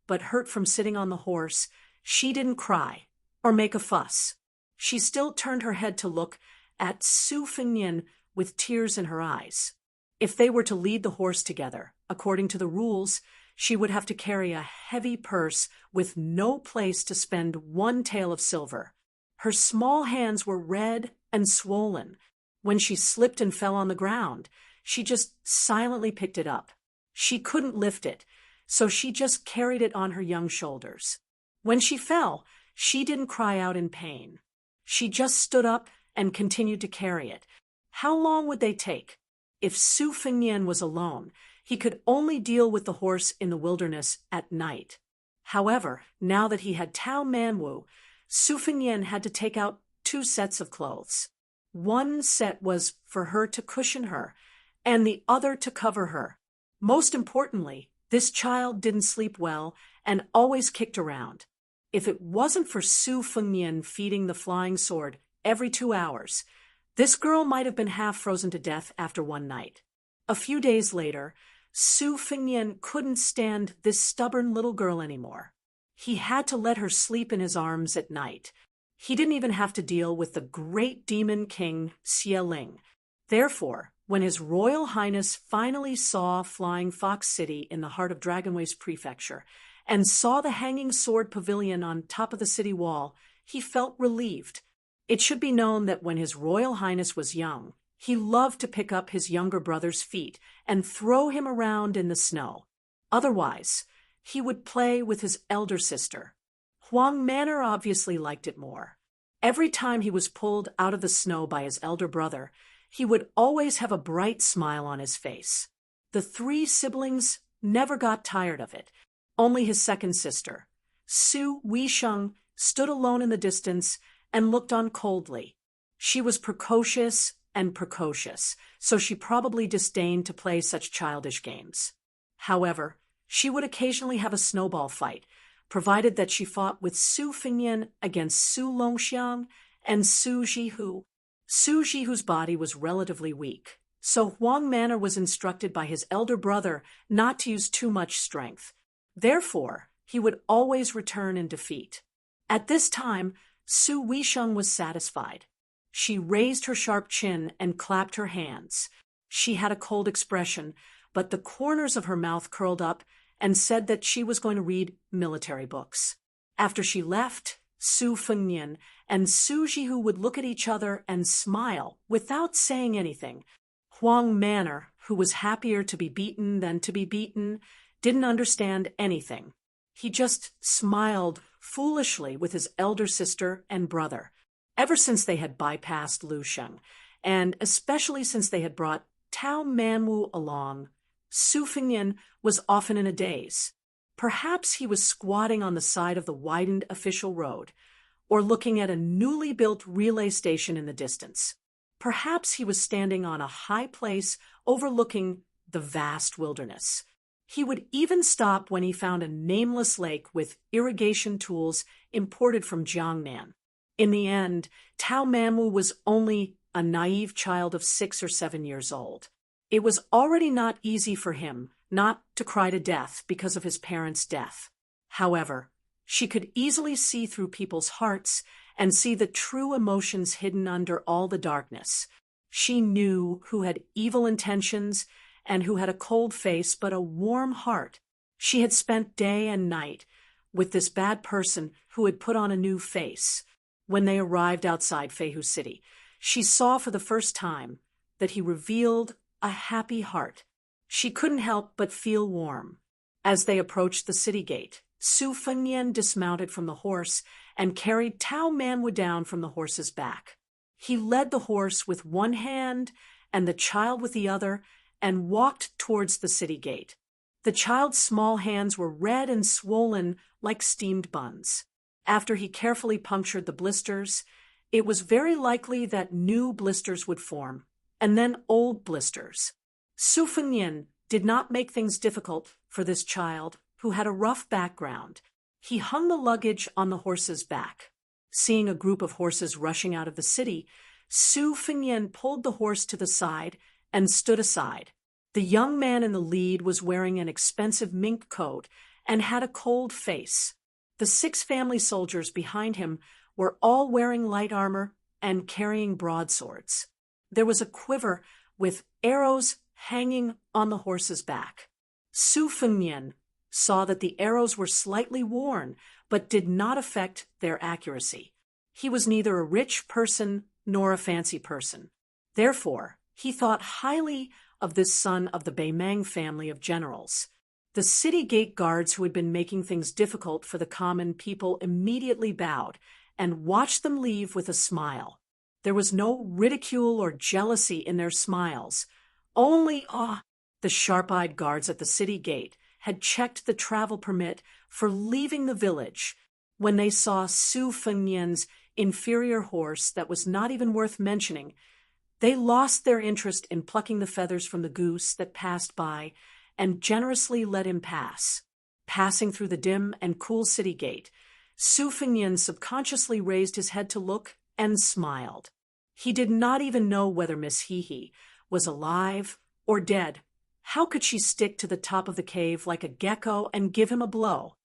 but hurt from sitting on the horse, she didn't cry or make a fuss. She still turned her head to look at Su Fengnian with tears in her eyes. If they were to lead the horse together, according to the rules, she would have to carry a heavy purse with no place to spend one tael of silver. Her small hands were red and swollen. When she slipped and fell on the ground, she just silently picked it up. She couldn't lift it, so she just carried it on her young shoulders. When she fell, she didn't cry out in pain. She just stood up and continued to carry it. How long would they take? If Su Fengnian was alone, he could only deal with the horse in the wilderness at night. However, now that he had Tao Manwu, Su Fengnian had to take out 2 sets of clothes. One set was for her to cushion her, and the other to cover her. Most importantly, this child didn't sleep well and always kicked around. If it wasn't for Su Fengnian feeding the flying sword every 2 hours, this girl might have been half frozen to death after one night. A few days later, Su Fengnian couldn't stand this stubborn little girl anymore. He had to let her sleep in his arms at night. He didn't even have to deal with the great demon king Xie Ling. Therefore, when His Royal Highness finally saw Flying Fox City in the heart of Dragonways Prefecture and saw the hanging sword pavilion on top of the city wall, he felt relieved. It should be known that when His Royal Highness was young, he loved to pick up his younger brother's feet and throw him around in the snow. Otherwise, he would play with his elder sister. Huang Manor obviously liked it more. Every time he was pulled out of the snow by his elder brother, he would always have a bright smile on his face. The 3 siblings never got tired of it. Only his second sister, Su Weisheng, stood alone in the distance and looked on coldly. She was precocious, so she probably disdained to play such childish games. However, she would occasionally have a snowball fight, provided that she fought with Su Fengnian against Su Longxiang and Su Jihu. Su Jihu's body was relatively weak, so Huang Manor was instructed by his elder brother not to use too much strength. Therefore, he would always return in defeat. At this time, Su Weisheng was satisfied. She raised her sharp chin and clapped her hands. She had a cold expression, but the corners of her mouth curled up and said that she was going to read military books. After she left, Su Fengnian and Su Jihu would look at each other and smile without saying anything. Huang Manor, who was happier to be beaten than to be beaten, didn't understand anything. He just smiled foolishly with his elder sister and brother. Ever since they had bypassed Lu Sheng, and especially since they had brought Tao Manwu along, Su Fengnian was often in a daze. Perhaps he was squatting on the side of the widened official road, or looking at a newly built relay station in the distance. Perhaps he was standing on a high place overlooking the vast wilderness. He would even stop when he found a nameless lake with irrigation tools imported from Jiangnan. In the end, Tao Manwu was only a naive child of 6 or 7 years old. It was already not easy for him not to cry to death because of his parents' death. However, she could easily see through people's hearts and see the true emotions hidden under all the darkness. She knew who had evil intentions and who had a cold face but a warm heart. She had spent day and night with this bad person who had put on a new face. When they arrived outside Feihu City, she saw for the first time that he revealed a happy heart. She couldn't help but feel warm. As they approached the city gate, Su Fengnian dismounted from the horse and carried Tao Manwu down from the horse's back. He led the horse with one hand and the child with the other and walked towards the city gate. The child's small hands were red and swollen like steamed buns. After he carefully punctured the blisters, it was very likely that new blisters would form, and then old blisters. Su Fengnian did not make things difficult for this child, who had a rough background. He hung the luggage on the horse's back. Seeing a group of horses rushing out of the city, Su Fengnian pulled the horse to the side and stood aside. The young man in the lead was wearing an expensive mink coat and had a cold face. The 6 family soldiers behind him were all wearing light armor and carrying broadswords. There was a quiver with arrows hanging on the horse's back. Su Fengnian saw that the arrows were slightly worn, but did not affect their accuracy. He was neither a rich person nor a fancy person. Therefore, he thought highly of this son of the Beimang family of generals. The city gate guards who had been making things difficult for the common people immediately bowed and watched them leave with a smile. There was no ridicule or jealousy in their smiles, only awe. The sharp-eyed guards at the city gate had checked the travel permit for leaving the village. When they saw Su Fengnian's inferior horse that was not even worth mentioning, they lost their interest in plucking the feathers from the goose that passed by and generously let him pass. Passing through the dim and cool city gate, Su Fengnian subconsciously raised his head to look and smiled. He did not even know whether Miss Hehe was alive or dead. How could she stick to the top of the cave like a gecko and give him a blow?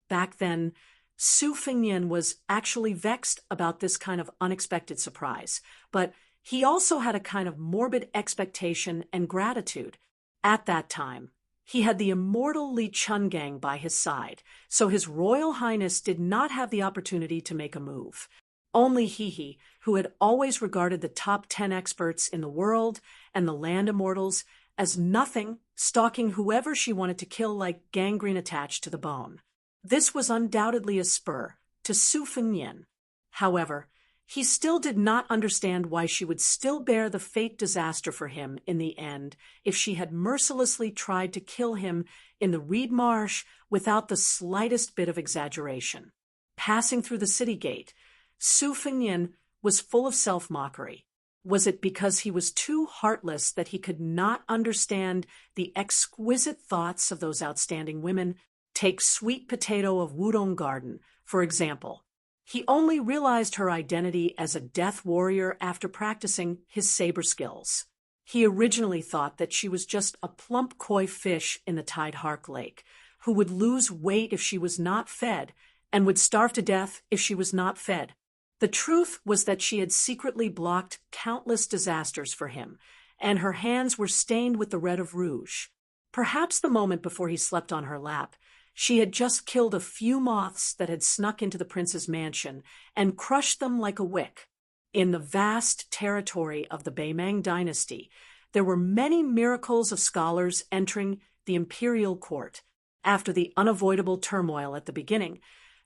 Back then, Su Fengnian was actually vexed about this kind of unexpected surprise, but he also had a kind of morbid expectation and gratitude. At that time, he had the immortal Li Chungang by his side, so His Royal Highness did not have the opportunity to make a move. Only Hehe, who had always regarded the top 10 experts in the world and the land immortals as nothing, stalking whoever she wanted to kill like gangrene attached to the bone. This was undoubtedly a spur to Su Fengnian. However, he still did not understand why she would still bear the fate disaster for him in the end if she had mercilessly tried to kill him in the reed marsh without the slightest bit of exaggeration. Passing through the city gate, Su Fengnian was full of self-mockery. Was it because he was too heartless that he could not understand the exquisite thoughts of those outstanding women? Take Sweet Potato of Wudong Garden, for example. He only realized her identity as a death warrior after practicing his saber skills. He originally thought that she was just a plump koi fish in the Tide Hark Lake, who would lose weight if she was not fed and would starve to death if she was not fed. The truth was that she had secretly blocked countless disasters for him, and her hands were stained with the red of rouge. Perhaps the moment before he slept on her lap, she had just killed a few moths that had snuck into the prince's mansion and crushed them like a wick. In the vast territory of the Beimang dynasty, there were many miracles of scholars entering the imperial court. After the unavoidable turmoil at the beginning,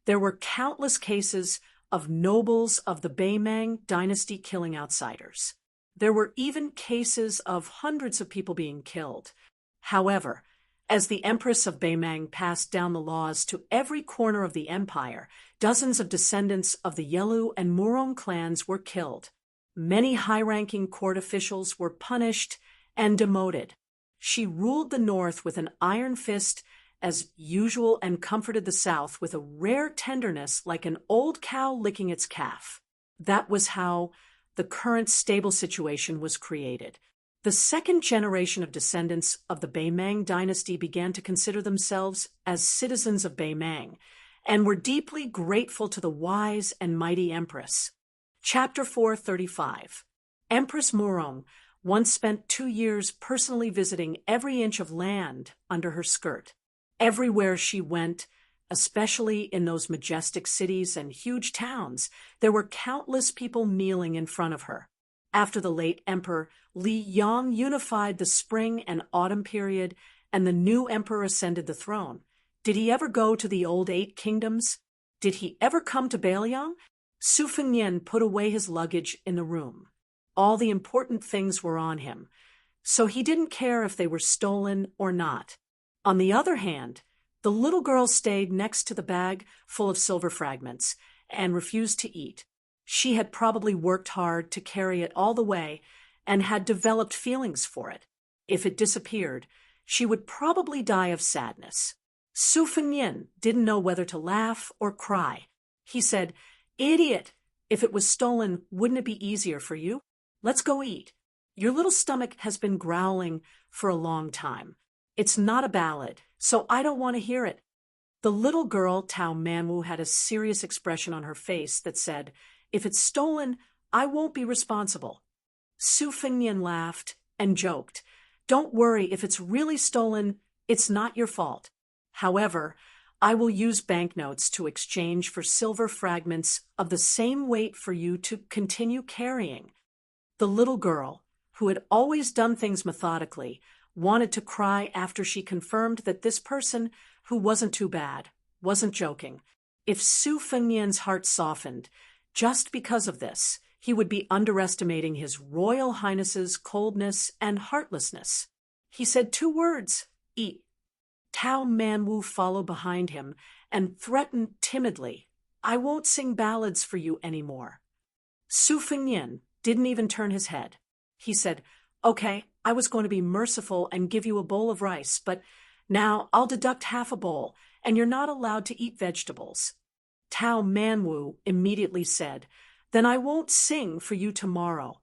there were countless cases of nobles of the Beimang dynasty killing outsiders. There were even cases of hundreds of people being killed. However, as the Empress of Beimang passed down the laws to every corner of the empire, dozens of descendants of the Yelu and Murong clans were killed. Many high-ranking court officials were punished and demoted. She ruled the north with an iron fist as usual and comforted the south with a rare tenderness like an old cow licking its calf. That was how the current stable situation was created. The second generation of descendants of the Beimang dynasty began to consider themselves as citizens of Beimang and were deeply grateful to the wise and mighty empress. Chapter 435. Empress Murong once spent 2 years personally visiting every inch of land under her skirt. Everywhere she went, especially in those majestic cities and huge towns, there were countless people kneeling in front of her. After the late Emperor Li Yang unified the spring and autumn period and the new emperor ascended the throne, did he ever go to the old 8 kingdoms? Did he ever come to Bailiang? Su Fengnian put away his luggage in the room. All the important things were on him. so he didn't care if they were stolen or not. On the other hand, the little girl stayed next to the bag full of silver fragments and refused to eat. She had probably worked hard to carry it all the way and had developed feelings for it. If it disappeared, she would probably die of sadness. Su Fengnian didn't know whether to laugh or cry. He said, "Idiot! If it was stolen, wouldn't it be easier for you? Let's go eat. Your little stomach has been growling for a long time. It's not a ballad, so I don't want to hear it." The little girl, Tao Manwu, had a serious expression on her face that said, "If it's stolen, I won't be responsible." Su Fengnian laughed and joked, "Don't worry, if it's really stolen, it's not your fault. However, I will use banknotes to exchange for silver fragments of the same weight for you to continue carrying." The little girl, who had always done things methodically, wanted to cry after she confirmed that this person, who wasn't too bad, wasn't joking. If Su Fengnian's heart softened, just because of this, he would be underestimating His Royal Highness's coldness and heartlessness. He said 2 words, "Eat." Tao Manwu followed behind him and threatened timidly, "I won't sing ballads for you anymore." Su Fengnian didn't even turn his head. He said, "Okay, I was going to be merciful and give you a bowl of rice, but now I'll deduct half a bowl, and you're not allowed to eat vegetables." Tao Manwu immediately said, "Then I won't sing for you tomorrow."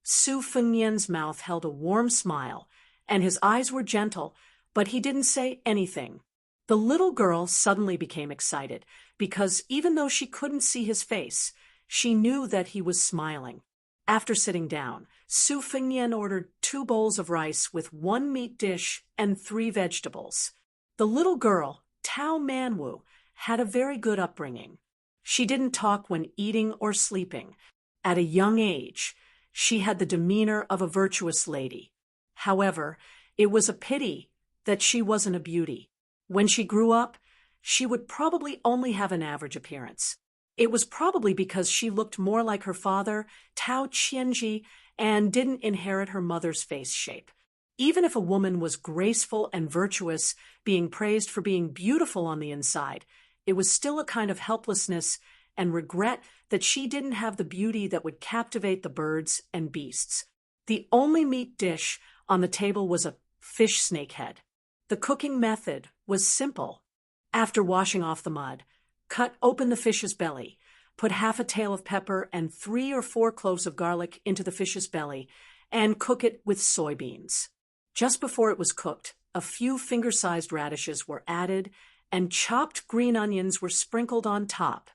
Su Fengnian's mouth held a warm smile, and his eyes were gentle, but he didn't say anything. The little girl suddenly became excited, because even though she couldn't see his face, she knew that he was smiling. After sitting down, Su Fengnian ordered 2 bowls of rice with 1 meat dish and 3 vegetables. The little girl, Tao Manwu, had a very good upbringing. She didn't talk when eating or sleeping. At a young age, she had the demeanor of a virtuous lady. However, it was a pity that she wasn't a beauty. When she grew up, she would probably only have an average appearance. It was probably because she looked more like her father, Tao Qianji, and didn't inherit her mother's face shape. Even if a woman was graceful and virtuous, being praised for being beautiful on the inside, it was still a kind of helplessness and regret that she didn't have the beauty that would captivate the birds and beasts. The only meat dish on the table was a fish snakehead. The cooking method was simple. After washing off the mud, cut open the fish's belly, put half a tail of pepper and 3 or 4 cloves of garlic into the fish's belly, and cook it with soybeans. Just before it was cooked, a few finger-sized radishes were added, and chopped green onions were sprinkled on top.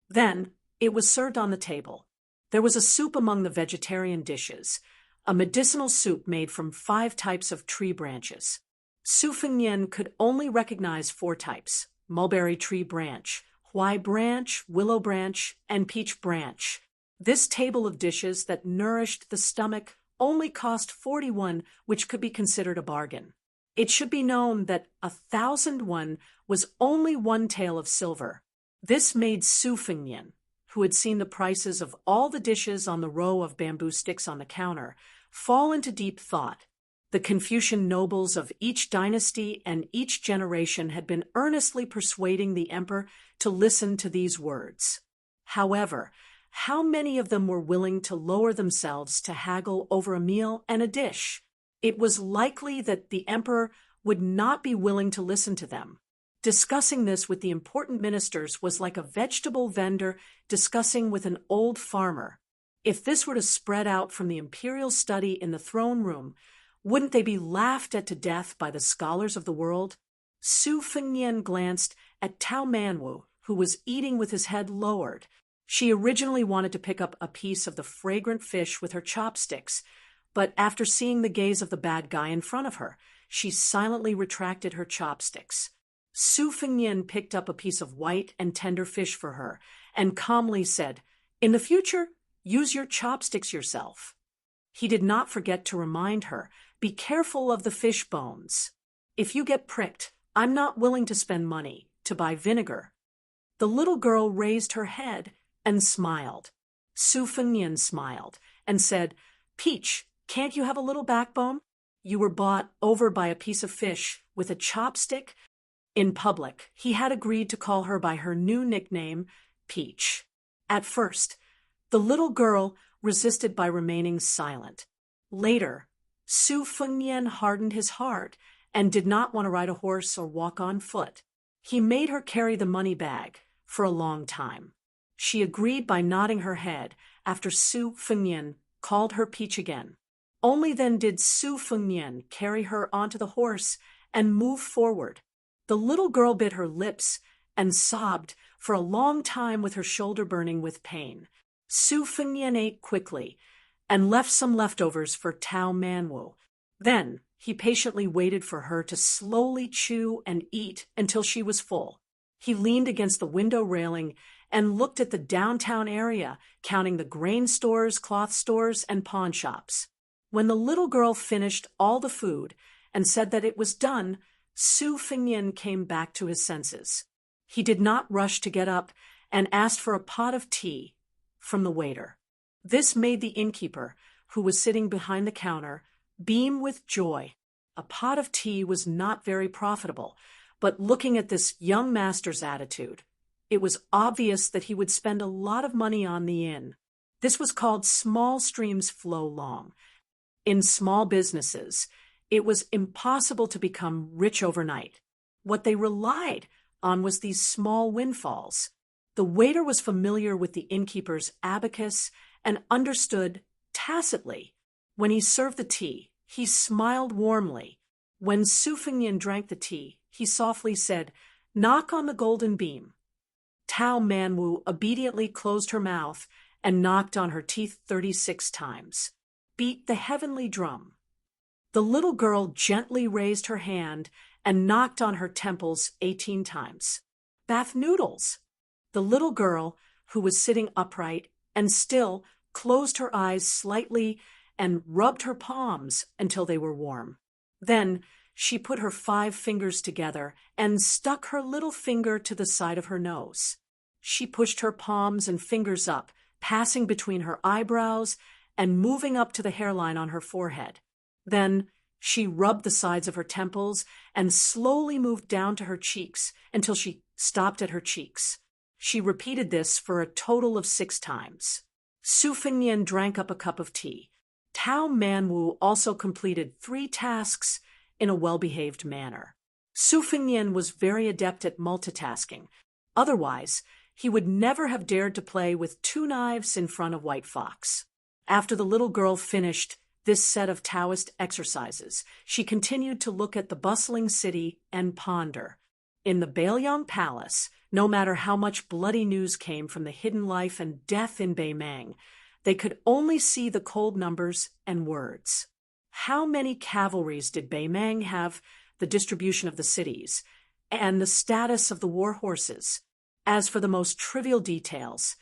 Then, it was served on the table. There was a soup among the vegetarian dishes, a medicinal soup made from 5 types of tree branches. Su Fengnian could only recognize 4 types: mulberry tree branch, huai branch, willow branch, and peach branch. This table of dishes that nourished the stomach only cost 41, which could be considered a bargain. It should be known that 1,001 was only 1 tael of silver. This made Su Fengnian, who had seen the prices of all the dishes on the row of bamboo sticks on the counter, fall into deep thought. The Confucian nobles of each dynasty and each generation had been earnestly persuading the emperor to listen to these words. However, how many of them were willing to lower themselves to haggle over a meal and a dish? It was likely that the emperor would not be willing to listen to them. Discussing this with the important ministers was like a vegetable vendor discussing with an old farmer. If this were to spread out from the imperial study in the throne room, wouldn't they be laughed at to death by the scholars of the world? Su Fengnian glanced at Tao Manwu, who was eating with his head lowered. She originally wanted to pick up a piece of the fragrant fish with her chopsticks, but after seeing the gaze of the bad guy in front of her, she silently retracted her chopsticks. Su Fengnian picked up a piece of white and tender fish for her and calmly said, "In the future, use your chopsticks yourself." He did not forget to remind her, "Be careful of the fish bones. If you get pricked, I'm not willing to spend money to buy vinegar." The little girl raised her head and smiled. Su Fengnian smiled and said, "Peach, can't you have a little backbone? You were bought over by a piece of fish with a chopstick? In public, he had agreed to call her by her new nickname, Peach. At first, the little girl resisted by remaining silent. Later, Su Fengnian hardened his heart and did not want to ride a horse or walk on foot. He made her carry the money bag for a long time. She agreed by nodding her head after Su Fengnian called her Peach again. Only then did Su Fengnian carry her onto the horse and move forward. The little girl bit her lips and sobbed for a long time with her shoulder burning with pain. Su Fengnian ate quickly and left some leftovers for Tao Manwu. Then he patiently waited for her to slowly chew and eat until she was full. He leaned against the window railing and looked at the downtown area, counting the grain stores, cloth stores, and pawn shops. When the little girl finished all the food and said that it was done, Su Fengnian came back to his senses. He did not rush to get up and asked for a pot of tea from the waiter. This made the innkeeper, who was sitting behind the counter, beam with joy. A pot of tea was not very profitable, but looking at this young master's attitude, it was obvious that he would spend a lot of money on the inn. This was called small streams flow long. In small businesses, it was impossible to become rich overnight. What they relied on was these small windfalls. The waiter was familiar with the innkeeper's abacus and understood tacitly. When he served the tea, he smiled warmly. When Su Fengnian drank the tea, he softly said, "Knock on the golden beam." Tao Manwu obediently closed her mouth and knocked on her teeth 36 times. Beat the heavenly drum. The little girl gently raised her hand and knocked on her temples 18 times. Bath noodles. The little girl, who was sitting upright and still, closed her eyes slightly and rubbed her palms until they were warm. Then she put her 5 fingers together and stuck her little finger to the side of her nose. She pushed her palms and fingers up, passing between her eyebrows and moving up to the hairline on her forehead. Then she rubbed the sides of her temples and slowly moved down to her cheeks until she stopped at her cheeks. She repeated this for a total of 6 times. Su Fengnian drank up a cup of tea. Tao Manwu also completed 3 tasks in a well-behaved manner. Su Fengnian was very adept at multitasking. Otherwise, he would never have dared to play with 2 knives in front of White Fox. After the little girl finished this set of Taoist exercises, she continued to look at the bustling city and ponder. In the Beiliang Palace, no matter how much bloody news came from the hidden life and death in Beimang, they could only see the cold numbers and words. How many cavalries did Beimang have, the distribution of the cities, and the status of the war horses? As for the most trivial details,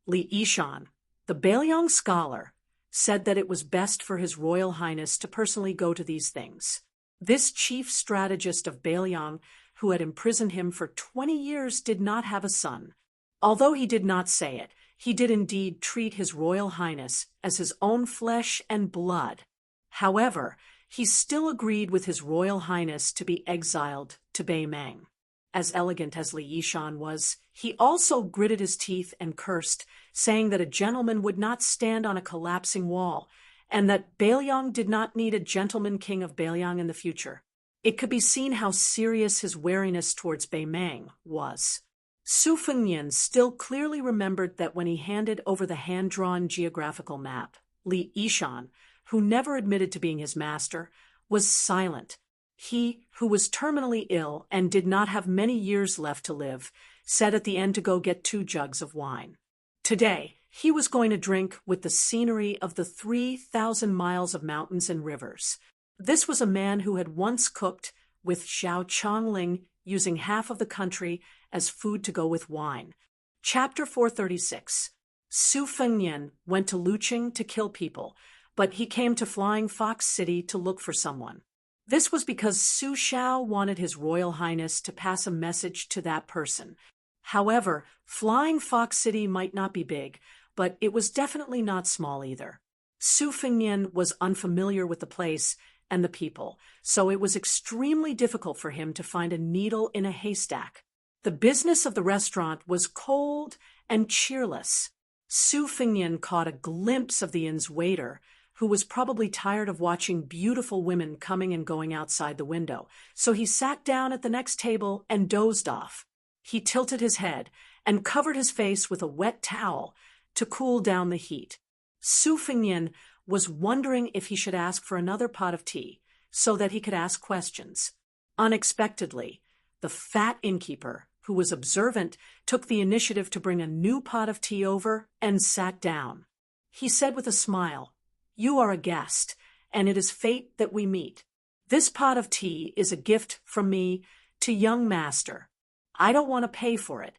Li Yishan, the Beiliang scholar, said that it was best for His Royal Highness to personally go to these things. This chief strategist of Beiliang, who had imprisoned him for 20 years, did not have a son. Although he did not say it, he did indeed treat His Royal Highness as his own flesh and blood. However, he still agreed with His Royal Highness to be exiled to Beimang. As elegant as Li Yishan was, he also gritted his teeth and cursed, saying that a gentleman would not stand on a collapsing wall, and that Beiliang did not need a gentleman king of Beiliang in the future. It could be seen how serious his wariness towards Beimang was. Su Fengnian still clearly remembered that when he handed over the hand-drawn geographical map, Li Yishan, who never admitted to being his master, was silent. He, who was terminally ill and did not have many years left to live, said at the end to go get 2 jugs of wine. Today, he was going to drink with the scenery of the 3,000 miles of mountains and rivers. This was a man who had once cooked with Xiao Chongling, using half of the country as food to go with wine. Chapter 436. Su Fengnian went to Luqing to kill people, but he came to Flying Fox City to look for someone. This was because Su Xiao wanted His Royal Highness to pass a message to that person. However, Flying Fox City might not be big, but it was definitely not small either. Su Fengnian was unfamiliar with the place and the people, so it was extremely difficult for him to find a needle in a haystack. The business of the restaurant was cold and cheerless. Su Fingnian caught a glimpse of the inn's waiter, who was probably tired of watching beautiful women coming and going outside the window, so he sat down at the next table and dozed off. He tilted his head and covered his face with a wet towel to cool down the heat. Su Fingnian was wondering if he should ask for another pot of tea so that he could ask questions. Unexpectedly, the fat innkeeper, who was observant, took the initiative to bring a new pot of tea over and sat down. He said with a smile, "You are a guest, and it is fate that we meet. This pot of tea is a gift from me to young master. I don't want to pay for it.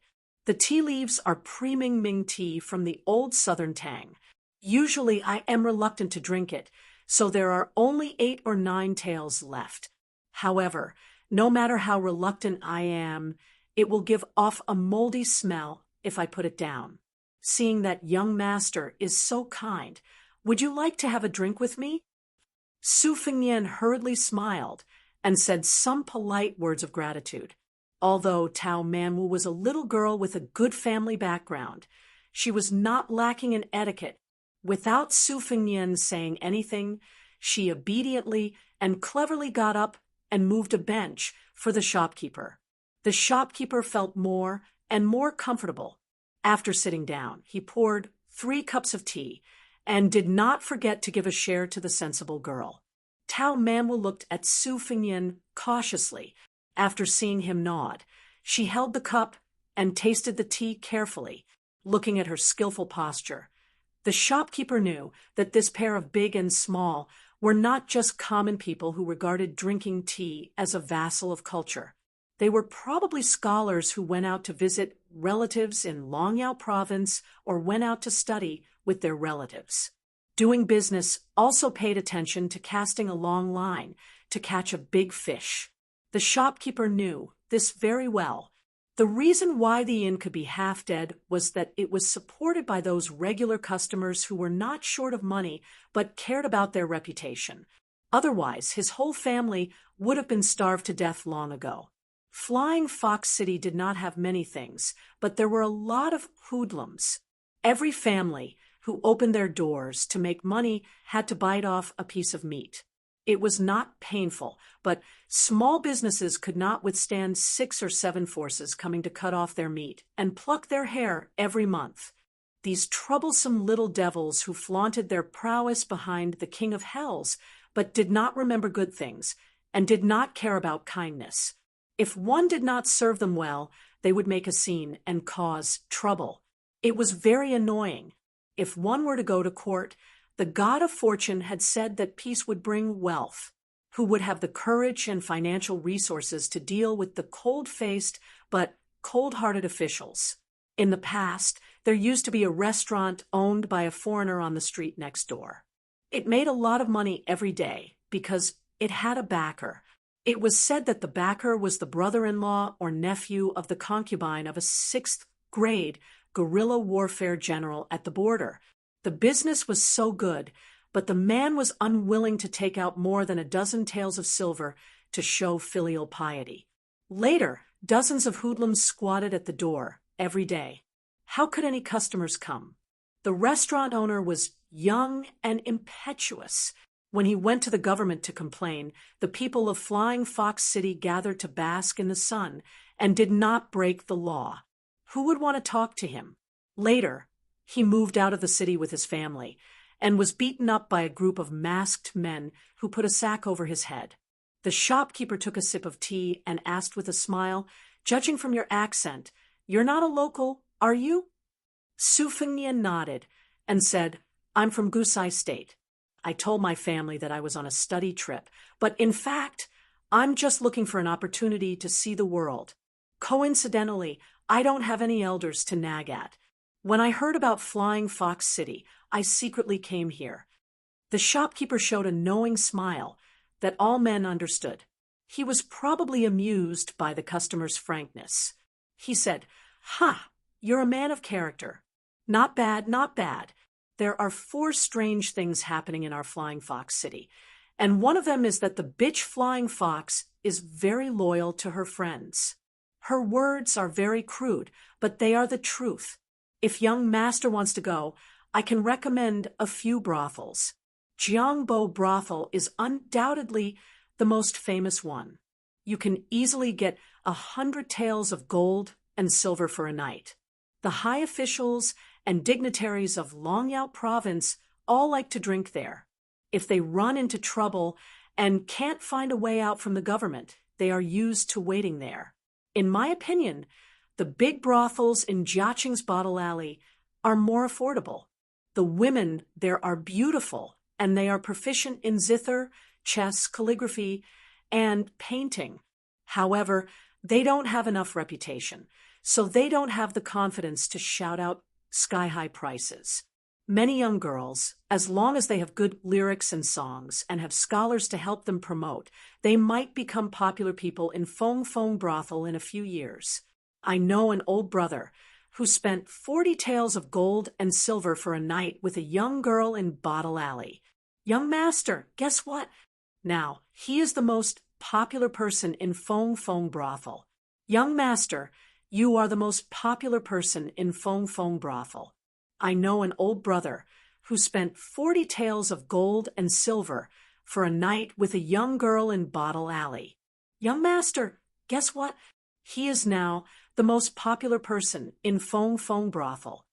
The tea leaves are Pre-Ming Ming tea from the old southern tang. Usually I am reluctant to drink it, so there are only 8 or 9 taels left. However, no matter how reluctant I am, it will give off a moldy smell if I put it down. Seeing that young master is so kind, would you like to have a drink with me?" Su Fingnian hurriedly smiled and said some polite words of gratitude. Although Tao Manwu was a little girl with a good family background, she was not lacking in etiquette. Without Su Fingnian saying anything, she obediently and cleverly got up and moved a bench for the shopkeeper. The shopkeeper felt more and more comfortable. After sitting down, he poured 3 cups of tea and did not forget to give a share to the sensible girl. Tao Manwu looked at Su Fingnian cautiously. After seeing him nod, she held the cup and tasted the tea carefully, looking at her skillful posture. The shopkeeper knew that this pair of big and small were not just common people who regarded drinking tea as a vassal of culture. They were probably scholars who went out to visit relatives in Longyao province or went out to study with their relatives. Doing business also paid attention to casting a long line to catch a big fish. The shopkeeper knew this very well. The reason why the inn could be half dead was that it was supported by those regular customers who were not short of money but cared about their reputation. Otherwise, his whole family would have been starved to death long ago. Flying Fox City did not have many things, but there were a lot of hoodlums. Every family who opened their doors to make money had to bite off a piece of meat. It was not painful, but small businesses could not withstand 6 or 7 forces coming to cut off their meat and pluck their hair every month. These troublesome little devils who flaunted their prowess behind the king of hells, but did not remember good things and did not care about kindness. If one did not serve them well, they would make a scene and cause trouble. It was very annoying. If one were to go to court, the god of fortune had said that peace would bring wealth. Who would have the courage and financial resources to deal with the cold-faced but cold-hearted officials? In the past, there used to be a restaurant owned by a foreigner on the street next door. It made a lot of money every day because it had a backer. It was said that the backer was the brother-in-law or nephew of the concubine of a 6th-grade guerrilla warfare general at the border. The business was so good, but the man was unwilling to take out more than a dozen taels of silver to show filial piety. Later, dozens of hoodlums squatted at the door every day. How could any customers come? The restaurant owner was young and impetuous. When he went to the government to complain, the people of Flying Fox City gathered to bask in the sun and did not break the law. Who would want to talk to him? Later, he moved out of the city with his family and was beaten up by a group of masked men who put a sack over his head. The shopkeeper took a sip of tea and asked with a smile, "Judging from your accent, you're not a local, are you?" Su Fingnian nodded and said, "I'm from Gusai State. I told my family that I was on a study trip, but in fact, I'm just looking for an opportunity to see the world. Coincidentally, I don't have any elders to nag at. When I heard about Flying Fox City, I secretly came here." The shopkeeper showed a knowing smile that all men understood. He was probably amused by the customer's frankness. He said, "Ha, you're a man of character. Not bad, not bad. There are 4 strange things happening in our Flying Fox City, And one of them is that the bitch flying fox is very loyal to her friends. Her words are very crude, but they are the truth. If young master wants to go, I can recommend a few brothels. Jiangbo brothel is undoubtedly the most famous one. You can easily get 100 taels of gold and silver for a night. The high officials and dignitaries of Longyao province all like to drink there. If they run into trouble and can't find a way out from the government, they are used to waiting there. In my opinion, the big brothels in Jiaqing's Bottle Alley are more affordable. The women there are beautiful, and they are proficient in zither, chess, calligraphy, and painting. However, they don't have enough reputation, so they don't have the confidence to shout out sky-high prices. Many young girls, as long as they have good lyrics and songs and have scholars to help them promote, they might become popular people in Feng Feng brothel in a few years. I know an old brother who spent 40 taels of gold and silver for a night with a young girl in Bottle Alley. Young master, guess what? Now, he is the most popular person in Feng Feng brothel. Young master, you are the most popular person in Feng Feng brothel. I know an old brother who spent 40 taels of gold and silver for a night with a young girl in Bottle Alley. Young master, guess what? He is now the most popular person in Feng Feng brothel.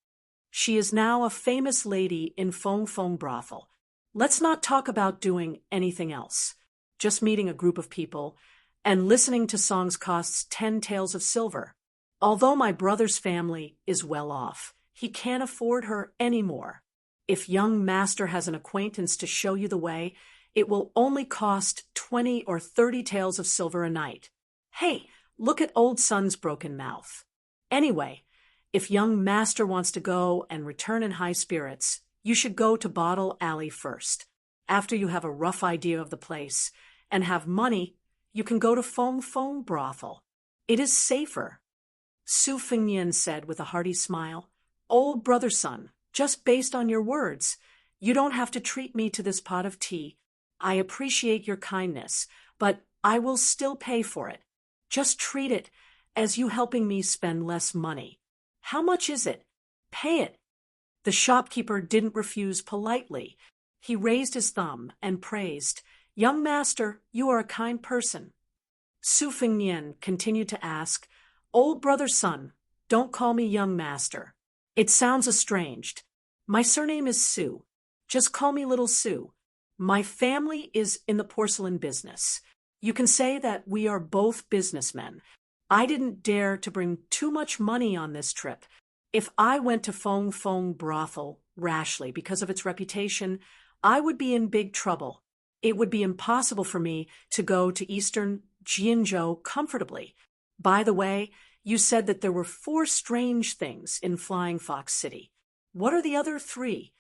She is now a famous lady in Feng Feng brothel. Let's not talk about doing anything else. Just meeting a group of people and listening to songs costs 10 taels of silver. Although my brother's family is well off, he can't afford her anymore. If young master has an acquaintance to show you the way, it will only cost 20 or 30 taels of silver a night. Hey, look at old son's broken mouth. Anyway, if young master wants to go and return in high spirits, you should go to Bottle Alley first. After you have a rough idea of the place and have money, you can go to Feng Feng brothel. It is safer. Su Fengnian said with a hearty smile, Old brother son, just based on your words, you don't have to treat me to this pot of tea. I appreciate your kindness, but I will still pay for it. Just treat it as you helping me spend less money. How much is it? Pay it. The shopkeeper didn't refuse politely. He raised his thumb and praised, Young master, you are a kind person. Su Fengnian continued to ask, Old brother son, don't call me young master. It sounds estranged. My surname is Su. Just call me Little Su. My family is in the porcelain business. You can say that we are both businessmen. I didn't dare to bring too much money on this trip. If I went to Feng Feng brothel rashly because of its reputation, I would be in big trouble. It would be impossible for me to go to eastern Jianzhou comfortably. By the way, you said that there were 4 strange things in Flying Fox City. What are the other 3?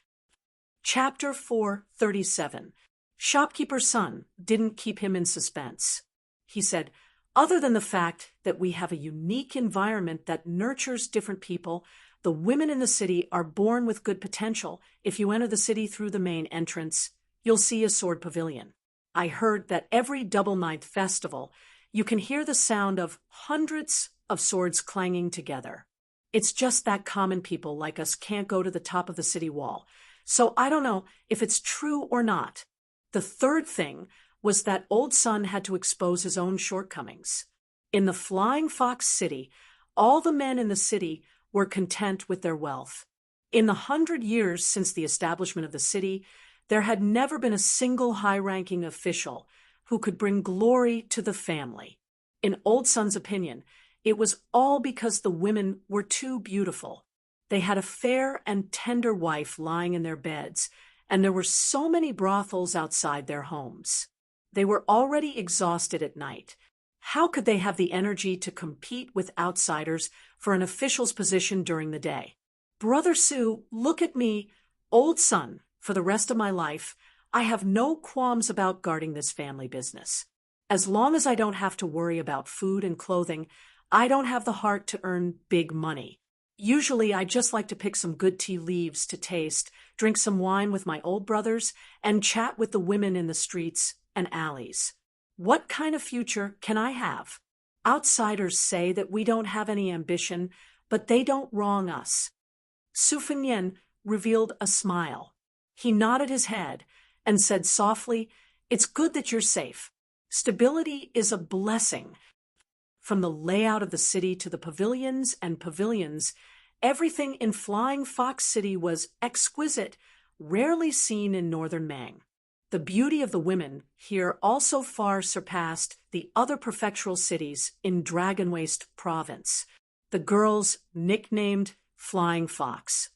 Chapter 437. Shopkeeper's son didn't keep him in suspense. He said, other than the fact that we have a unique environment that nurtures different people, the women in the city are born with good potential. If you enter the city through the main entrance, you'll see a sword pavilion. I heard that every double ninth festival, you can hear the sound of hundreds of swords clanging together. It's just that common people like us can't go to the top of the city wall, so I don't know if it's true or not. The 3rd thing was that old son had to expose his own shortcomings. In the Flying Fox City, all the men in the city were content with their wealth. In the 100 years since the establishment of the city, there had never been a single high-ranking official who could bring glory to the family. In old son's opinion, it was all because the women were too beautiful. They had a fair and tender wife lying in their beds, and there were so many brothels outside their homes. They were already exhausted at night. How could they have the energy to compete with outsiders for an official's position during the day? Brother Su, look at me, old son, for the rest of my life. I have no qualms about guarding this family business. As long as I don't have to worry about food and clothing, I don't have the heart to earn big money. Usually I just like to pick some good tea leaves to taste, drink some wine with my old brothers, and chat with the women in the streets and alleys. What kind of future can I have? Outsiders say that we don't have any ambition, but they don't wrong us. Su Fengnian revealed a smile. He nodded his head and said softly, "It's good that you're safe. Stability is a blessing." From the layout of the city to the pavilions and pavilions, everything in Flying Fox City was exquisite, rarely seen in northern Mang. The beauty of the women here also far surpassed the other prefectural cities in Dragon Waste Province. The girls, nicknamed Flying Fox,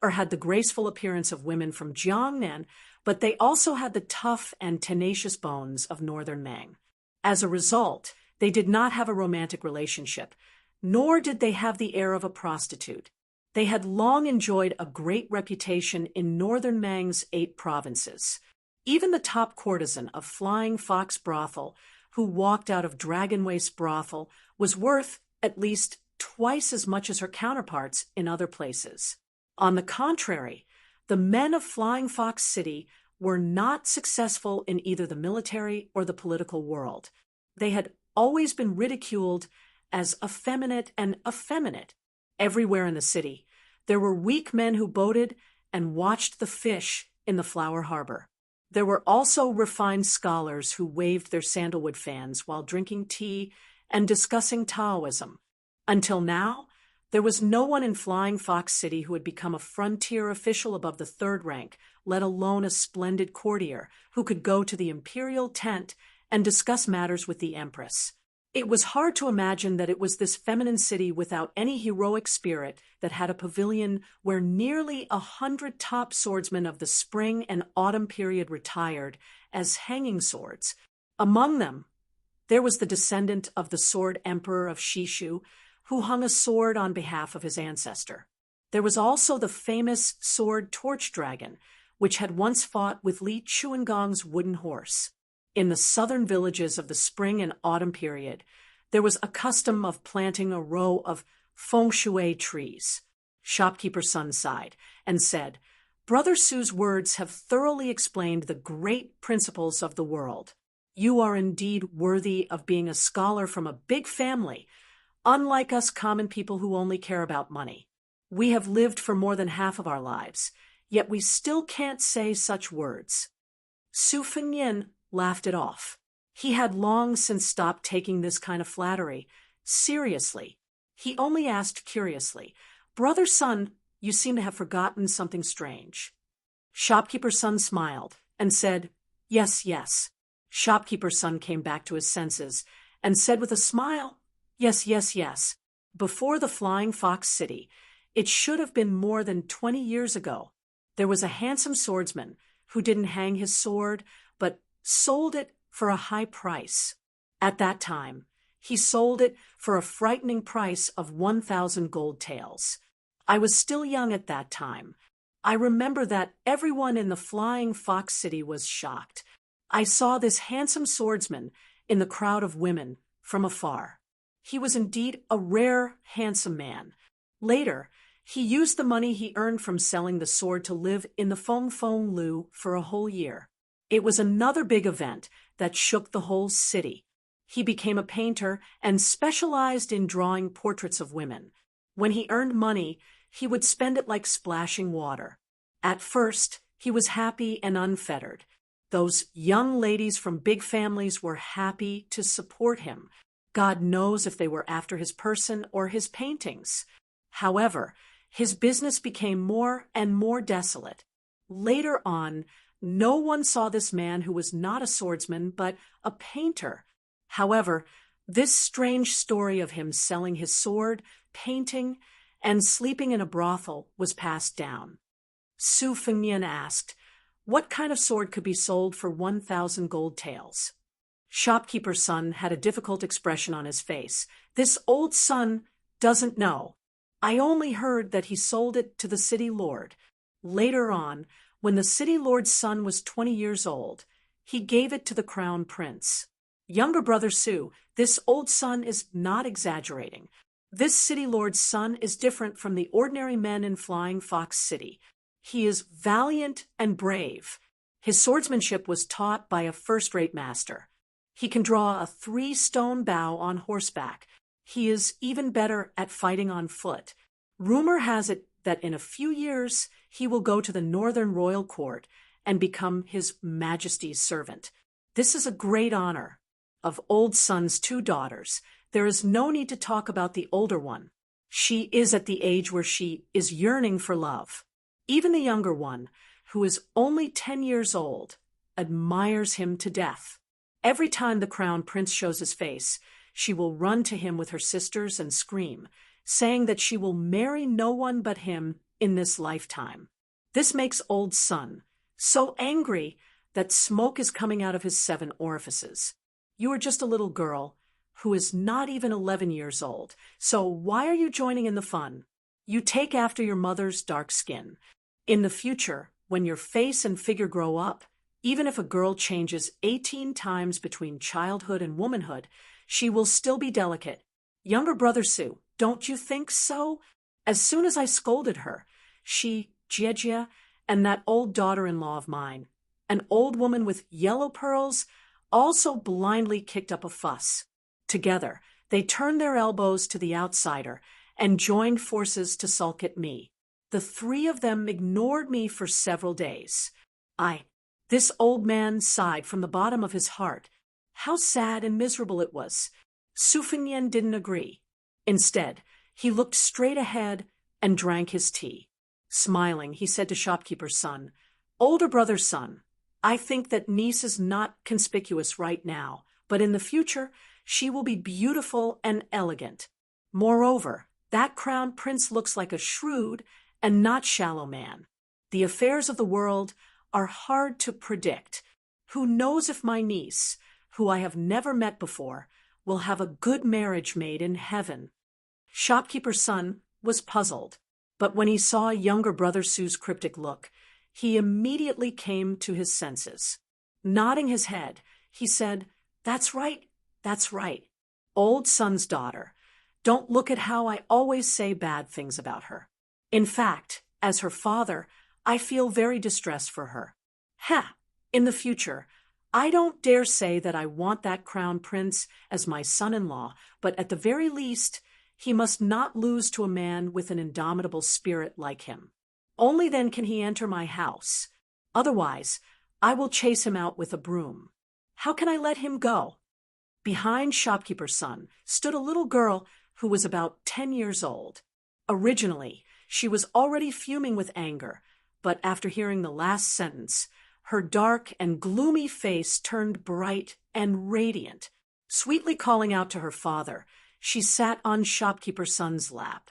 had the graceful appearance of women from Jiangnan, but they also had the tough and tenacious bones of northern Mang. As a result, they did not have a romantic relationship, nor did they have the air of a prostitute. They had long enjoyed a great reputation in northern Mang's 8 provinces. Even the top courtesan of Flying Fox Brothel, who walked out of Dragon Waste Brothel, was worth at least twice as much as her counterparts in other places. On the contrary, the men of Flying Fox City were not successful in either the military or the political world. They had always been ridiculed as effeminate and effeminate. Everywhere in the city, there were weak men who boated and watched the fish in the flower harbor. There were also refined scholars who waved their sandalwood fans while drinking tea and discussing Taoism. Until now, there was no one in Flying Fox City who had become a frontier official above the 3rd rank, let alone a splendid courtier who could go to the imperial tent and discuss matters with the empress. It was hard to imagine that it was this feminine city without any heroic spirit that had a pavilion where nearly 100 top swordsmen of the spring and autumn period retired as hanging swords. Among them, there was the descendant of the sword emperor of Shishu, who hung a sword on behalf of his ancestor. There was also the famous sword torch dragon, which had once fought with Li Chuangong's wooden horse. In the southern villages of the spring and autumn period, there was a custom of planting a row of feng shui trees. Shopkeeper's son sighed and said, "Brother Su's words have thoroughly explained the great principles of the world. You are indeed worthy of being a scholar from a big family, unlike us common people who only care about money. We have lived for more than half of our lives, yet we still can't say such words." Su Fengnian laughed it off. He had long since stopped taking this kind of flattery seriously. He only asked curiously, "Brother Sun, you seem to have forgotten something strange." Shopkeeper's son smiled and said, "Yes, yes." Shopkeeper's son came back to his senses and said with a smile, "Yes, yes, yes. Before the Flying Fox City, it should have been more than 20 years ago, there was a handsome swordsman who didn't hang his sword, but sold it for a high price. At that time, he sold it for a frightening price of 1,000 gold taels. I was still young at that time. I remember that everyone in the Flying Fox City was shocked. I saw this handsome swordsman in the crowd of women from afar. He was indeed a rare, handsome man. Later, he used the money he earned from selling the sword to live in the Feng Feng Lu for a whole year. It was another big event that shook the whole city. He became a painter and specialized in drawing portraits of women. When he earned money, he would spend it like splashing water. At first, he was happy and unfettered. Those young ladies from big families were happy to support him. God knows if they were after his person or his paintings. However, his business became more and more desolate. Later on, no one saw this man who was not a swordsman, but a painter. However, this strange story of him selling his sword, painting, and sleeping in a brothel was passed down. Su Fengnian asked, "What kind of sword could be sold for 1,000 gold taels?" Shopkeeper's son had a difficult expression on his face. "This old son doesn't know. I only heard that he sold it to the city lord. Later on, when the city lord's son was 20 years old, he gave it to the crown prince. Younger brother Su, this old son is not exaggerating. This city lord's son is different from the ordinary men in Flying Fox City. He is valiant and brave. His swordsmanship was taught by a first-rate master. He can draw a 3-stone bow on horseback. He is even better at fighting on foot. Rumor has it that in a few years he will go to the northern royal court and become His Majesty's servant. This is a great honor. Of Old Sun's 2 daughters, there is no need to talk about the older one. She is at the age where she is yearning for love. Even the younger one, who is only 10 years old, admires him to death. Every time the crown prince shows his face, she will run to him with her sisters and scream, saying that she will marry no one but him in this lifetime. This makes Old Sun so angry that smoke is coming out of his 7 orifices. You are just a little girl who is not even 11 years old, so why are you joining in the fun? You take after your mother's dark skin. In the future, when your face and figure grow up, even if a girl changes 18 times between childhood and womanhood, she will still be delicate. Younger brother Sue, don't you think so? As soon as I scolded her, she, Jejia, and that old daughter-in-law of mine, an old woman with yellow pearls, also blindly kicked up a fuss. Together, they turned their elbows to the outsider and joined forces to sulk at me. The 3 of them ignored me for several days. This old man sighed from the bottom of his heart. How sad and miserable it was. Su Fengnian didn't agree. Instead, he looked straight ahead and drank his tea. Smiling, he said to shopkeeper's son, "Older brother's son, I think that niece is not conspicuous right now, but in the future, she will be beautiful and elegant. Moreover, that crown prince looks like a shrewd and not shallow man. The affairs of the world are hard to predict. Who knows if my niece, who I have never met before, will have a good marriage made in heaven?" Shopkeeper's son was puzzled, but when he saw younger brother Sue's cryptic look, he immediately came to his senses. Nodding his head, he said, "That's right, that's right. Old Sun's daughter. Don't look at how I always say bad things about her. In fact, as her father, I feel very distressed for her. In the future, I don't dare say that I want that crown prince as my son-in-law, but at the very least, he must not lose to a man with an indomitable spirit like him. Only then can he enter my house. Otherwise, I will chase him out with a broom. How can I let him go?" Behind shopkeeper's son stood a little girl who was about 10 years old. Originally, she was already fuming with anger, but after hearing the last sentence, her dark and gloomy face turned bright and radiant. Sweetly calling out to her father, she sat on shopkeeper's son's lap.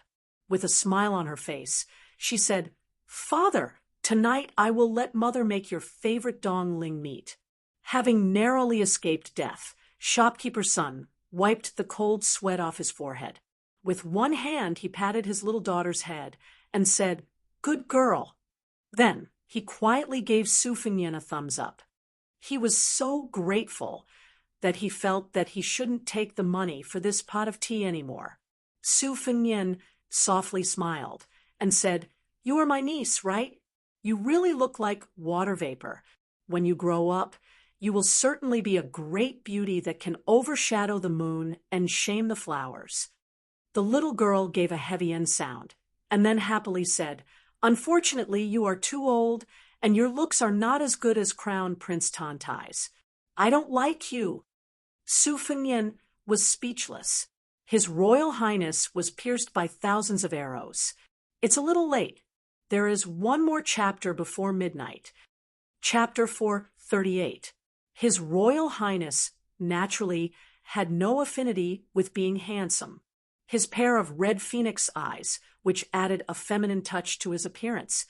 With a smile on her face, she said, "Father, tonight I will let mother make your favorite dong ling meat." Having narrowly escaped death, shopkeeper's son wiped the cold sweat off his forehead. With one hand, he patted his little daughter's head and said, "Good girl." Then he quietly gave Su Fengnian a thumbs up. He was so grateful that he felt that he shouldn't take the money for this pot of tea anymore. Su Fengnian softly smiled and said, "You are my niece, right? You really look like water vapor. When you grow up, you will certainly be a great beauty that can overshadow the moon and shame the flowers." The little girl gave a heavy end sound, and then happily said, "Unfortunately, you are too old, and your looks are not as good as Crown Prince Tantai's. I don't like you." Su Fengnian was speechless. His Royal Highness was pierced by thousands of arrows. It's a little late. There is one more chapter before midnight. Chapter 438. His Royal Highness, naturally, had no affinity with being handsome. His pair of red phoenix eyes, which added a feminine touch to his appearance,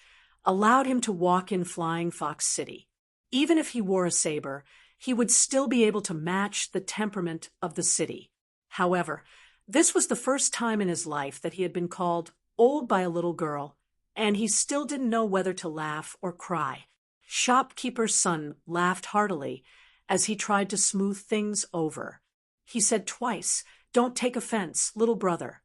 allowed him to walk in Flying Fox City. Even if he wore a saber, he would still be able to match the temperament of the city. However, this was the first time in his life that he had been called old by a little girl, and he still didn't know whether to laugh or cry. Shopkeeper's son laughed heartily as he tried to smooth things over. He said twice, "Don't take offense, little brother."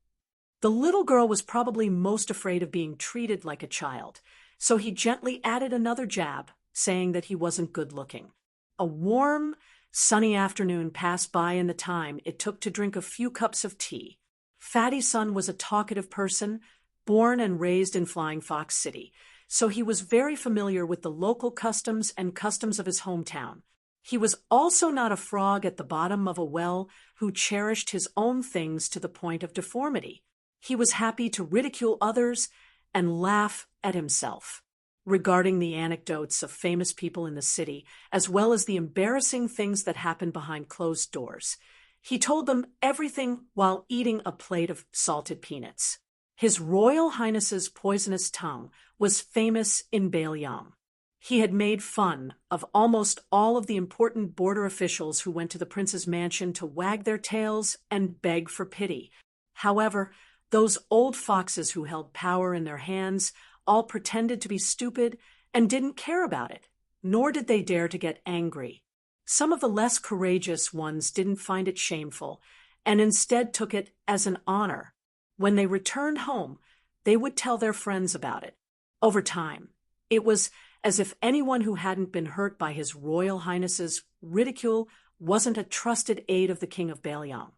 The little girl was probably most afraid of being treated like a child, so he gently added another jab, saying that he wasn't good-looking. A warm, sunny afternoon passed by in the time it took to drink a few cups of tea. Fatty Sun was a talkative person, born and raised in Flying Fox City, so he was very familiar with the local customs and customs of his hometown. He was also not a frog at the bottom of a well who cherished his own things to the point of deformity. He was happy to ridicule others and laugh at himself. Regarding the anecdotes of famous people in the city, as well as the embarrassing things that happened behind closed doors, he told them everything while eating a plate of salted peanuts. His Royal Highness's poisonous tongue was famous in Baelyang. He had made fun of almost all of the important border officials who went to the prince's mansion to wag their tails and beg for pity. However, those old foxes who held power in their hands all pretended to be stupid and didn't care about it, nor did they dare to get angry. Some of the less courageous ones didn't find it shameful and instead took it as an honor. When they returned home, they would tell their friends about it. Over time, it was as if anyone who hadn't been hurt by His Royal Highness's ridicule wasn't a trusted aide of the King of Baelyang.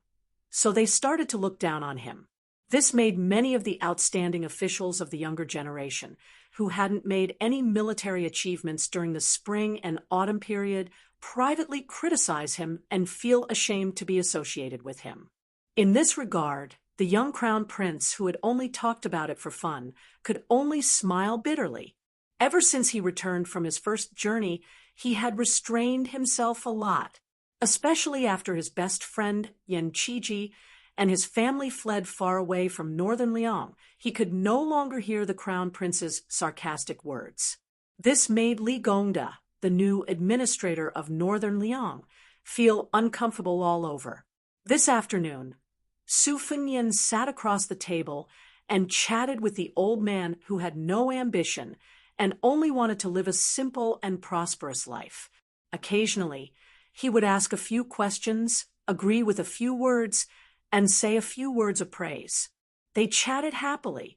So they started to look down on him. This made many of the outstanding officials of the younger generation, who hadn't made any military achievements during the spring and autumn period, privately criticize him and feel ashamed to be associated with him. In this regard, the young crown prince, who had only talked about it for fun, could only smile bitterly. Ever since he returned from his first journey, he had restrained himself a lot, especially after his best friend, Yen Chiji, and his family fled far away from northern Liang. He could no longer hear the crown prince's sarcastic words. This made Li Gongda, the new administrator of northern Liang, feel uncomfortable all over. This afternoon, Su Fengnian sat across the table and chatted with the old man who had no ambition and only wanted to live a simple and prosperous life. Occasionally, he would ask a few questions, agree with a few words, and say a few words of praise. They chatted happily.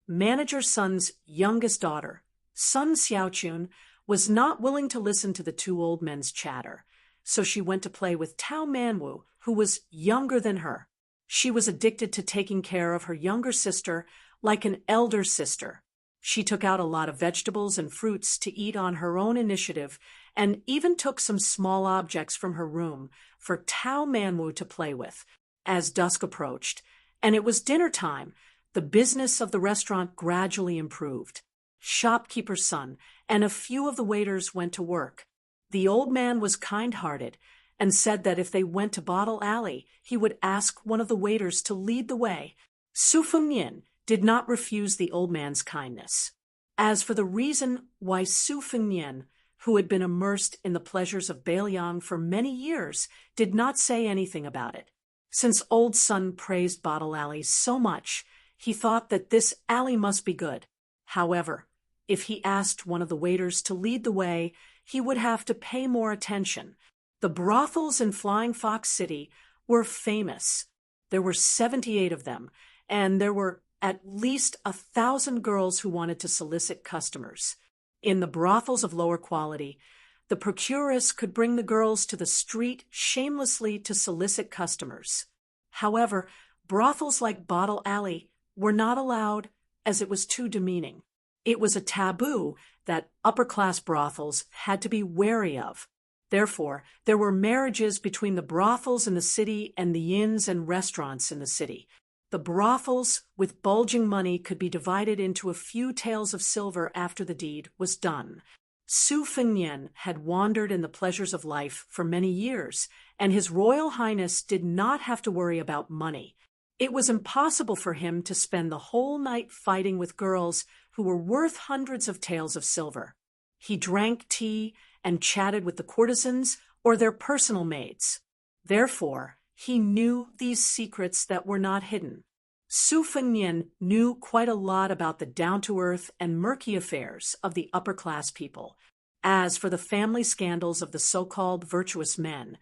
Manager Sun's youngest daughter, Sun Xiaochun, was not willing to listen to the two old men's chatter, so she went to play with Tao Manwu, who was younger than her. She was addicted to taking care of her younger sister like an elder sister. She took out a lot of vegetables and fruits to eat on her own initiative and even took some small objects from her room for Tao Manwu to play with. As dusk approached, and it was dinner time, the business of the restaurant gradually improved. Shopkeeper's son and a few of the waiters went to work. The old man was kind-hearted and said that if they went to Bottle Alley, he would ask one of the waiters to lead the way. Su Fengnian did not refuse the old man's kindness. As for the reason why Su Fengnian, who had been immersed in the pleasures of Baelyang for many years, did not say anything about it. Since Old Sun praised Bottle Alley so much, he thought that this alley must be good. However, if he asked one of the waiters to lead the way, he would have to pay more attention. The brothels in Flying Fox City were famous. There were 78 of them, and there were at least 1,000 girls who wanted to solicit customers. In the brothels of lower quality, the procuress could bring the girls to the street shamelessly to solicit customers. However, brothels like Bottle Alley were not allowed as it was too demeaning. It was a taboo that upper-class brothels had to be wary of. Therefore, there were marriages between the brothels in the city and the inns and restaurants in the city. The brothels with bulging money could be divided into a few taels of silver after the deed was done. Su Fengnian had wandered in the pleasures of life for many years, and His Royal Highness did not have to worry about money. It was impossible for him to spend the whole night fighting with girls who were worth hundreds of taels of silver. He drank tea and chatted with the courtesans or their personal maids. Therefore, he knew these secrets that were not hidden. Su Fengnian knew quite a lot about the down-to-earth and murky affairs of the upper-class people. As for the family scandals of the so-called virtuous men,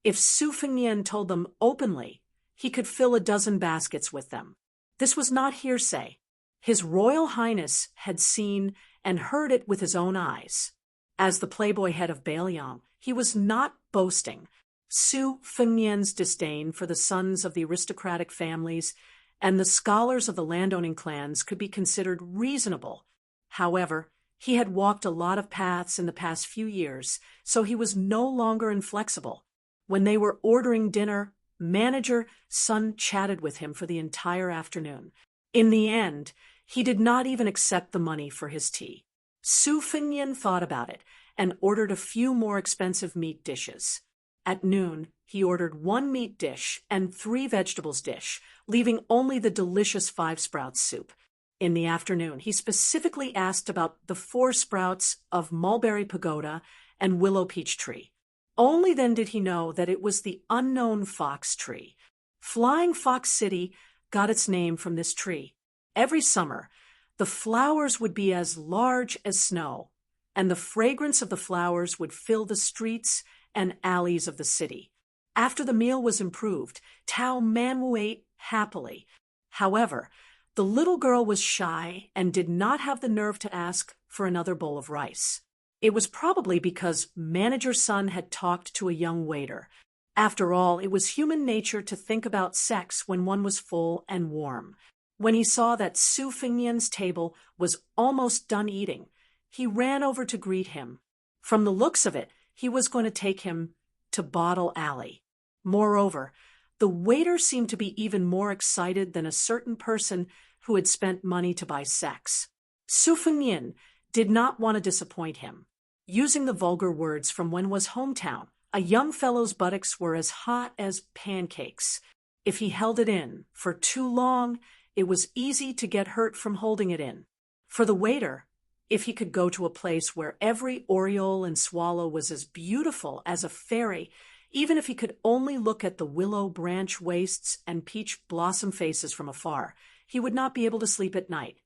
if Su Fengnian told them openly, he could fill a dozen baskets with them. This was not hearsay. His Royal Highness had seen and heard it with his own eyes. As the playboy head of Bailiang, he was not boasting. Su Fengnian's disdain for the sons of the aristocratic families and the scholars of the landowning clans could be considered reasonable. However, he had walked a lot of paths in the past few years, so he was no longer inflexible. When they were ordering dinner, manager Sun chatted with him for the entire afternoon. In the end, he did not even accept the money for his tea. Su Fengnian thought about it and ordered a few more expensive meat dishes. At noon, he ordered 1 meat dish and 3 vegetables dish, leaving only the delicious 5 sprouts soup. In the afternoon, he specifically asked about the 4 sprouts of mulberry pagoda and willow peach tree. Only then did he know that it was the unknown fox tree. Flying Fox City got its name from this tree. Every summer, the flowers would be as large as snow, and the fragrance of the flowers would fill the streets and alleys of the city. After the meal was improved, Tao Manwu ate happily. However, the little girl was shy and did not have the nerve to ask for another bowl of rice. It was probably because Manager Sun had talked to a young waiter. After all, it was human nature to think about sex when one was full and warm. When he saw that Su Fengnian's table was almost done eating, he ran over to greet him. From the looks of it, he was going to take him to Bottle Alley. Moreover, the waiter seemed to be even more excited than a certain person who had spent money to buy sex. Su Fengnian did not want to disappoint him. Using the vulgar words from when was hometown, a young fellow's buttocks were as hot as pancakes. If he held it in for too long, it was easy to get hurt from holding it in. For the waiter, if he could go to a place where every oriole and swallow was as beautiful as a fairy, even if he could only look at the willow branch waists and peach blossom faces from afar, he would not be able to sleep at night.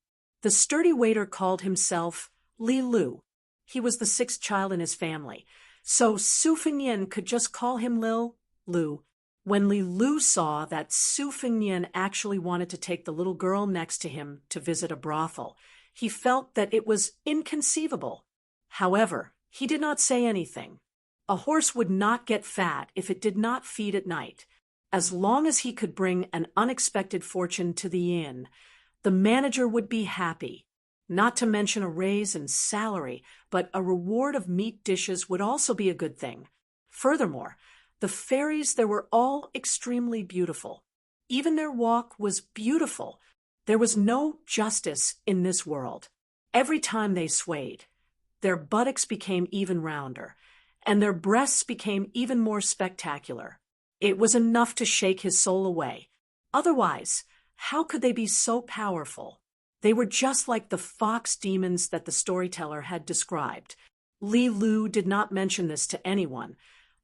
The sturdy waiter called himself Li Lu. He was the 6th child in his family, so Su Fengnian could just call him Lil Lu. When Li Lu saw that Su Fengnian actually wanted to take the little girl next to him to visit a brothel, he felt that it was inconceivable. However, he did not say anything. A horse would not get fat if it did not feed at night. As long as he could bring an unexpected fortune to the inn, the manager would be happy. Not to mention a raise in salary, but a reward of meat dishes would also be a good thing. Furthermore, the fairies there were all extremely beautiful. Even their walk was beautiful. There was no justice in this world. Every time they swayed, their buttocks became even rounder, and their breasts became even more spectacular. It was enough to shake his soul away. Otherwise, how could they be so powerful? They were just like the fox demons that the storyteller had described. Li Lu did not mention this to anyone,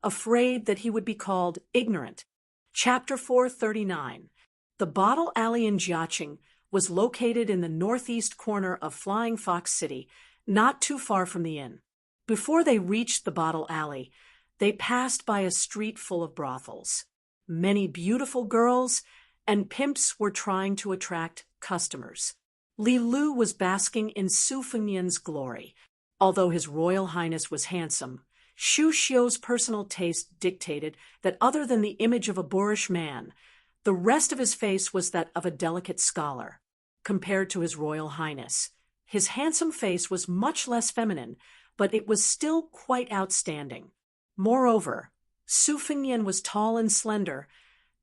afraid that he would be called ignorant. Chapter 439. The Bottle Alley in Jiaqing was located in the northeast corner of Flying Fox City, not too far from the inn. Before they reached the Bottle Alley, they passed by a street full of brothels. Many beautiful girls and pimps were trying to attract customers. Li Lu was basking in Su Fengnian's glory. Although his Royal Highness was handsome, Shu Xiu's personal taste dictated that other than the image of a boorish man, the rest of his face was that of a delicate scholar. Compared to his Royal Highness, his handsome face was much less feminine, but it was still quite outstanding. Moreover, Su Fengnian was tall and slender,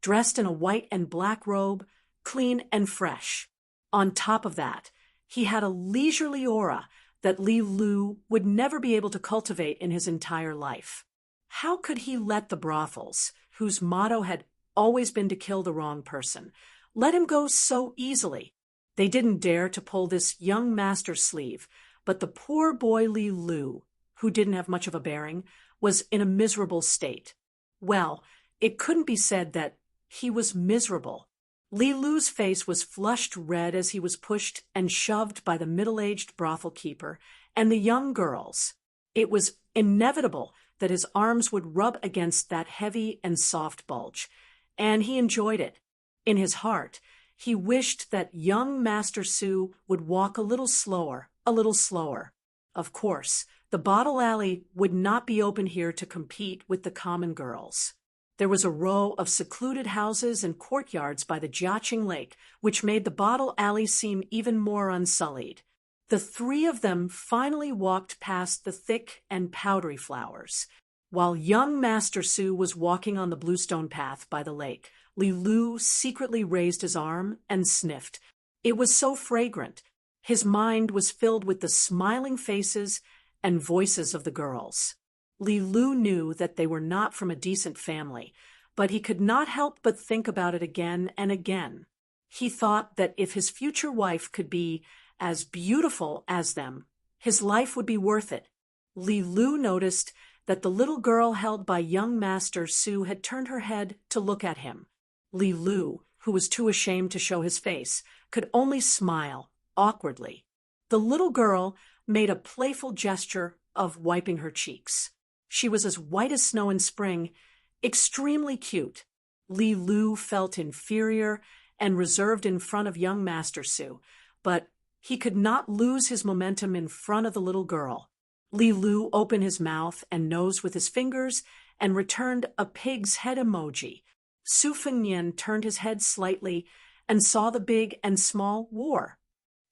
dressed in a white and black robe, clean and fresh. On top of that, he had a leisurely aura that Li Lu would never be able to cultivate in his entire life. How could he let the brothels, whose motto had always been to kill the wrong person, let him go so easily? They didn't dare to pull this young master's sleeve, but the poor boy Li Lu, who didn't have much of a bearing, was in a miserable state. Well, it couldn't be said that he was miserable. Li Lu's face was flushed red as he was pushed and shoved by the middle-aged brothel keeper and the young girls. It was inevitable that his arms would rub against that heavy and soft bulge, and he enjoyed it. In his heart, He wished that young Master Su would walk a little slower, a little slower. Of course, the bottle alley would not be open here to compete with the common girls. There was a row of secluded houses and courtyards by the Jiaqing Lake, which made the bottle alley seem even more unsullied. The three of them finally walked past the thick and powdery flowers. While young Master Su was walking on the bluestone path by the lake, Li Lu secretly raised his arm and sniffed. It was so fragrant. His mind was filled with the smiling faces and voices of the girls. Li Lu knew that they were not from a decent family, but he could not help but think about it again and again. He thought that if his future wife could be as beautiful as them, his life would be worth it. Li Lu noticed that the little girl held by young Master Su had turned her head to look at him. Li Lu, who was too ashamed to show his face, could only smile, awkwardly. The little girl made a playful gesture of wiping her cheeks. She was as white as snow in spring, extremely cute. Li Lu felt inferior and reserved in front of young Master Su, but he could not lose his momentum in front of the little girl. Li Lu opened his mouth and nose with his fingers and returned a pig's head emoji. Su Fengnian turned his head slightly and saw the big and small war.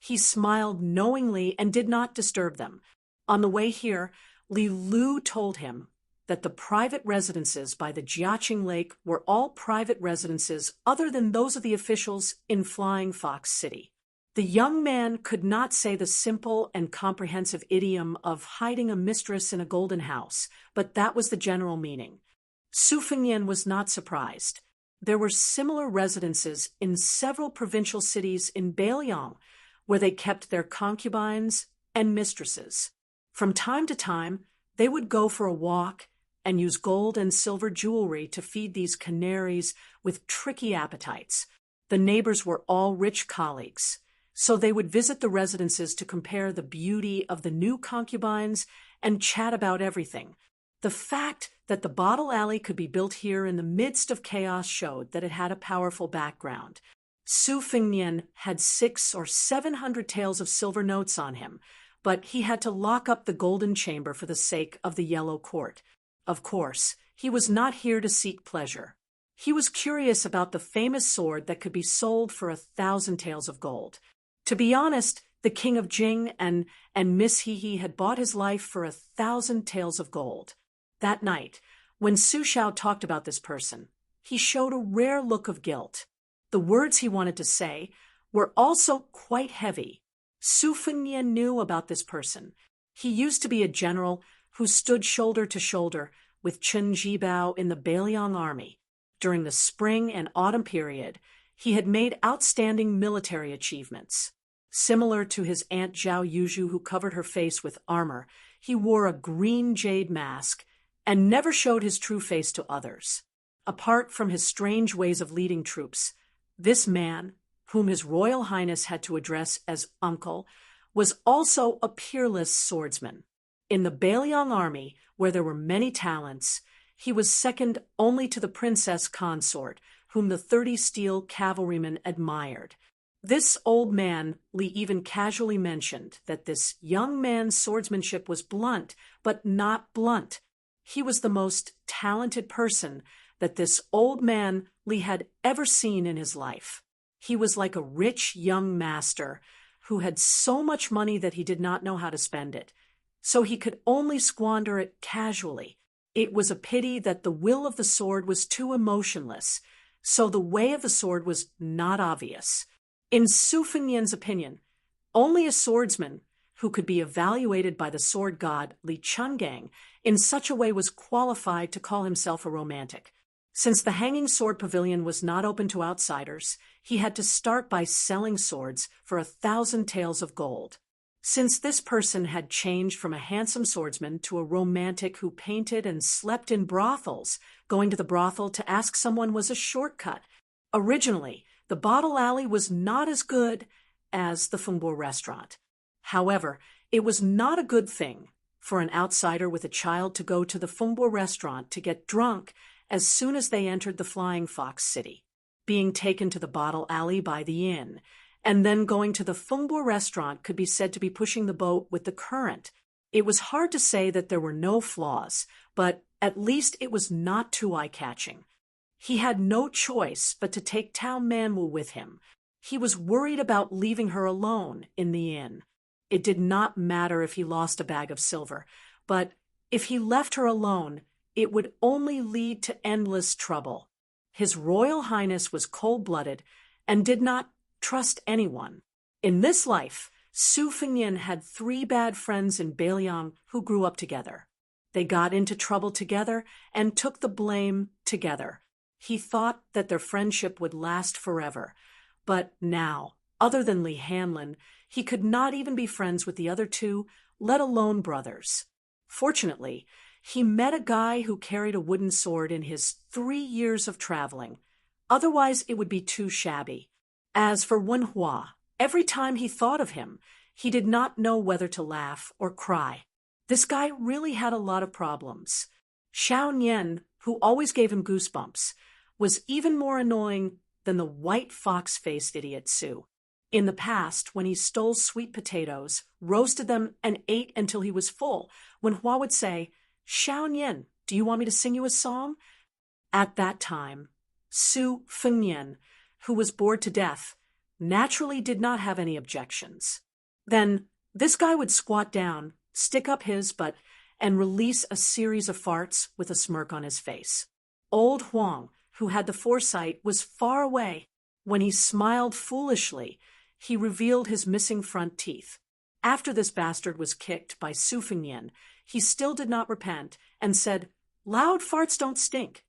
He smiled knowingly and did not disturb them. On the way here, Li Lu told him that the private residences by the Jiaqing Lake were all private residences other than those of the officials in Flying Fox City. The young man could not say the simple and comprehensive idiom of hiding a mistress in a golden house, but that was the general meaning. Su Fengnian was not surprised. There were similar residences in several provincial cities in Beiliang, where they kept their concubines and mistresses. From time to time, they would go for a walk and use gold and silver jewelry to feed these canaries with tricky appetites. The neighbors were all rich colleagues, so they would visit the residences to compare the beauty of the new concubines and chat about everything. The fact that the bottle alley could be built here in the midst of chaos showed that it had a powerful background. Su Fengnian had 600 or 700 taels of silver notes on him, but he had to lock up the golden chamber for the sake of the yellow court. Of course, he was not here to seek pleasure. He was curious about the famous sword that could be sold for 1,000 taels of gold. To be honest, the king of Jing and Miss He had bought his life for 1,000 taels of gold. That night, when Su Shao talked about this person, he showed a rare look of guilt. The words he wanted to say were also quite heavy. Su Fengnian knew about this person. He used to be a general who stood shoulder to shoulder with Chen Jibao in the Beiliang army. During the spring and autumn period, he had made outstanding military achievements. Similar to his aunt Zhao Yuzhu, who covered her face with armor, he wore a green jade mask and never showed his true face to others. Apart from his strange ways of leading troops, this man, whom His Royal Highness had to address as uncle, was also a peerless swordsman. In the Beiliang army, where there were many talents, he was second only to the princess consort, whom the 30 steel cavalrymen admired. This old man, Li even casually mentioned that this young man's swordsmanship was blunt, but not blunt. He was the most talented person that this old man Li had ever seen in his life. He was like a rich young master who had so much money that he did not know how to spend it, so he could only squander it casually. It was a pity that the will of the sword was too emotionless, so the way of the sword was not obvious. In Su Fengnian's opinion, only a swordsman who could be evaluated by the sword god Li Chungang in such a way was qualified to call himself a romantic. Since the hanging sword pavilion was not open to outsiders, he had to start by selling swords for 1,000 taels of gold. Since this person had changed from a handsome swordsman to a romantic who painted and slept in brothels, going to the brothel to ask someone was a shortcut. Originally, the bottle alley was not as good as the Fengbo restaurant. However, it was not a good thing for an outsider with a child to go to the Fengbo restaurant to get drunk as soon as they entered the Flying Fox City. being taken to the bottle alley by the inn, and then going to the Fungbo restaurant could be said to be pushing the boat with the current. It was hard to say that there were no flaws, but at least it was not too eye-catching. He had no choice but to take Tao Manwu with him. He was worried about leaving her alone in the inn. It did not matter if he lost a bag of silver, but if he left her alone, it would only lead to endless trouble. His Royal Highness was cold-blooded and did not trust anyone. In this life, Su Fengnian had 3 bad friends in Beiliang who grew up together. They got into trouble together and took the blame together. He thought that their friendship would last forever. But now, other than Li Hanlin, he could not even be friends with the other 2, let alone brothers. Fortunately, he met a guy who carried a wooden sword in his 3 years of traveling. Otherwise, it would be too shabby. As for Wenhua, every time he thought of him, he did not know whether to laugh or cry. This guy really had a lot of problems. Xiao Nian, who always gave him goosebumps, was even more annoying than the white fox-faced idiot Su. In the past, when he stole sweet potatoes, roasted them, and ate until he was full, Wenhua would say, "Xiao Nian, do you want me to sing you a song?" At that time, Su Fengnian, who was bored to death, naturally did not have any objections. Then this guy would squat down, stick up his butt, and release a series of farts with a smirk on his face. Old Huang, who had the foresight, was far away. When he smiled foolishly, he revealed his missing front teeth. After this bastard was kicked by Su Fengnian, he still did not repent and said, "Loud farts don't stink."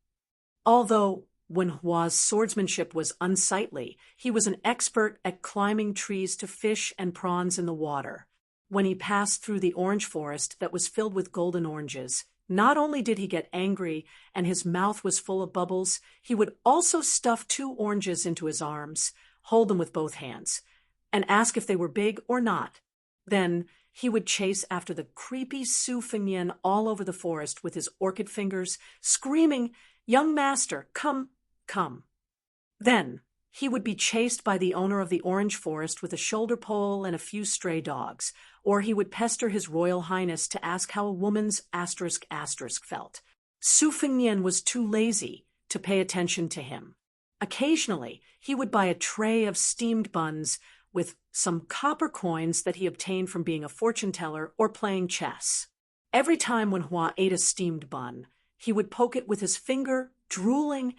Although Wenhua's swordsmanship was unsightly, he was an expert at climbing trees to fish and prawns in the water. When he passed through the orange forest that was filled with golden oranges, not only did he get angry and his mouth was full of bubbles, he would also stuff 2 oranges into his arms, hold them with both hands, and ask if they were big or not. Then he would chase after the creepy Su Fengnian all over the forest with his orchid fingers, screaming, "Young master, come, come." Then he would be chased by the owner of the orange forest with a shoulder pole and a few stray dogs, or he would pester his Royal Highness to ask how a woman's *** felt. Su Fengnian was too lazy to pay attention to him. Occasionally, he would buy a tray of steamed buns with some copper coins that he obtained from being a fortune teller or playing chess. Every time Wenhua ate a steamed bun, he would poke it with his finger, drooling,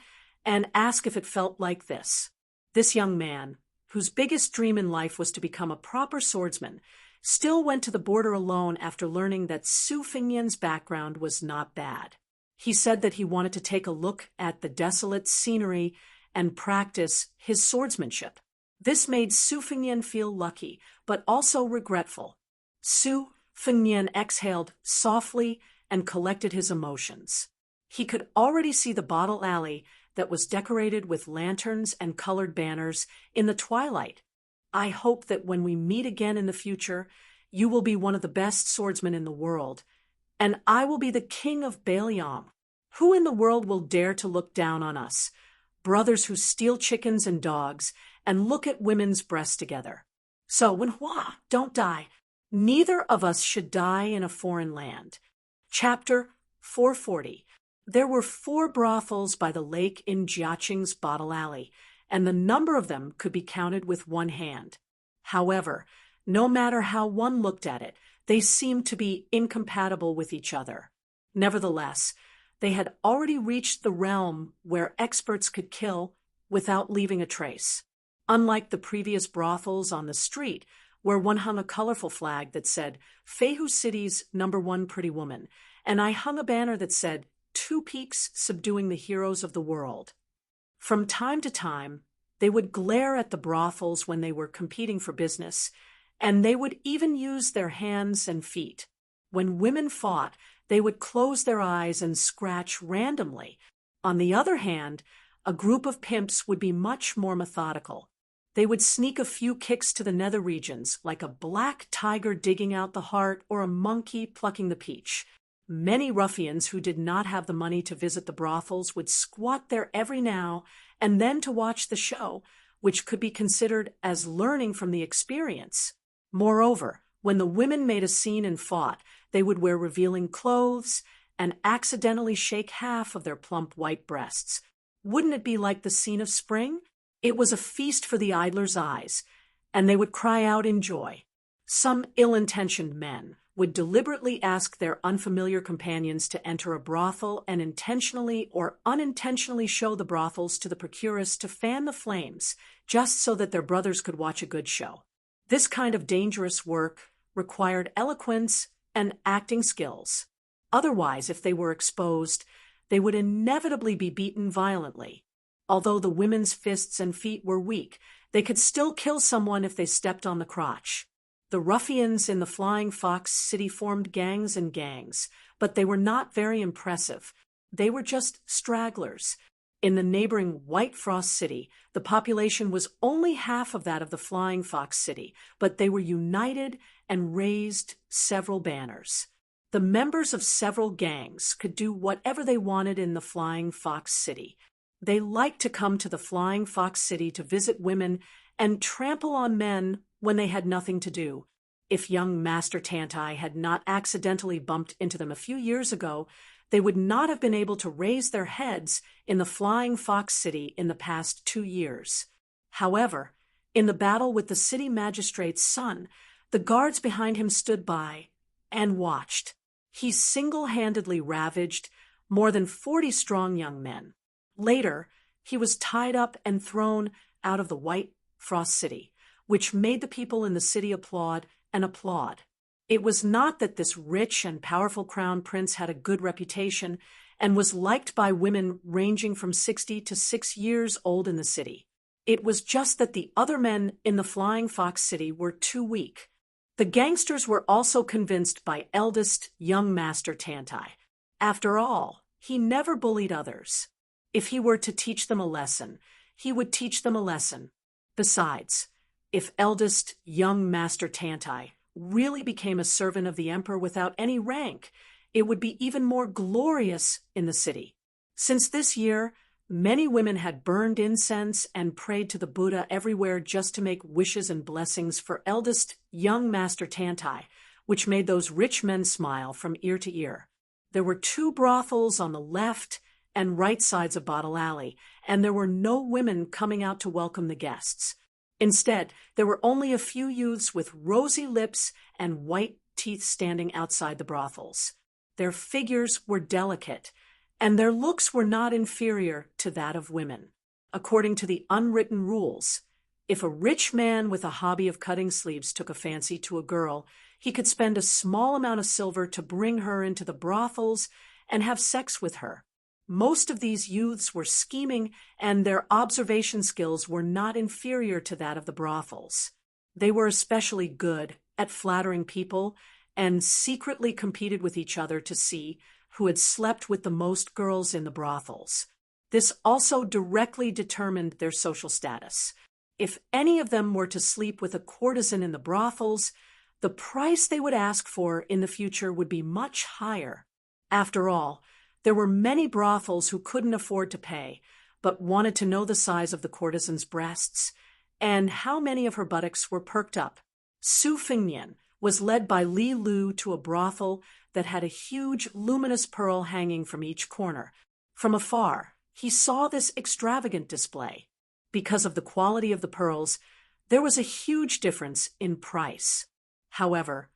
and ask if it felt like this. This young man, whose biggest dream in life was to become a proper swordsman, still went to the border alone after learning that Su Fengnian's background was not bad. He said that he wanted to take a look at the desolate scenery and practice his swordsmanship. This made Su Fengnian feel lucky, but also regretful. Su Fengnian exhaled softly and collected his emotions. He could already see the bottle alley that was decorated with lanterns and colored banners in the twilight. "I hope that when we meet again in the future, you will be one of the best swordsmen in the world, and I will be the king of Beiliang. Who in the world will dare to look down on us, brothers who steal chickens and dogs and look at women's breasts together? So, Wenhua, don't die. Neither of us should die in a foreign land." Chapter 440. There were 4 brothels by the lake in Jiaqing's bottle alley, and the number of them could be counted with one hand. However, no matter how one looked at it, they seemed to be incompatible with each other. Nevertheless, they had already reached the realm where experts could kill without leaving a trace. Unlike the previous brothels on the street, where one hung a colorful flag that said, "Feihu City's #1 pretty woman," and I hung a banner that said, "Two Peaks subduing the heroes of the world." From time to time, they would glare at the brothels when they were competing for business, and they would even use their hands and feet. When women fought, they would close their eyes and scratch randomly. On the other hand, a group of pimps would be much more methodical. They would sneak a few kicks to the nether regions, like a black tiger digging out the heart or a monkey plucking the peach. Many ruffians who did not have the money to visit the brothels would squat there every now and then to watch the show, which could be considered as learning from the experience. Moreover, when the women made a scene and fought, they would wear revealing clothes and accidentally shake half of their plump white breasts. Wouldn't it be like the scene of spring? It was a feast for the idler's eyes, and they would cry out in joy. Some ill-intentioned men would deliberately ask their unfamiliar companions to enter a brothel and intentionally or unintentionally show the brothels to the procuress to fan the flames, just so that their brothers could watch a good show. This kind of dangerous work required eloquence and acting skills. Otherwise, if they were exposed, they would inevitably be beaten violently. Although the women's fists and feet were weak, they could still kill someone if they stepped on the crotch. The ruffians in the Flying Fox City formed gangs and gangs, but they were not very impressive. They were just stragglers. In the neighboring White Frost City, the population was only half of that of the Flying Fox City, but they were united and raised several banners. The members of several gangs could do whatever they wanted in the Flying Fox City. They liked to come to the Flying Fox City to visit women and trample on men when they had nothing to do. If young Master Tantai had not accidentally bumped into them a few years ago, they would not have been able to raise their heads in the Flying Fox City in the past 2 years. However, in the battle with the city magistrate's son, the guards behind him stood by and watched. He single-handedly ravaged more than 40 strong young men. Later, he was tied up and thrown out of the White Frost City, which made the people in the city applaud and applaud. It was not that this rich and powerful crown prince had a good reputation and was liked by women ranging from 60 to 6 years old in the city. It was just that the other men in the Flying Fox City were too weak. The gangsters were also convinced by eldest young Master Tantai. After all, he never bullied others. If he were to teach them a lesson, he would teach them a lesson. Besides, if eldest young Master Tantai really became a servant of the emperor without any rank, it would be even more glorious in the city. Since this year, many women had burned incense and prayed to the Buddha everywhere just to make wishes and blessings for eldest young Master Tantai, which made those rich men smile from ear to ear. There were 2 brothels on the left and right sides of Bottle Alley, and there were no women coming out to welcome the guests. Instead, there were only a few youths with rosy lips and white teeth standing outside the brothels. Their figures were delicate, and their looks were not inferior to that of women. According to the unwritten rules, if a rich man with a hobby of cutting sleeves took a fancy to a girl, he could spend a small amount of silver to bring her into the brothels and have sex with her. Most of these youths were scheming, and their observation skills were not inferior to that of the brothels. They were especially good at flattering people and secretly competed with each other to see who had slept with the most girls in the brothels. This also directly determined their social status. If any of them were to sleep with a courtesan in the brothels, the price they would ask for in the future would be much higher. After all, there were many brothels who couldn't afford to pay, but wanted to know the size of the courtesan's breasts and how many of her buttocks were perked up. Su Fingnian was led by Li Lu to a brothel that had a huge luminous pearl hanging from each corner. From afar, he saw this extravagant display. Because of the quality of the pearls, there was a huge difference in price. However,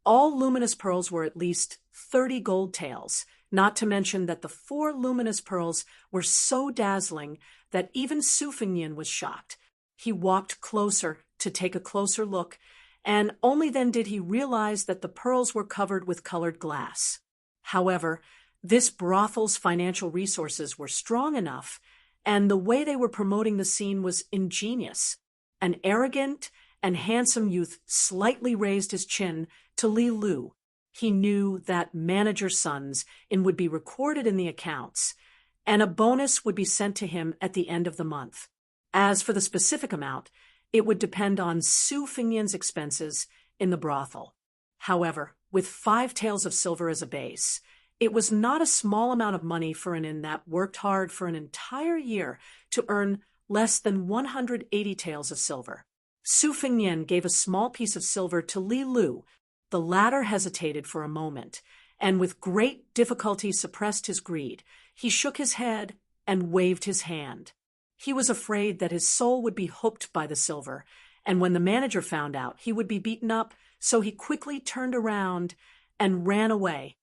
all luminous pearls were at least 30 gold taels, not to mention that the 4 luminous pearls were so dazzling that even Su Fingnian was shocked. He walked closer to take a closer look, and only then did he realize that the pearls were covered with colored glass. However, this brothel's financial resources were strong enough, and the way they were promoting the scene was ingenious. An arrogant and handsome youth slightly raised his chin to Li Lu. He knew that manager's sons would be recorded in the accounts, and a bonus would be sent to him at the end of the month. As for the specific amount, it would depend on Su Fingnian's expenses in the brothel. However, with 5 taels of silver as a base, It was not a small amount of money for an inn that worked hard for an entire year to earn less than 180 taels of silver. Su Fengnian gave a small piece of silver to Li Lu. The latter hesitated for a moment, and with great difficulty suppressed his greed. He shook his head and waved his hand. He was afraid that his soul would be hooked by the silver, and when the manager found out, he would be beaten up, so he quickly turned around and ran away.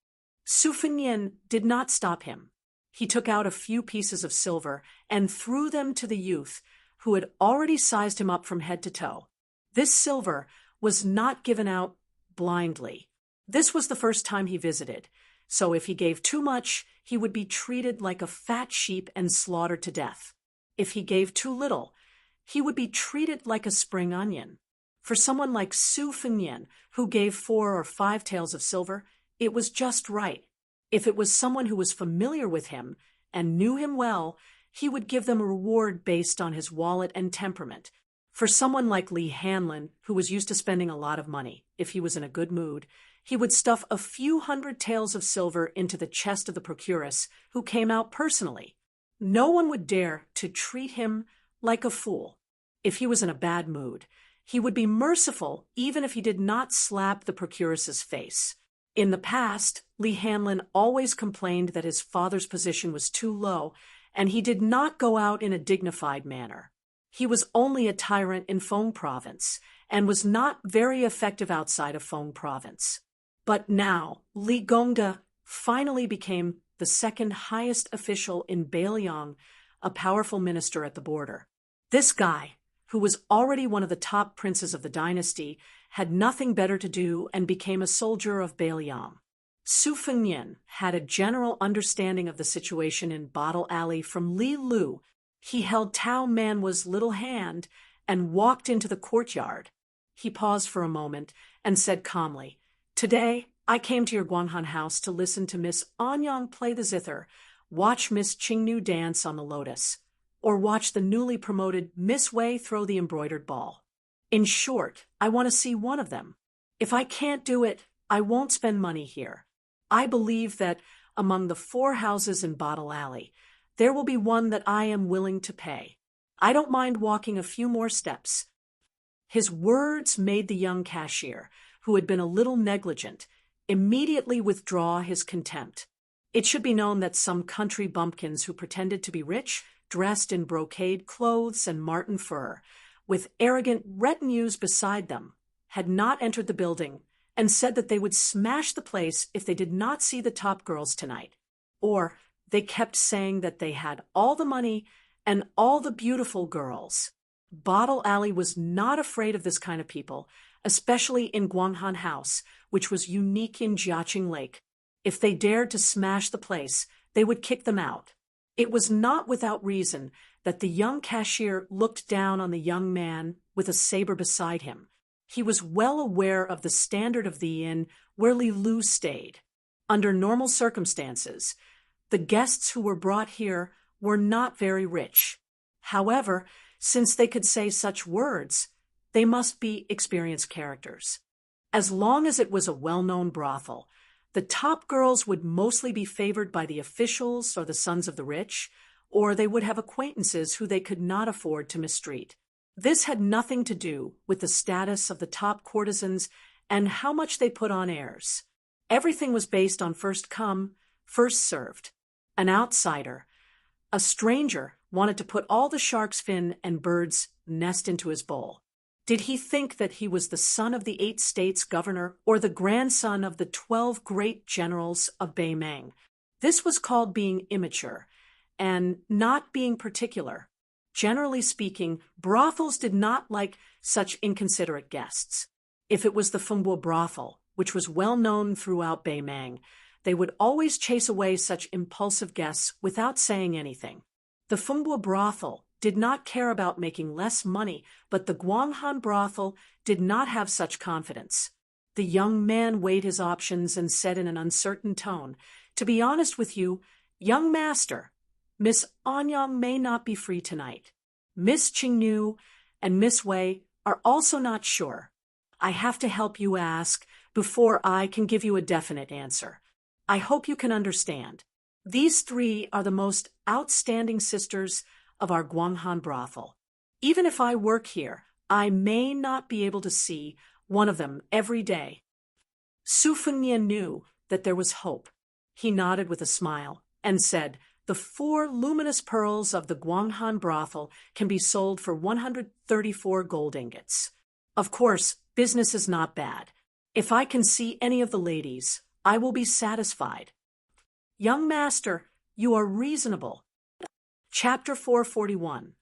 Su Fengnian did not stop him. He took out a few pieces of silver and threw them to the youth, who had already sized him up from head to toe. This silver was not given out blindly. This was the first time he visited, so if he gave too much, he would be treated like a fat sheep and slaughtered to death. If he gave too little, he would be treated like a spring onion. For someone like Su Fengnian, who gave 4 or 5 taels of silver, it was just right. If it was someone who was familiar with him and knew him well, he would give them a reward based on his wallet and temperament. For someone like Li Hanlin, who was used to spending a lot of money, if he was in a good mood, he would stuff a few hundred taels of silver into the chest of the procuress, who came out personally. No one would dare to treat him like a fool. If he was in a bad mood, he would be merciful even if he did not slap the procuress's face. In the past, Li Hanlin always complained that his father's position was too low, and he did not go out in a dignified manner. He was only a tyrant in Feng Province, and was not very effective outside of Feng Province. But now, Li Gongda finally became the second highest official in Beiliang, a powerful minister at the border. This guy, who was already one of the top princes of the dynasty, had nothing better to do and became a soldier of Beiliang. Su Fengnian had a general understanding of the situation in Bottle Alley from Li Lu. He held Tao Manwa's little hand and walked into the courtyard. He paused for a moment and said calmly, "Today, I came to your Guanghan house to listen to Miss Anyang play the zither, watch Miss Qingnu dance on the lotus, or watch the newly promoted Miss Wei throw the embroidered ball. In short, I want to see one of them. If I can't do it, I won't spend money here. I believe that among the 4 houses in Bottle Alley, there will be one that I am willing to pay. I don't mind walking a few more steps." His words made the young cashier, who had been a little negligent, immediately withdraw his contempt. It should be known that some country bumpkins who pretended to be rich, dressed in brocade clothes and marten fur, with arrogant retinues beside them, had not entered the building and said that they would smash the place if they did not see the top girls tonight. Or they kept saying that they had all the money and all the beautiful girls. Bottle Alley was not afraid of this kind of people, especially in Guanghan House, which was unique in Jiaqing Lake. If they dared to smash the place, they would kick them out. It was not without reason that the young cashier looked down on the young man with a saber beside him. He was well aware of the standard of the inn where Li Lu stayed. Under normal circumstances, the guests who were brought here were not very rich. However, since they could say such words, they must be experienced characters. As long as it was a well-known brothel, the top girls would mostly be favored by the officials or the sons of the rich, or they would have acquaintances who they could not afford to mistreat. This had nothing to do with the status of the top courtesans and how much they put on airs. Everything was based on first come, first served. An outsider, a stranger, wanted to put all the shark's fin and bird's nest into his bowl. Did he think that he was the son of the 8 states governor or the grandson of the 12 great generals of Beimang? This was called being immature and not being particular. Generally speaking, brothels did not like such inconsiderate guests. If it was the Fengbo brothel, which was well known throughout Beimang, they would always chase away such impulsive guests without saying anything. The Fengbo brothel did not care about making less money, but the Guanghan brothel did not have such confidence. The young man weighed his options and said in an uncertain tone, "To be honest with you, young master, Miss Anyang may not be free tonight. Miss Qingnu and Miss Wei are also not sure. I have to help you ask before I can give you a definite answer. I hope you can understand. These three are the most outstanding sisters of our Guanghan brothel. Even if I work here, I may not be able to see one of them every day." Su Fengnian knew that there was hope. He nodded with a smile and said, "The 4 luminous pearls of the Guanghan brothel can be sold for 134 gold ingots. Of course, business is not bad. If I can see any of the ladies, I will be satisfied." "Young master, you are reasonable." Chapter 441.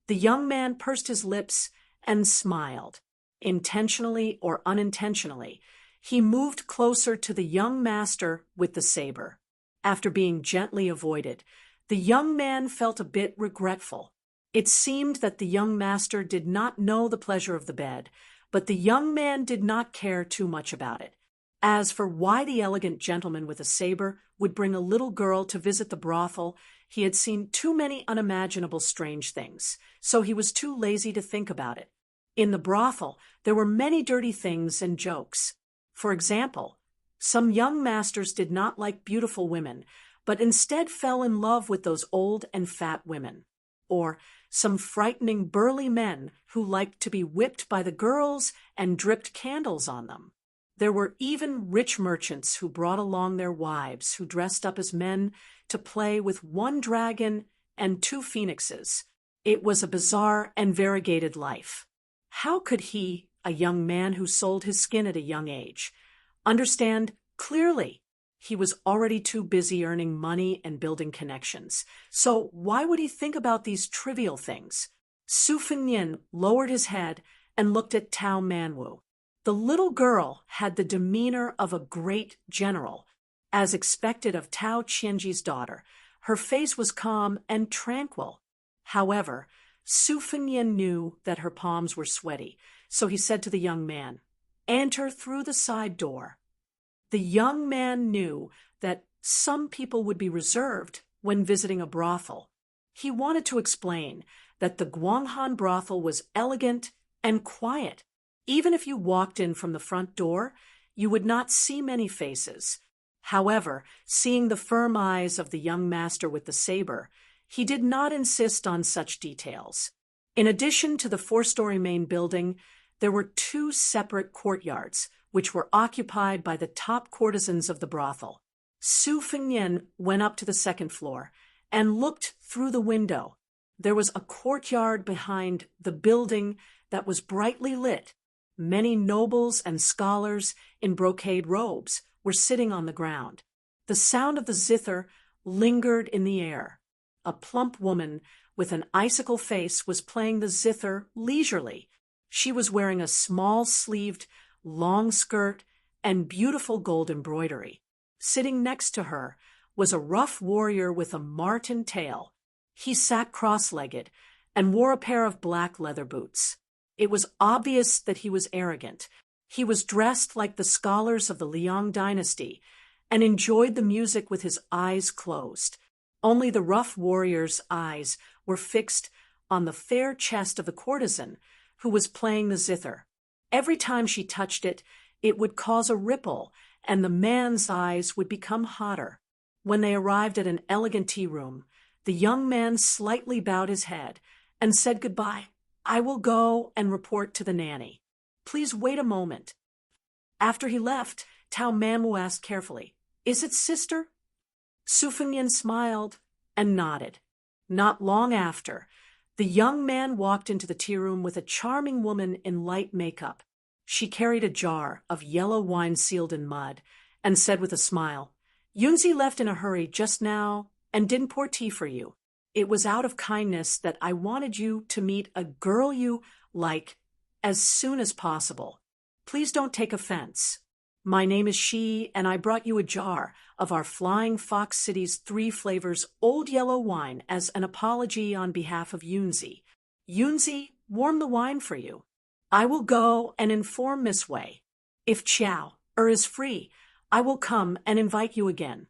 The young man pursed his lips and smiled. Intentionally or unintentionally, he moved closer to the young master with the saber. After being gently avoided, the young man felt a bit regretful. It seemed that the young master did not know the pleasure of the bed, but the young man did not care too much about it. As for why the elegant gentleman with a saber would bring a little girl to visit the brothel, he had seen too many unimaginable strange things, so he was too lazy to think about it. In the brothel, there were many dirty things and jokes. For example, some young masters did not like beautiful women, but instead fell in love with those old and fat women. Or some frightening burly men who liked to be whipped by the girls and dripped candles on them. There were even rich merchants who brought along their wives who dressed up as men to play with 1 dragon and 2 phoenixes. It was a bizarre and variegated life. How could he, a young man who sold his skin at a young age, understand clearly? He was already too busy earning money and building connections. So why would he think about these trivial things? Su Fengnian lowered his head and looked at Tao Manwu. The little girl had the demeanor of a great general. As expected of Tao Qianji's daughter, her face was calm and tranquil. However, Su Fengnian knew that her palms were sweaty, so he said to the young man, "Enter through the side door." The young man knew that some people would be reserved when visiting a brothel. He wanted to explain that the Guanghan brothel was elegant and quiet. Even if you walked in from the front door, you would not see many faces. However, seeing the firm eyes of the young master with the saber, he did not insist on such details. In addition to the 4-story main building, there were 2 separate courtyards, which were occupied by the top courtesans of the brothel. Su Fengnian went up to the 2nd floor and looked through the window. There was a courtyard behind the building that was brightly lit. Many nobles and scholars in brocade robes were sitting on the ground. The sound of the zither lingered in the air. A plump woman with an icicle face was playing the zither leisurely. She was wearing a small-sleeved, long skirt and beautiful gold embroidery. Sitting next to her was a rough warrior with a marten tail. He sat cross-legged and wore a pair of black leather boots. It was obvious that he was arrogant. He was dressed like the scholars of the Liang dynasty and enjoyed the music with his eyes closed. Only the rough warrior's eyes were fixed on the fair chest of the courtesan who was playing the zither. Every time she touched it, it would cause a ripple, and the man's eyes would become hotter. When they arrived at an elegant tea room, the young man slightly bowed his head and said goodbye. "I will go and report to the nanny. Please wait a moment." After he left, Tao Manwu asked carefully, "Is it sister?" Su Fengnian smiled and nodded. Not long after, the young man walked into the tea room with a charming woman in light makeup. She carried a jar of yellow wine sealed in mud and said with a smile, "Yunzi left in a hurry just now and didn't pour tea for you. It was out of kindness that I wanted you to meet a girl you like as soon as possible. Please don't take offense. My name is Shi, and I brought you a jar of our Flying Fox City's 3 flavors old yellow wine as an apology on behalf of Yunzi. Yunzi warmed the wine for you. I will go and inform Miss Wei. If Chiao is free, I will come and invite you again."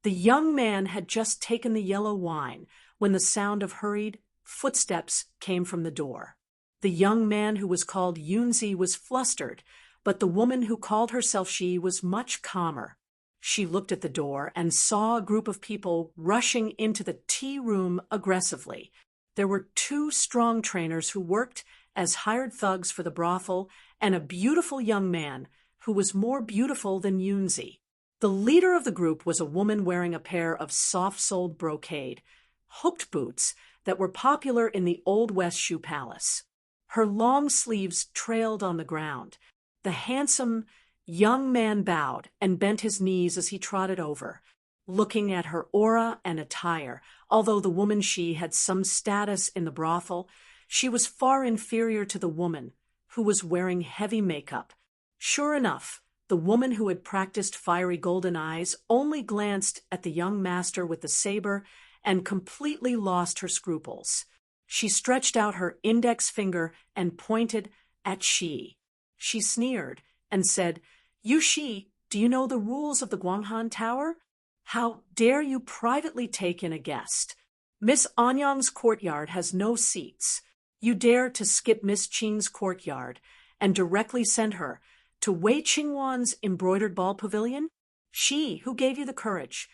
The young man had just taken the yellow wine when the sound of hurried footsteps came from the door. The young man who was called Yunzi was flustered, but the woman who called herself Shi was much calmer. She looked at the door and saw a group of people rushing into the tea room aggressively. There were 2 strong trainers who worked as hired thugs for the brothel and a beautiful young man who was more beautiful than Yunzi. The leader of the group was a woman wearing a pair of soft-soled brocade, hooked boots that were popular in the Old West Shoe Palace. Her long sleeves trailed on the ground. The handsome young man bowed and bent his knees as he trotted over, looking at her aura and attire. Although the woman she had some status in the brothel, she was far inferior to the woman who was wearing heavy makeup. Sure enough, the woman who had practiced fiery golden eyes only glanced at the young master with the saber and completely lost her scruples. She stretched out her index finger and pointed at Shi. She sneered and said, "You Shi, do you know the rules of the Guanghan Tower? How dare you privately take in a guest? Miss Anyang's courtyard has no seats. You dare to skip Miss Qing's courtyard and directly send her to Wei Qingwan's embroidered ball pavilion? She who gave you the courage."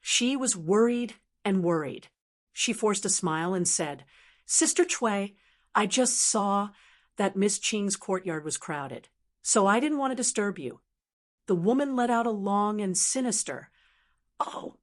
She was worried and worried. She forced a smile and said, "Sister Cui, I just saw that Miss Qing's courtyard was crowded, so I didn't want to disturb you." The woman let out a long and sinister, "Oh."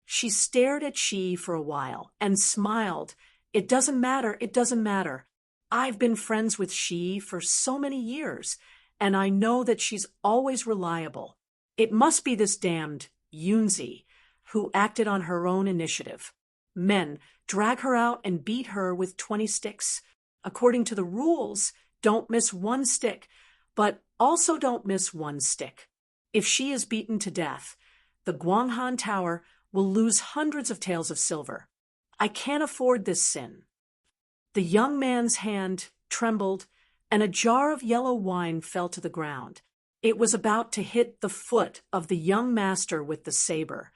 She stared at Shi for a while and smiled. "It doesn't matter, it doesn't matter. I've been friends with Shi for so many years, and I know that she's always reliable. It must be this damned Yunzi who acted on her own initiative. Men, drag her out and beat her with 20 sticks. According to the rules, don't miss 1 stick, but also don't miss 1 stick. If she is beaten to death, the Guanghan Tower will lose hundreds of taels of silver. I can't afford this sin." The young man's hand trembled, and a jar of yellow wine fell to the ground. It was about to hit the foot of the young master with the saber.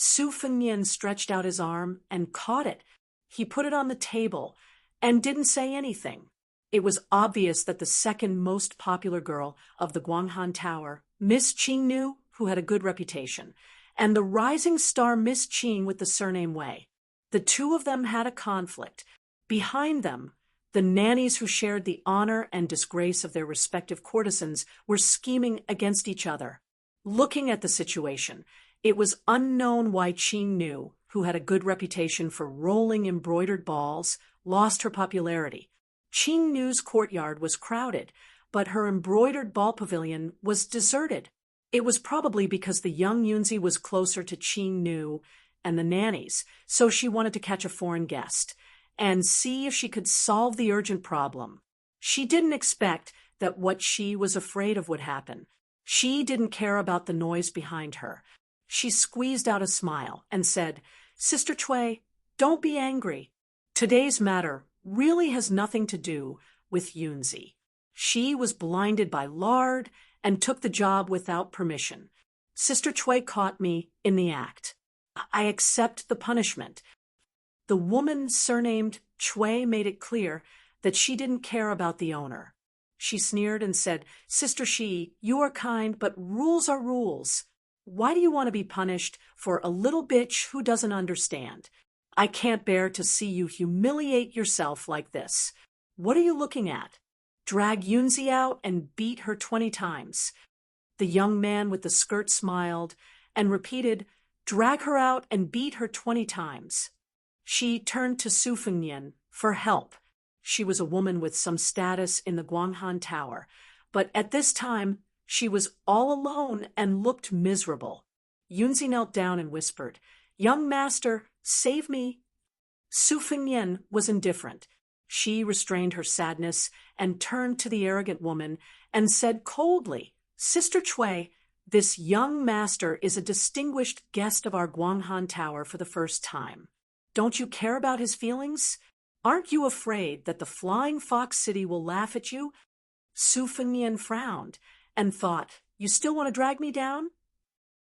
Su Fengnian stretched out his arm and caught it. He put it on the table and didn't say anything. It was obvious that the second most popular girl of the Guanghan Tower, Miss Qing Nu, who had a good reputation, and the rising star Miss Qing with the surname Wei. The 2 of them had a conflict. Behind them, the nannies who shared the honor and disgrace of their respective courtesans were scheming against each other. Looking at the situation, it was unknown why Qing Nu, who had a good reputation for rolling embroidered balls, lost her popularity. Qing Nu's courtyard was crowded, but her embroidered ball pavilion was deserted. It was probably because the young Yunzi was closer to Qing Nu and the nannies, so she wanted to catch a foreign guest and see if she could solve the urgent problem. She didn't expect that what she was afraid of would happen. She didn't care about the noise behind her. She squeezed out a smile and said, "Sister Cui, don't be angry. Today's matter really has nothing to do with Yunzi. She was blinded by lard and took the job without permission. Sister Cui caught me in the act. I accept the punishment." The woman surnamed Cui made it clear that she didn't care about the owner. She sneered and said, "Sister Shi, you are kind, but rules are rules. Why do you want to be punished for a little bitch who doesn't understand? I can't bear to see you humiliate yourself like this. What are you looking at? Drag Yunzi out and beat her 20 times. The young man with the skirt smiled and repeated, "Drag her out and beat her 20 times. She turned to Su Fengnian for help. She was a woman with some status in the Guanghan Tower, but at this time she was all alone and looked miserable. Yunzi knelt down and whispered, "Young master, save me." Su Fengnian was indifferent. She restrained her sadness and turned to the arrogant woman and said coldly, "Sister Cui, this young master is a distinguished guest of our Guanghan Tower for the first time. Don't you care about his feelings? Aren't you afraid that the Flying Fox City will laugh at you?" Su Fengnian frowned and thought, "You still want to drag me down?"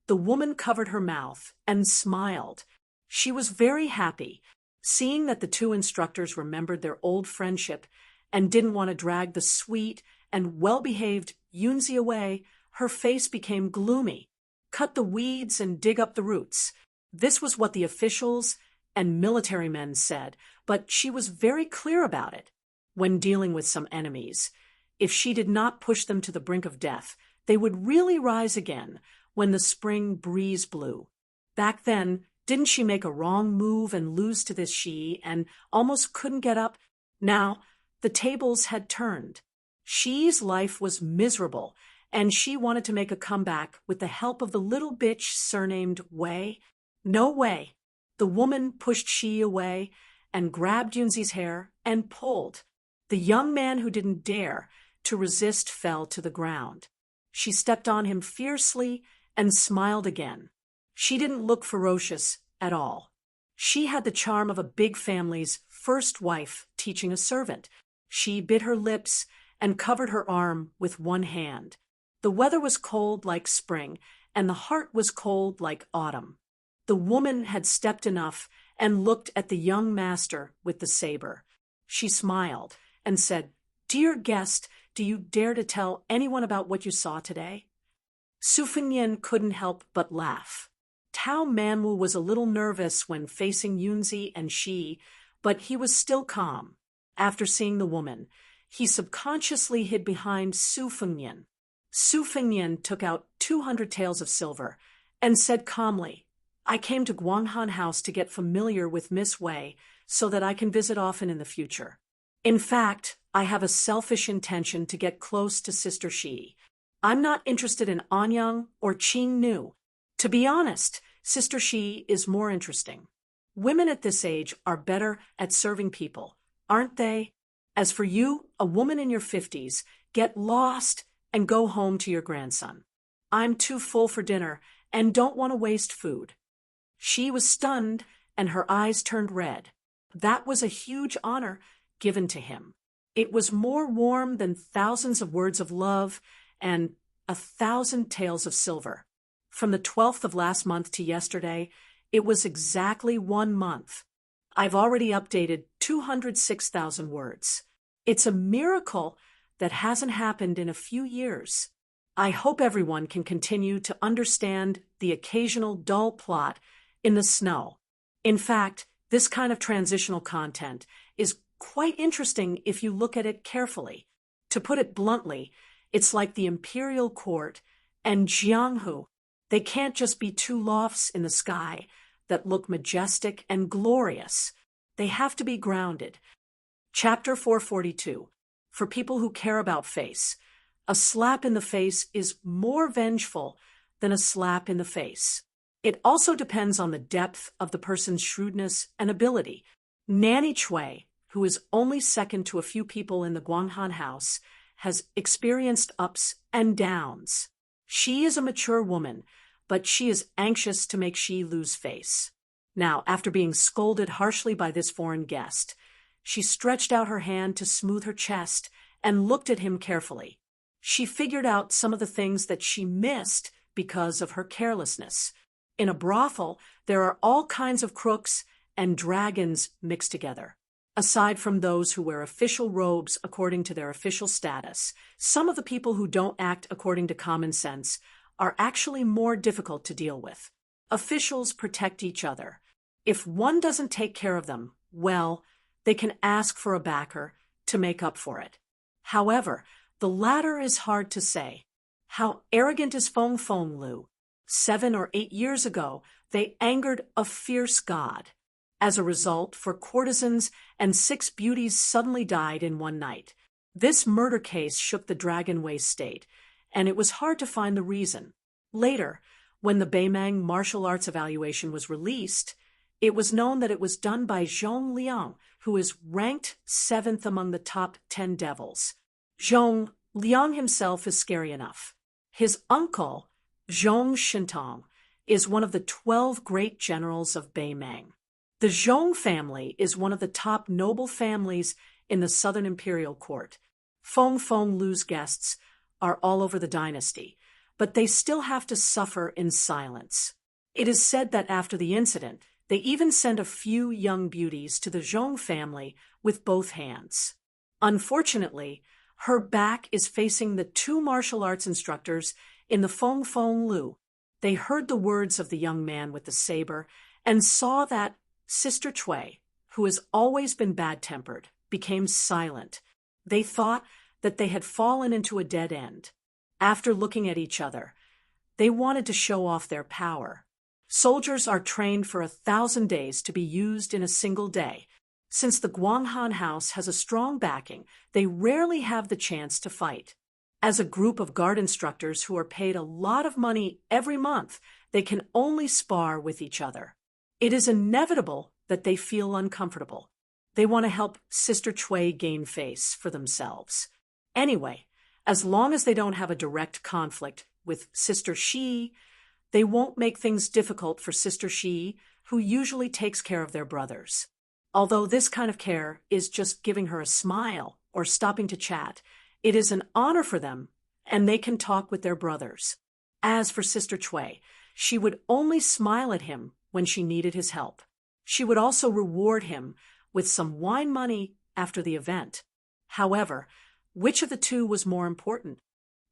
The woman covered her mouth and smiled. She was very happy, seeing that the 2 instructors remembered their old friendship and didn't want to drag the sweet and well-behaved Yunzi away. Her face became gloomy. cut the weeds and dig up the roots. This was what the officials and military men said, but she was very clear about it. When dealing with some enemies, if she did not push them to the brink of death, they would really rise again when the spring breeze blew. Back then, didn't she make a wrong move and lose to this she and almost couldn't get up? Now, the tables had turned. She's life was miserable, and she wanted to make a comeback with the help of the little bitch surnamed Wei. No way. The woman pushed she away and grabbed Yunzi's hair and pulled. The young man who didn't dare to resist fell to the ground. She stepped on him fiercely and smiled again. She didn't look ferocious at all. She had the charm of a big family's first wife teaching a servant. She bit her lips and covered her arm with one hand. The weather was cold like spring, and the heart was cold like autumn. The woman had stepped enough and looked at the young master with the saber. She smiled and said, "Dear guest, do you dare to tell anyone about what you saw today?" Su Fengnian couldn't help but laugh. Tao Manwu was a little nervous when facing Yunzi and she, but he was still calm. After seeing the woman, he subconsciously hid behind Su Fengnian. Su Fengnian took out 200 taels of silver and said calmly, "I came to Guanghan House to get familiar with Miss Wei so that I can visit often in the future. In fact, I have a selfish intention to get close to Sister Shi. I'm not interested in Anyang or Qing Nu. To be honest, Sister Shi is more interesting. Women at this age are better at serving people, aren't they? As for you, a woman in your 50s, get lost and go home to your grandson. I'm too full for dinner and don't want to waste food." She was stunned and her eyes turned red. That was a huge honor given to him. It was more warm than thousands of words of love and 1,000 taels of silver. From the 12th of last month to yesterday, it was exactly 1 month. I've already updated 206,000 words. It's a miracle that hasn't happened in a few years. I hope everyone can continue to understand the occasional dull plot in the snow. In fact, this kind of transitional content is quite interesting if you look at it carefully. To put it bluntly, it's like the imperial court and Jianghu. They can't just be two lofts in the sky that look majestic and glorious. They have to be grounded. Chapter 442. For people who care about face, a slap in the face is more vengeful than a slap in the face. It also depends on the depth of the person's shrewdness and ability. Nanny Chui, who is only second to a few people in the Guanghan House, has experienced ups and downs. She is a mature woman, but she is anxious to make she lose face. Now, after being scolded harshly by this foreign guest, she stretched out her hand to smooth her chest and looked at him carefully. She figured out some of the things that she missed because of her carelessness. In a brothel, there are all kinds of crooks and dragons mixed together. Aside from those who wear official robes according to their official status, some of the people who don't act according to common sense are actually more difficult to deal with. Officials protect each other. If one doesn't take care of them, well, they can ask for a backer to make up for it. However, the latter is hard to say. How arrogant is Feng Feng Lu? 7 or 8 years ago, they angered a fierce god. As a result, 4 courtesans and 6 beauties suddenly died in one night. This murder case shook the Dragon Way state, and it was hard to find the reason. Later, when the Beimang martial arts evaluation was released, it was known that it was done by Zhong Liang, who is ranked 7th among the top 10 devils. Zhong Liang himself is scary enough. His uncle, Zhong Shintong, is one of the 12 great generals of Beimang. The Zhong family is one of the top noble families in the Southern Imperial Court. Feng Feng Lu's guests are all over the dynasty, but they still have to suffer in silence. It is said that after the incident, they even sent a few young beauties to the Zhong family with both hands. Unfortunately, her back is facing the 2 martial arts instructors in the Feng Feng Lu. They heard the words of the young man with the saber and saw that Sister Chui, who has always been bad-tempered, became silent. They thought that they had fallen into a dead end. After looking at each other, they wanted to show off their power. Soldiers are trained for 1,000 days to be used in a single day. Since the Guanghan House has a strong backing, they rarely have the chance to fight. As a group of guard instructors who are paid a lot of money every month, they can only spar with each other. It is inevitable that they feel uncomfortable. They want to help Sister Chui gain face for themselves. Anyway, as long as they don't have a direct conflict with Sister Shi, they won't make things difficult for Sister Shi, who usually takes care of their brothers. Although this kind of care is just giving her a smile or stopping to chat, it is an honor for them, and they can talk with their brothers. As for Sister Chui, she would only smile at him when she needed his help. She would also reward him with some wine money after the event. However, which of the two was more important?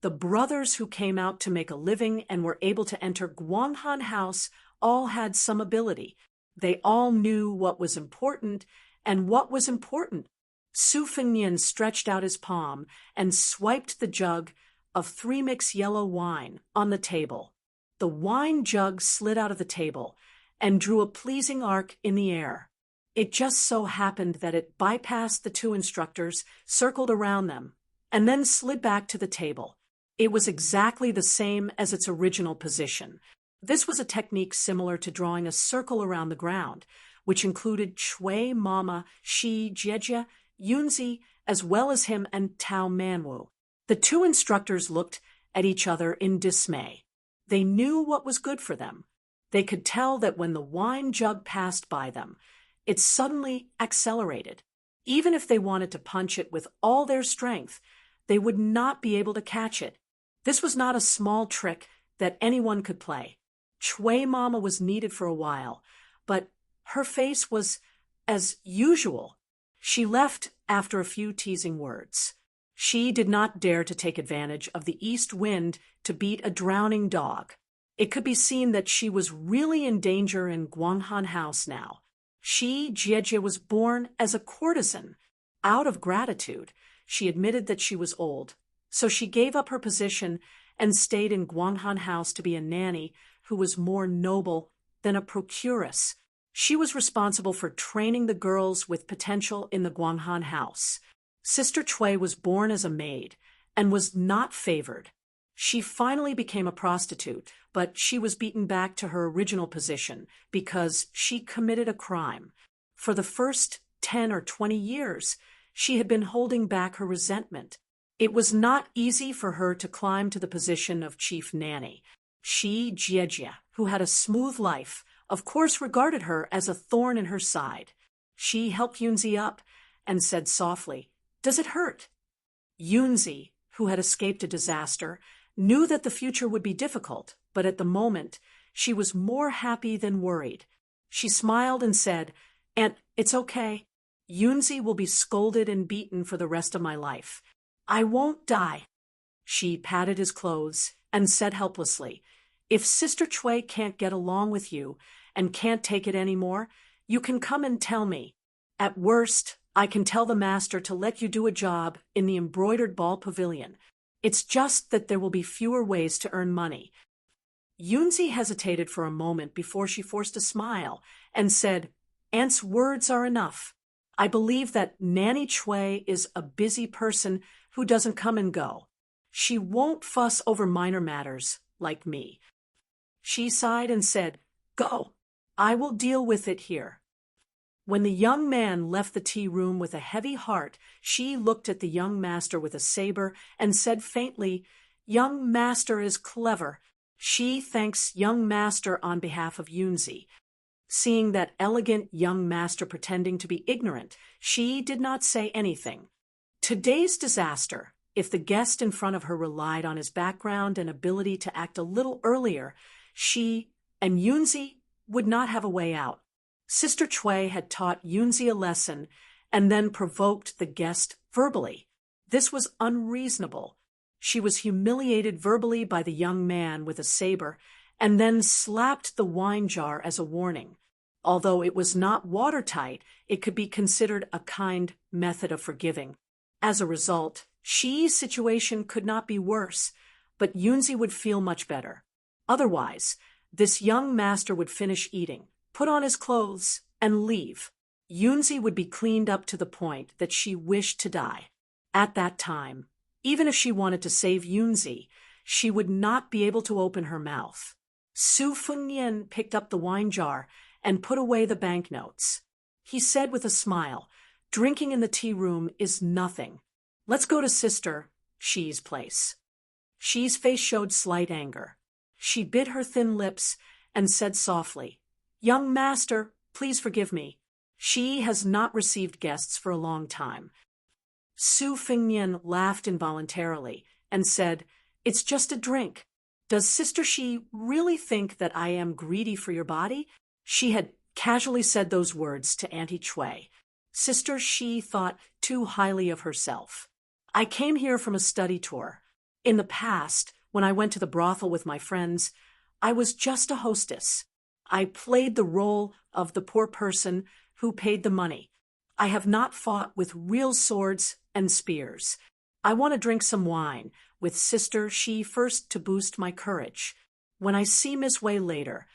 The brothers who came out to make a living and were able to enter Guanghan House all had some ability. They all knew what was important, and what was important. Su Fengnian stretched out his palm and swiped the jug of 3-mix yellow wine on the table. The wine jug slid out of the table and drew a pleasing arc in the air. It just so happened that it bypassed the two instructors, circled around them, and then slid back to the table. It was exactly the same as its original position. This was a technique similar to drawing a circle around the ground, which included Chui Mama, Shi Jiejie, Yunzi, as well as him and Tao Manwu. The two instructors looked at each other in dismay. They knew what was good for them. They could tell that when the wine jug passed by them, it suddenly accelerated. Even if they wanted to punch it with all their strength, they would not be able to catch it. This was not a small trick that anyone could play. Chui Mama was needed for a while, but her face was as usual. She left after a few teasing words. She did not dare to take advantage of the east wind to beat a drowning dog. It could be seen that she was really in danger in Guanghan House now. Shi Jiejie was born as a courtesan. Out of gratitude, she admitted that she was old, so she gave up her position and stayed in Guanghan House to be a nanny who was more noble than a procuress. She was responsible for training the girls with potential in the Guanghan House. Sister Chui was born as a maid and was not favored. She finally became a prostitute, but she was beaten back to her original position because she committed a crime. For the first 10 or 20 years, she had been holding back her resentment. It was not easy for her to climb to the position of chief nanny. Shi Jiejie, who had a smooth life, of course regarded her as a thorn in her side. She helped Yunzi up and said softly, "Does it hurt?" Yunzi, who had escaped a disaster, knew that the future would be difficult, but at the moment, she was more happy than worried. She smiled and said, "Aunt, it's okay. Yunzi will be scolded and beaten for the rest of my life. I won't die." She patted his clothes and said helplessly, "If Sister Chui can't get along with you and can't take it anymore, you can come and tell me. At worst, I can tell the master to let you do a job in the embroidered ball pavilion. It's just that there will be fewer ways to earn money." Yunzi hesitated for a moment before she forced a smile and said, "Aunt's words are enough. I believe that Nanny Chui is a busy person who doesn't come and go. She won't fuss over minor matters like me." She sighed and said, "Go. I will deal with it here." When the young man left the tea room with a heavy heart, she looked at the young master with a saber and said faintly, "Young master is clever." She thanks young master on behalf of Yunzi. Seeing that elegant young master pretending to be ignorant, she did not say anything. Today's disaster, if the guest in front of her relied on his background and ability to act a little earlier, she and Yunzi would not have a way out. Sister Chui had taught Yunzi a lesson and then provoked the guest verbally. This was unreasonable. She was humiliated verbally by the young man with a saber and then slapped the wine jar as a warning. Although it was not watertight, it could be considered a kind method of forgiving. As a result, Shi's situation could not be worse, but Yunzi would feel much better. Otherwise, this young master would finish eating, put on his clothes, and leave. Yunzi would be cleaned up to the point that she wished to die. At that time, even if she wanted to save Yunzi, she would not be able to open her mouth. Su Fengnian picked up the wine jar and put away the banknotes. He said with a smile, "Drinking in the tea room is nothing. Let's go to Sister Shi's place." Shi's face showed slight anger. She bit her thin lips and said softly, "Young master, please forgive me. Shi has not received guests for a long time." Su Fengnian laughed involuntarily and said, "It's just a drink. Does Sister Shi really think that I am greedy for your body?" She had casually said those words to Auntie Cui. Sister Shi thought too highly of herself. "I came here from a study tour. In the past, when I went to the brothel with my friends, I was just a hostess. I played the role of the poor person who paid the money. I have not fought with real swords and spears. I want to drink some wine with Sister Shi first to boost my courage. When I see Miss Wei later,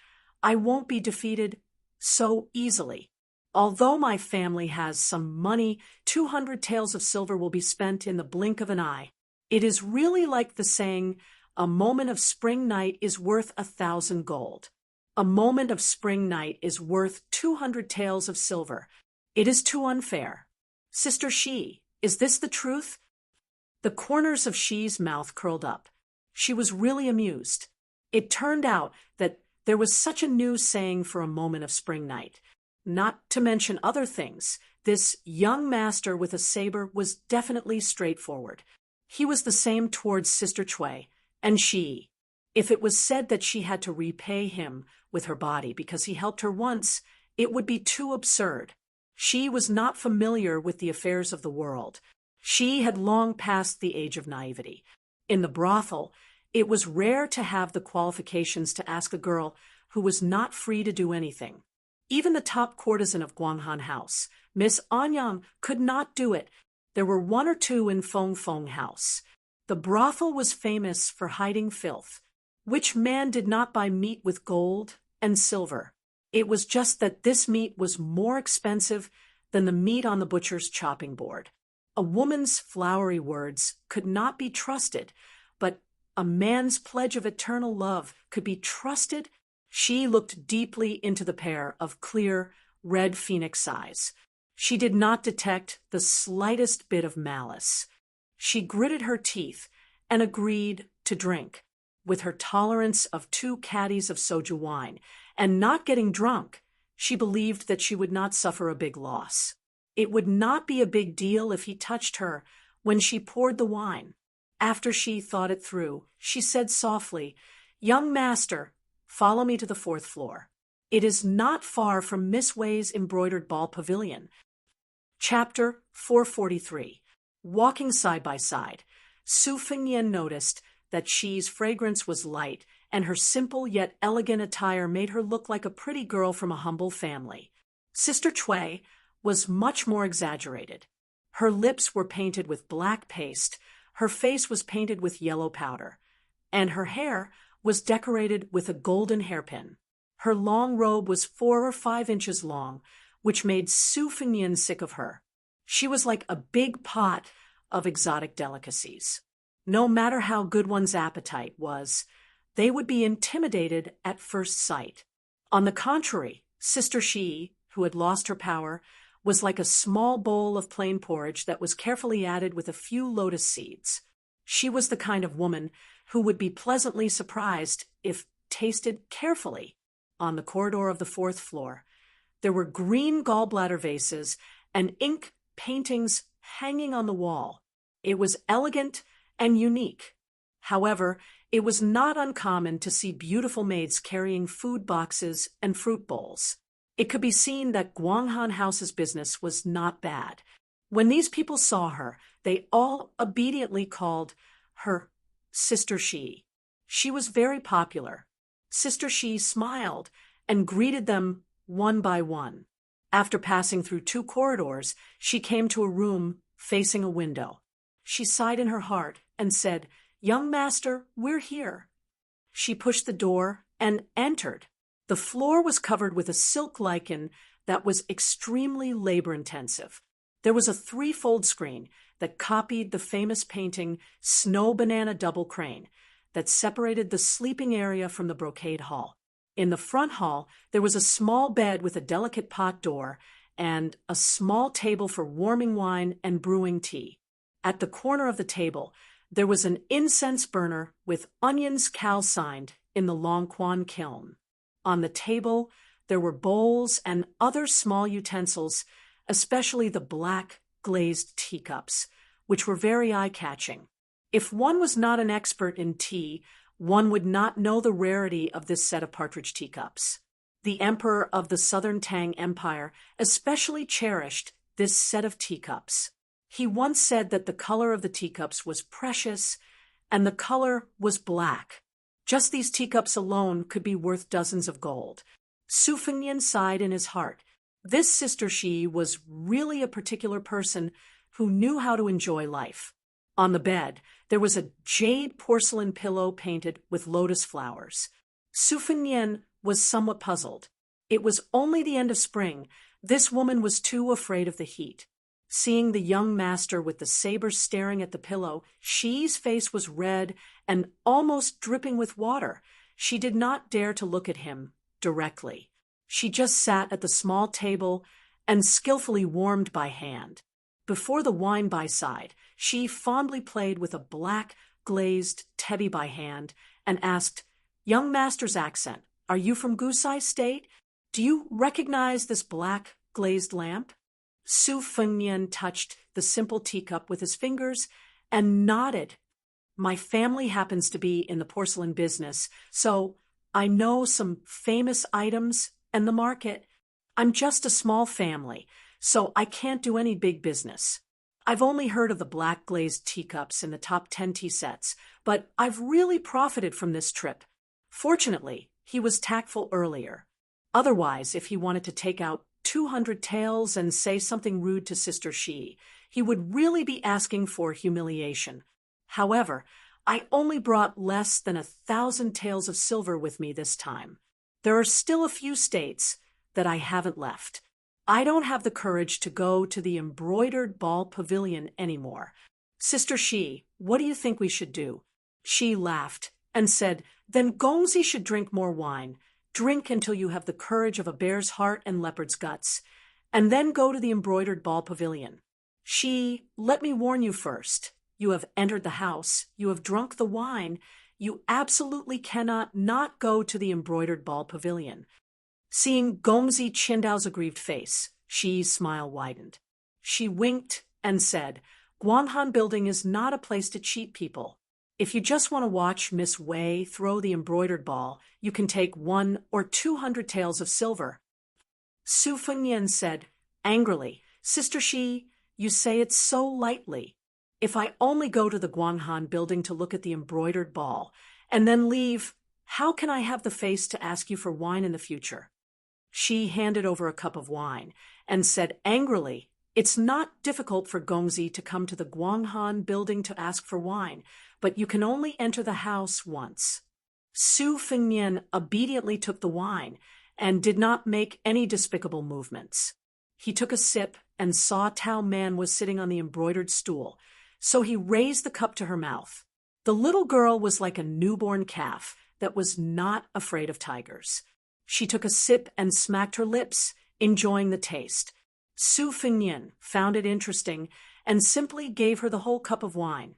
I won't be defeated so easily. Although my family has some money, 200 taels of silver will be spent in the blink of an eye. It is really like the saying, 'A moment of spring night is worth 1,000 gold. A moment of spring night is worth 200 taels of silver. It is too unfair. Sister Shi, is this the truth?'" The corners of Shi's mouth curled up. She was really amused. It turned out that there was such a new saying for a moment of spring night. Not to mention other things, this young master with a saber was definitely straightforward. He was the same towards Sister Cui and Shi. If it was said that she had to repay him with her body because he helped her once, it would be too absurd. She was not familiar with the affairs of the world. She had long passed the age of naivety. In the brothel, it was rare to have the qualifications to ask a girl who was not free to do anything. Even the top courtesan of Guanghan House, Miss Anyang, could not do it. There were one or two in Feng Feng House. The brothel was famous for hiding filth. Which man did not buy meat with gold and silver? It was just that this meat was more expensive than the meat on the butcher's chopping board. A woman's flowery words could not be trusted, but a man's pledge of eternal love could be trusted. She looked deeply into the pair of clear, red phoenix eyes. She did not detect the slightest bit of malice. She gritted her teeth and agreed to drink. With her tolerance of 2 caddies of soju wine and not getting drunk, she believed that she would not suffer a big loss. It would not be a big deal if he touched her when she poured the wine. After she thought it through, she said softly, "Young master, follow me to the 4th floor. It is not far from Miss Wei's embroidered ball pavilion." Chapter 443. Walking side by side, Su Fengnian noticed that Shi's fragrance was light, and her simple yet elegant attire made her look like a pretty girl from a humble family. Sister Cui was much more exaggerated. Her lips were painted with black paste, her face was painted with yellow powder, and her hair was decorated with a golden hairpin. Her long robe was 4 or 5 inches long, which made Su Fengnian sick of her. She was like a big pot of exotic delicacies. No matter how good one's appetite was, they would be intimidated at first sight. On the contrary, Sister Shi, who had lost her power, was like a small bowl of plain porridge that was carefully added with a few lotus seeds. She was the kind of woman who would be pleasantly surprised if tasted carefully. On the corridor of the 4th floor, there were green gallbladder vases and ink paintings hanging on the wall. It was elegant and unique. However, it was not uncommon to see beautiful maids carrying food boxes and fruit bowls. It could be seen that Guanghan House's business was not bad. When these people saw her, they all obediently called her Sister Shi. She was very popular. Sister She smiled and greeted them one by one. After passing through 2 corridors, she came to a room facing a window. She sighed in her heart and said, "Young master, we're here." She pushed the door and entered. The floor was covered with a silk lichen that was extremely labor-intensive. There was a 3-fold screen that copied the famous painting Snow Banana Double Crane that separated the sleeping area from the brocade hall. In the front hall, there was a small bed with a delicate pot door and a small table for warming wine and brewing tea. At the corner of the table, there was an incense burner with onions calcined in the Longquan kiln. On the table, there were bowls and other small utensils, especially the black glazed teacups, which were very eye-catching. If one was not an expert in tea, one would not know the rarity of this set of partridge teacups. The emperor of the Southern Tang Empire especially cherished this set of teacups. He once said that the color of the teacups was precious, and the color was black. Just these teacups alone could be worth dozens of gold. Su Fengnian sighed in his heart. This Sister She was really a particular person who knew how to enjoy life. On the bed, there was a jade porcelain pillow painted with lotus flowers. Su Fengnian was somewhat puzzled. It was only the end of spring. This woman was too afraid of the heat. Seeing the young master with the saber staring at the pillow, She's face was red and almost dripping with water. She did not dare to look at him directly. She just sat at the small table and skillfully warmed by hand. Before the wine by side, she fondly played with a black glazed tebby by hand and asked, "Young master's accent, are you from Gusai State? Do you recognize this black glazed lamp?" Su Fengnian touched the simple teacup with his fingers and nodded. "My family happens to be in the porcelain business, so I know some famous items and the market. I'm just a small family, so I can't do any big business. I've only heard of the black glazed teacups in the top 10 tea sets, but I've really profited from this trip." Fortunately, he was tactful earlier. Otherwise, if he wanted to take out 200 taels and say something rude to Sister She, he would really be asking for humiliation. However, I only brought less than 1,000 taels of silver with me this time. There are still a few states that I haven't left. I don't have the courage to go to the embroidered ball pavilion anymore. Sister She, what do you think we should do? She laughed and said, "Then Gongzi should drink more wine. Drink until you have the courage of a bear's heart and leopard's guts, and then go to the embroidered ball pavilion. She, let me warn you first. You have entered the house. You have drunk the wine. You absolutely cannot not go to the embroidered ball pavilion." Seeing Gongzi Qindao's aggrieved face, She's smile widened. She winked and said, "Guanghan Building is not a place to cheat people. If you just want to watch Miss Wei throw the embroidered ball, you can take 100 or 200 taels of silver." Su Fengnian said angrily, "Sister She, you say it so lightly. If I only go to the Guanghan Building to look at the embroidered ball and then leave, how can I have the face to ask you for wine in the future?" She handed over a cup of wine and said angrily, "It's not difficult for Gongzi to come to the Guanghan Building to ask for wine, but you can only enter the house once." Su Fengnian obediently took the wine and did not make any despicable movements. He took a sip and saw Tao Man was sitting on the embroidered stool, so he raised the cup to her mouth. The little girl was like a newborn calf that was not afraid of tigers. She took a sip and smacked her lips, enjoying the taste. Su Fengnian found it interesting and simply gave her the whole cup of wine,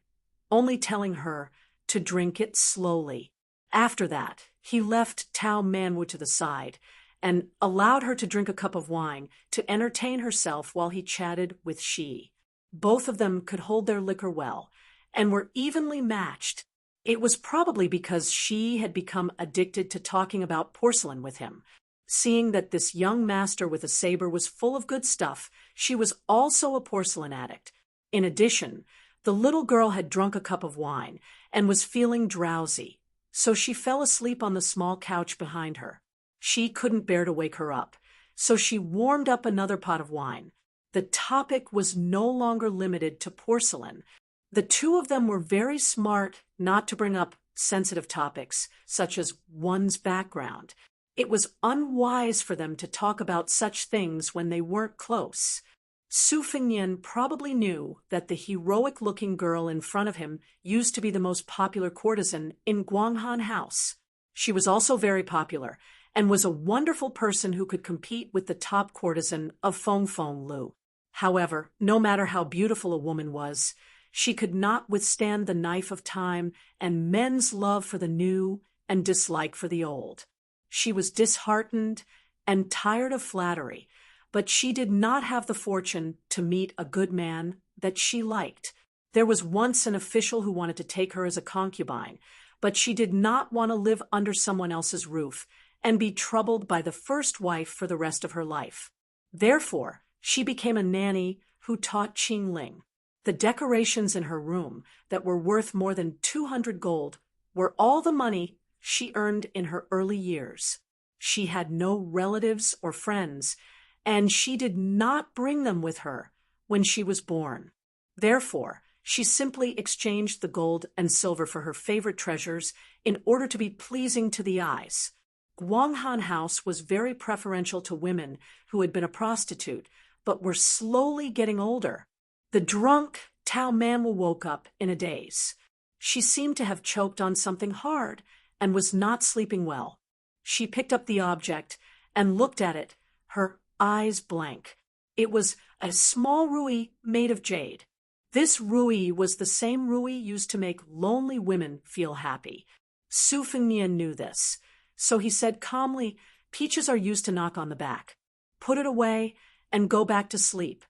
only telling her to drink it slowly. After that, he left Tao Manwu to the side and allowed her to drink a cup of wine to entertain herself while he chatted with She. Both of them could hold their liquor well and were evenly matched. It was probably because She had become addicted to talking about porcelain with him. Seeing that this young master with a saber was full of good stuff, she was also a porcelain addict. In addition, the little girl had drunk a cup of wine and was feeling drowsy. so she fell asleep on the small couch behind her. She couldn't bear to wake her up, so she warmed up another pot of wine. The topic was no longer limited to porcelain. The two of them were very smart not to bring up sensitive topics, such as one's background. It was unwise for them to talk about such things when they weren't close. Su Fengnian probably knew that the heroic-looking girl in front of him used to be the most popular courtesan in Guanghan House. She was also very popular, and was a wonderful person who could compete with the top courtesan of Fengfeng Lu. However, no matter how beautiful a woman was, she could not withstand the knife of time and men's love for the new and dislike for the old. She was disheartened and tired of flattery, but she did not have the fortune to meet a good man that she liked. There was once an official who wanted to take her as a concubine, but she did not want to live under someone else's roof and be troubled by the first wife for the rest of her life. Therefore, she became a nanny who taught Qingling. The decorations in her room that were worth more than 200 gold were all the money she earned in her early years. She had no relatives or friends, and she did not bring them with her when she was born. Therefore, she simply exchanged the gold and silver for her favorite treasures in order to be pleasing to the eyes. Guanghan House was very preferential to women who had been a prostitute, but were slowly getting older. The drunk Tao Manwu woke up in a daze. She seemed to have choked on something hard and was not sleeping well. She picked up the object and looked at it, her eyes blank. It was a small ruyi made of jade. This ruyi was the same ruyi used to make lonely women feel happy. Su Fengnian knew this, so he said calmly, "Peaches are used to knock on the back. Put it away and go back to sleep."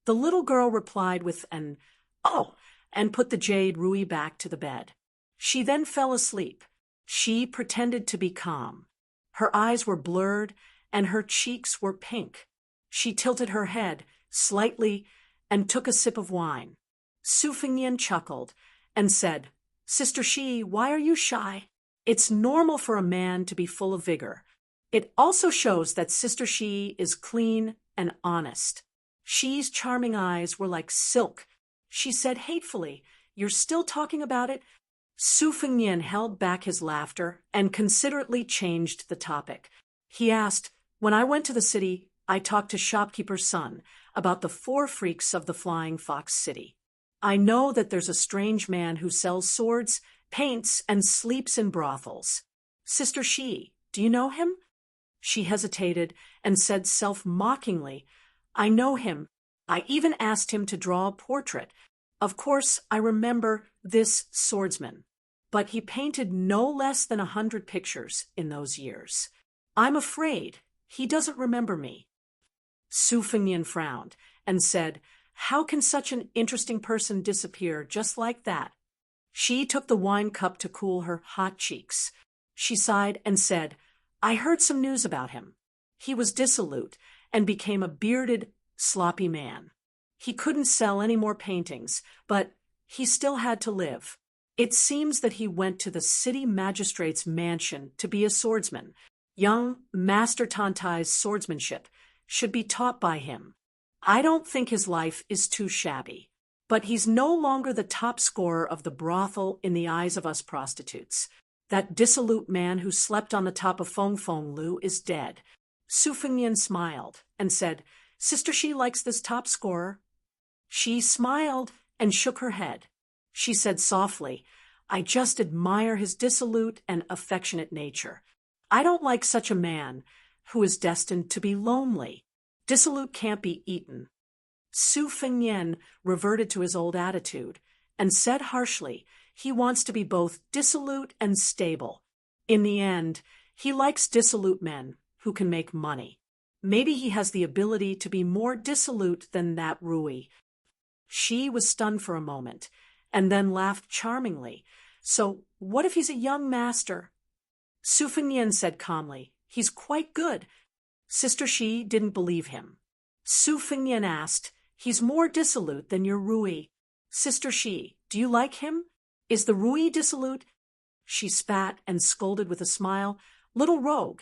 The little girl replied with an "Oh," and put the jade ruyi back to the bed. She then fell asleep. She pretended to be calm. Her eyes were blurred and her cheeks were pink. She tilted her head slightly and took a sip of wine. Su Fengnian chuckled and said, "Sister Shi, why are you shy? It's normal for a man to be full of vigor. It also shows that Sister Shi is clean and honest." Shi's charming eyes were like silk. She said hatefully, "You're still talking about it?" Su Fengnian held back his laughter and considerately changed the topic. He asked, "When I went to the city, I talked to shopkeeper's son about the 4 freaks of the Flying Fox City. I know that there's a strange man who sells swords, paints, and sleeps in brothels. Sister Shi, do you know him?" She hesitated and said self-mockingly, "I know him. I even asked him to draw a portrait. Of course, I remember this swordsman. But he painted no less than 100 pictures in those years. I'm afraid he doesn't remember me." Su Fengnian frowned and said, "How can such an interesting person disappear just like that?" She took the wine cup to cool her hot cheeks. She sighed and said, "I heard some news about him. He was dissolute and became a bearded, sloppy man. He couldn't sell any more paintings, but he still had to live. It seems that he went to the city magistrate's mansion to be a swordsman. Young Master Tantai's swordsmanship should be taught by him. I don't think his life is too shabby. But he's no longer the top scorer of the brothel in the eyes of us prostitutes. That dissolute man who slept on the top of Fengfeng Lu is dead." Su Fengnian smiled and said, "Sister Shi likes this top scorer." She smiled and shook her head. She said softly, "I just admire his dissolute and affectionate nature. I don't like such a man who is destined to be lonely. Dissolute can't be eaten." Su Fengnian reverted to his old attitude and said harshly, "He wants to be both dissolute and stable. In the end, he likes dissolute men who can make money. Maybe he has the ability to be more dissolute than that ruyi." She was stunned for a moment and then laughed charmingly. "So what if he's a young master?" Su Fengnian said calmly, "He's quite good." Sister Shi didn't believe him. Su Fengnian asked, "He's more dissolute than your ruyi. Sister Shi, do you like him? Is the ruyi dissolute?" She spat and scolded with a smile. Little rogue.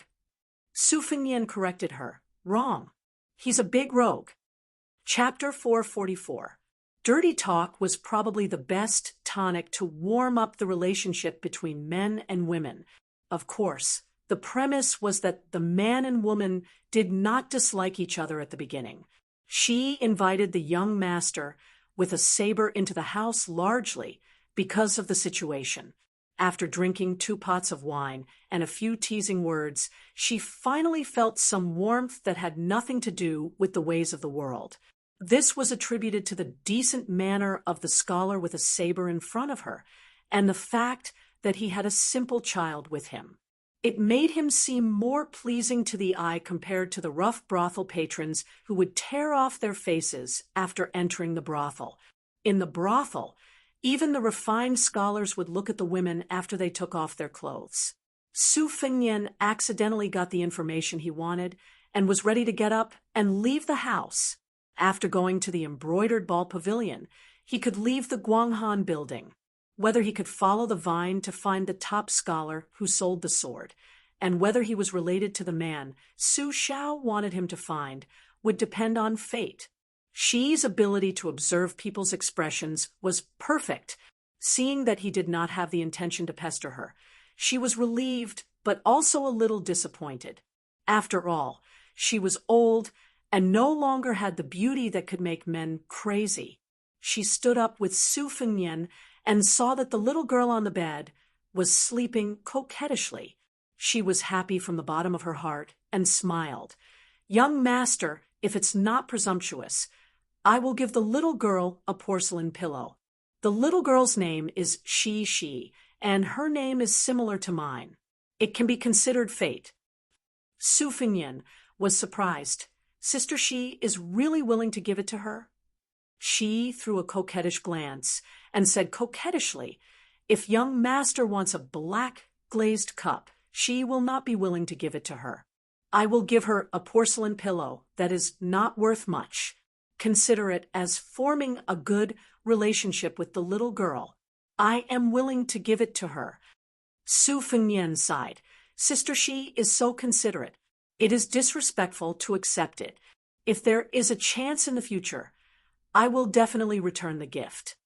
Su Fengnian corrected her. Wrong. He's a big rogue. Chapter 444. Dirty talk was probably the best tonic to warm up the relationship between men and women. Of course, the premise was that the man and woman did not dislike each other at the beginning. She invited the young master with a saber into the house largely because of the situation. After drinking 2 pots of wine and a few teasing words, she finally felt some warmth that had nothing to do with the ways of the world. This was attributed to the decent manner of the scholar with a saber in front of her, and the fact that he had a simple child with him. It made him seem more pleasing to the eye compared to the rough brothel patrons who would tear off their faces after entering the brothel. In the brothel, even the refined scholars would look at the women after they took off their clothes. Su Fengnian accidentally got the information he wanted and was ready to get up and leave the house. After going to the embroidered ball pavilion, he could leave the Guanghan building. Whether he could follow the vine to find the top scholar who sold the sword, and whether he was related to the man Su Xiao wanted him to find, would depend on fate. Xi's ability to observe people's expressions was perfect. Seeing that he did not have the intention to pester her, she was relieved but also a little disappointed. After all, she was old and no longer had the beauty that could make men crazy. She stood up with Su Fengnian and saw that the little girl on the bed was sleeping coquettishly. She was happy from the bottom of her heart and smiled. Young master, if it's not presumptuous, I will give the little girl a porcelain pillow. The little girl's name is Shi, and her name is similar to mine. It can be considered fate. Su Fengnian was surprised. Sister Shi is really willing to give it to her? She threw a coquettish glance and said coquettishly, if young master wants a black glazed cup, she will not be willing to give it to her. I will give her a porcelain pillow that is not worth much. Consider it as forming a good relationship with the little girl. I am willing to give it to her. Su Fengnian sighed. Sister Shi is so considerate. It is disrespectful to accept it. If there is a chance in the future, I will definitely return the gift.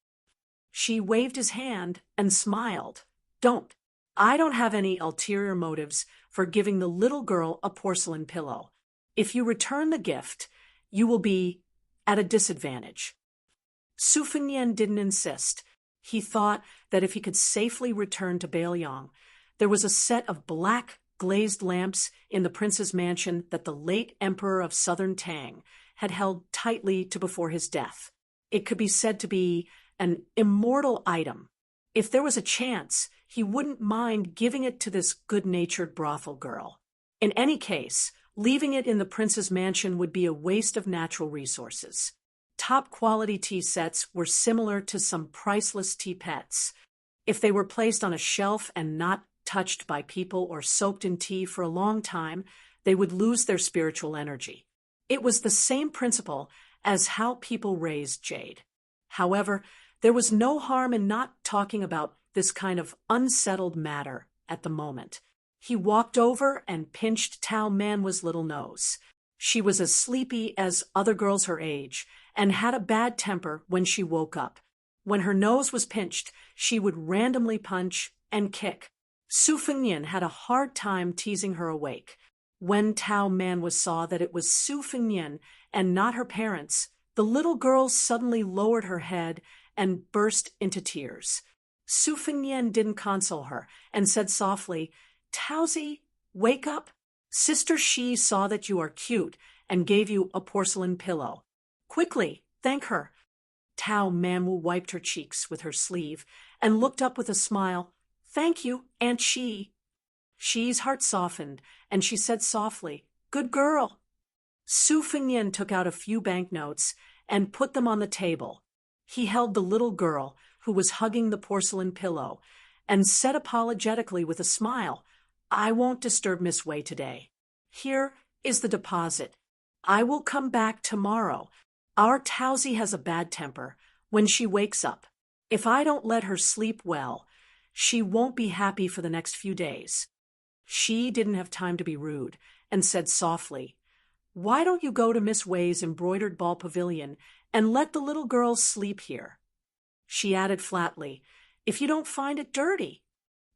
She waved his hand and smiled. Don't. I don't have any ulterior motives for giving the little girl a porcelain pillow. If you return the gift, you will be at a disadvantage. Su Fengnian didn't insist. He thought that if he could safely return to Bailiang, there was a set of black glazed lamps in the prince's mansion that the late emperor of southern Tang had held tightly to before his death. It could be said to be an immortal item. If there was a chance, he wouldn't mind giving it to this good-natured brothel girl. In any case, leaving it in the prince's mansion would be a waste of natural resources. Top-quality tea sets were similar to some priceless tea pets. If they were placed on a shelf and not touched by people or soaked in tea for a long time, they would lose their spiritual energy. It was the same principle as how people raised jade. However, there was no harm in not talking about this kind of unsettled matter at the moment. He walked over and pinched Tao Manwa's little nose. She was as sleepy as other girls her age and had a bad temper when she woke up. When her nose was pinched, she would randomly punch and kick. Su Fengnian had a hard time teasing her awake. When Tao Manwa saw that it was Su Fengnian and not her parents, the little girl suddenly lowered her head and burst into tears. Su Fengnian didn't console her and said softly, Taozi, wake up. Sister Shi saw that you are cute and gave you a porcelain pillow. Quickly, thank her. Tao Manwa wiped her cheeks with her sleeve and looked up with a smile. Thank you, Aunt Shi. Shi's heart softened, and she said softly, Good girl. Su Fengnian took out a few banknotes and put them on the table. He held the little girl, who was hugging the porcelain pillow, and said apologetically with a smile, I won't disturb Miss Wei today. Here is the deposit. I will come back tomorrow. Our Taozi has a bad temper when she wakes up. If I don't let her sleep well, She won't be happy for the next few days. She didn't have time to be rude and said softly, "Why don't you go to Miss Way's embroidered ball pavilion and let the little girls sleep here?" She added flatly, "If you don't find it dirty."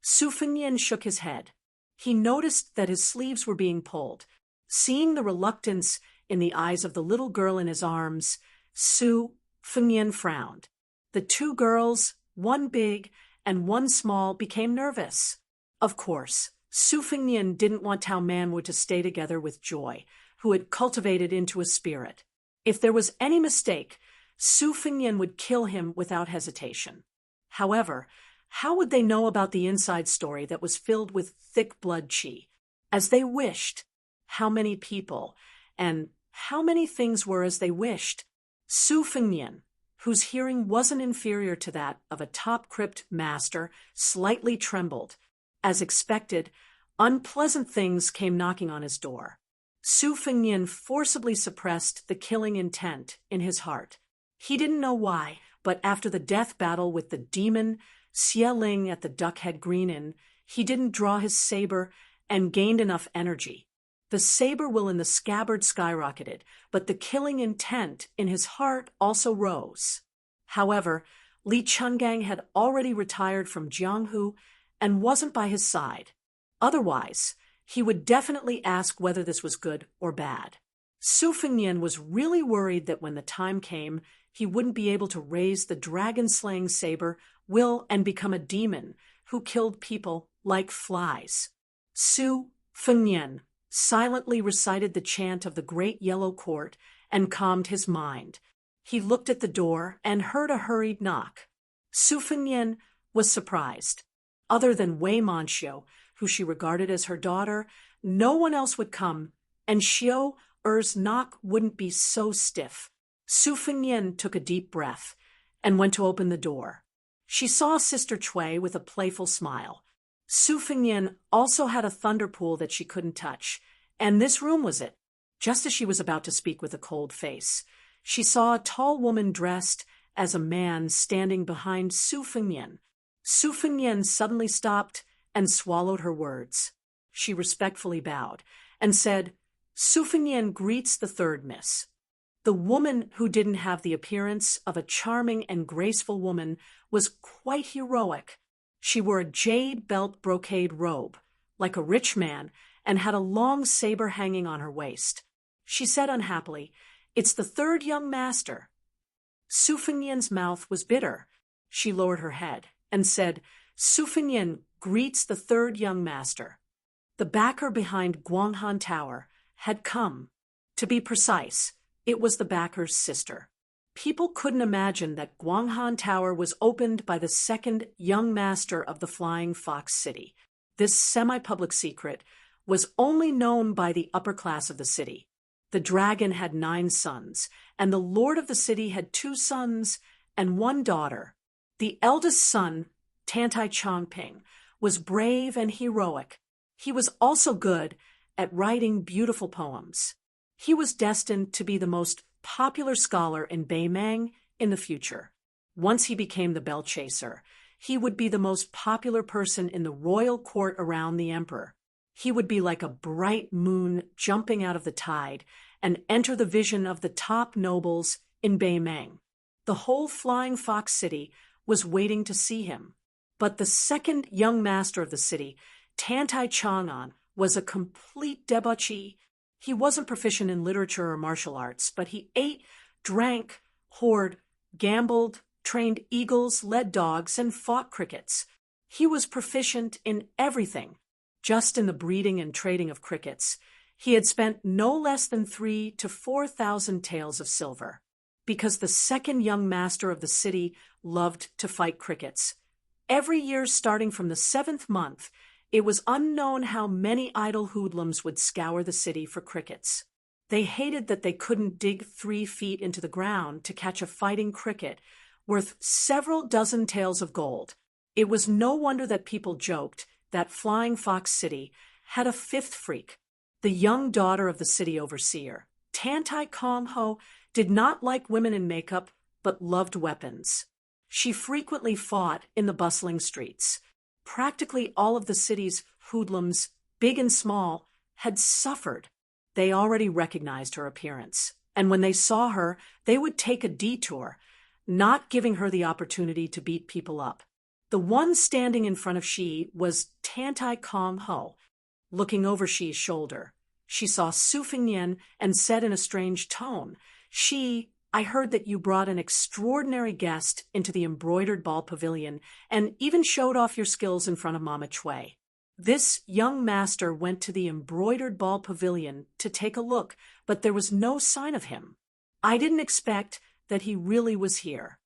Su Fengnian shook his head. He noticed that his sleeves were being pulled. Seeing the reluctance in the eyes of the little girl in his arms, Su Fengnian frowned. The two girls, one big and one small, became nervous. Of course, Su Fengnian didn't want Tao Manwu to stay together with Joy, who had cultivated into a spirit. If there was any mistake, Su Fengnian would kill him without hesitation. However, how would they know about the inside story that was filled with thick blood qi? As they wished, how many people and how many things were as they wished? Su Fengnian, whose hearing wasn't inferior to that of a top crypt master, slightly trembled. As expected, unpleasant things came knocking on his door. Su Fengnian forcibly suppressed the killing intent in his heart. He didn't know why, but after the death battle with the demon Xie Ling at the Duckhead Green Inn, he didn't draw his saber and gained enough energy. The saber will in the scabbard skyrocketed, but the killing intent in his heart also rose. However, Li Chungang had already retired from Jianghu and wasn't by his side. Otherwise, he would definitely ask whether this was good or bad. Su Fengnian was really worried that when the time came, he wouldn't be able to raise the dragon-slaying saber will and become a demon who killed people like flies. Su Fengnian silently recited the chant of the Great Yellow Court and calmed his mind. He looked at the door and heard a hurried knock. Su Fengnian was surprised. Other than Wei Manxiu, who she regarded as her daughter, no one else would come, and Xiu Er's knock wouldn't be so stiff. Su Fengnian took a deep breath and went to open the door. She saw Sister Cui with a playful smile. Su Fengnian also had a thunder pool that she couldn't touch, and this room was it. Just as she was about to speak with a cold face, she saw a tall woman dressed as a man standing behind Su Fengnian. Su Fengnian suddenly stopped and swallowed her words. She respectfully bowed and said, "Su Fengnian greets the third miss." The woman, who didn't have the appearance of a charming and graceful woman, was quite heroic. She wore a jade belt brocade robe, like a rich man, and had a long saber hanging on her waist. She said unhappily, "It's the third young master." Su Fengnian's mouth was bitter. She lowered her head and said, "Su Fengnian greets the third young master." The backer behind Guanghan Tower had come. To be precise, it was the backer's sister. People couldn't imagine that Guanghan Tower was opened by the second young master of the Flying Fox City. This semi-public secret was only known by the upper class of the city. The dragon had 9 sons, and the lord of the city had 2 sons and 1 daughter. The eldest son, Tantai Chongping, was brave and heroic. He was also good at writing beautiful poems. He was destined to be the most popular scholar in Beimang in the future. Once he became the bell chaser, he would be the most popular person in the royal court around the emperor. He would be like a bright moon jumping out of the tide and enter the vision of the top nobles in Beimang. The whole Flying Fox City was waiting to see him. But the second young master of the city, Tantai Chang'an, was a complete debauchee. He wasn't proficient in literature or martial arts, but he ate, drank, whored, gambled, trained eagles, led dogs, and fought crickets. He was proficient in everything. Just in the breeding and trading of crickets, he had spent no less than 3,000 to 4,000 taels of silver. Because the second young master of the city loved to fight crickets. Every year starting from the 7th month, it was unknown how many idle hoodlums would scour the city for crickets. They hated that they couldn't dig 3 feet into the ground to catch a fighting cricket worth several dozen taels of gold. It was no wonder that people joked that Flying Fox City had a 5th freak. The young daughter of the city overseer, Tantai Kong Ho, did not like women in makeup, but loved weapons. She frequently fought in the bustling streets. Practically all of the city's hoodlums, big and small, had suffered. They already recognized her appearance, and when they saw her, they would take a detour, not giving her the opportunity to beat people up. The one standing in front of She was Tantai Kong Ho. Looking over She's shoulder, she saw Su Fengnian and said in a strange tone, I heard that you brought an extraordinary guest into the embroidered ball pavilion and even showed off your skills in front of Mama Chui. This young master went to the embroidered ball pavilion to take a look, but there was no sign of him. I didn't expect that he really was here.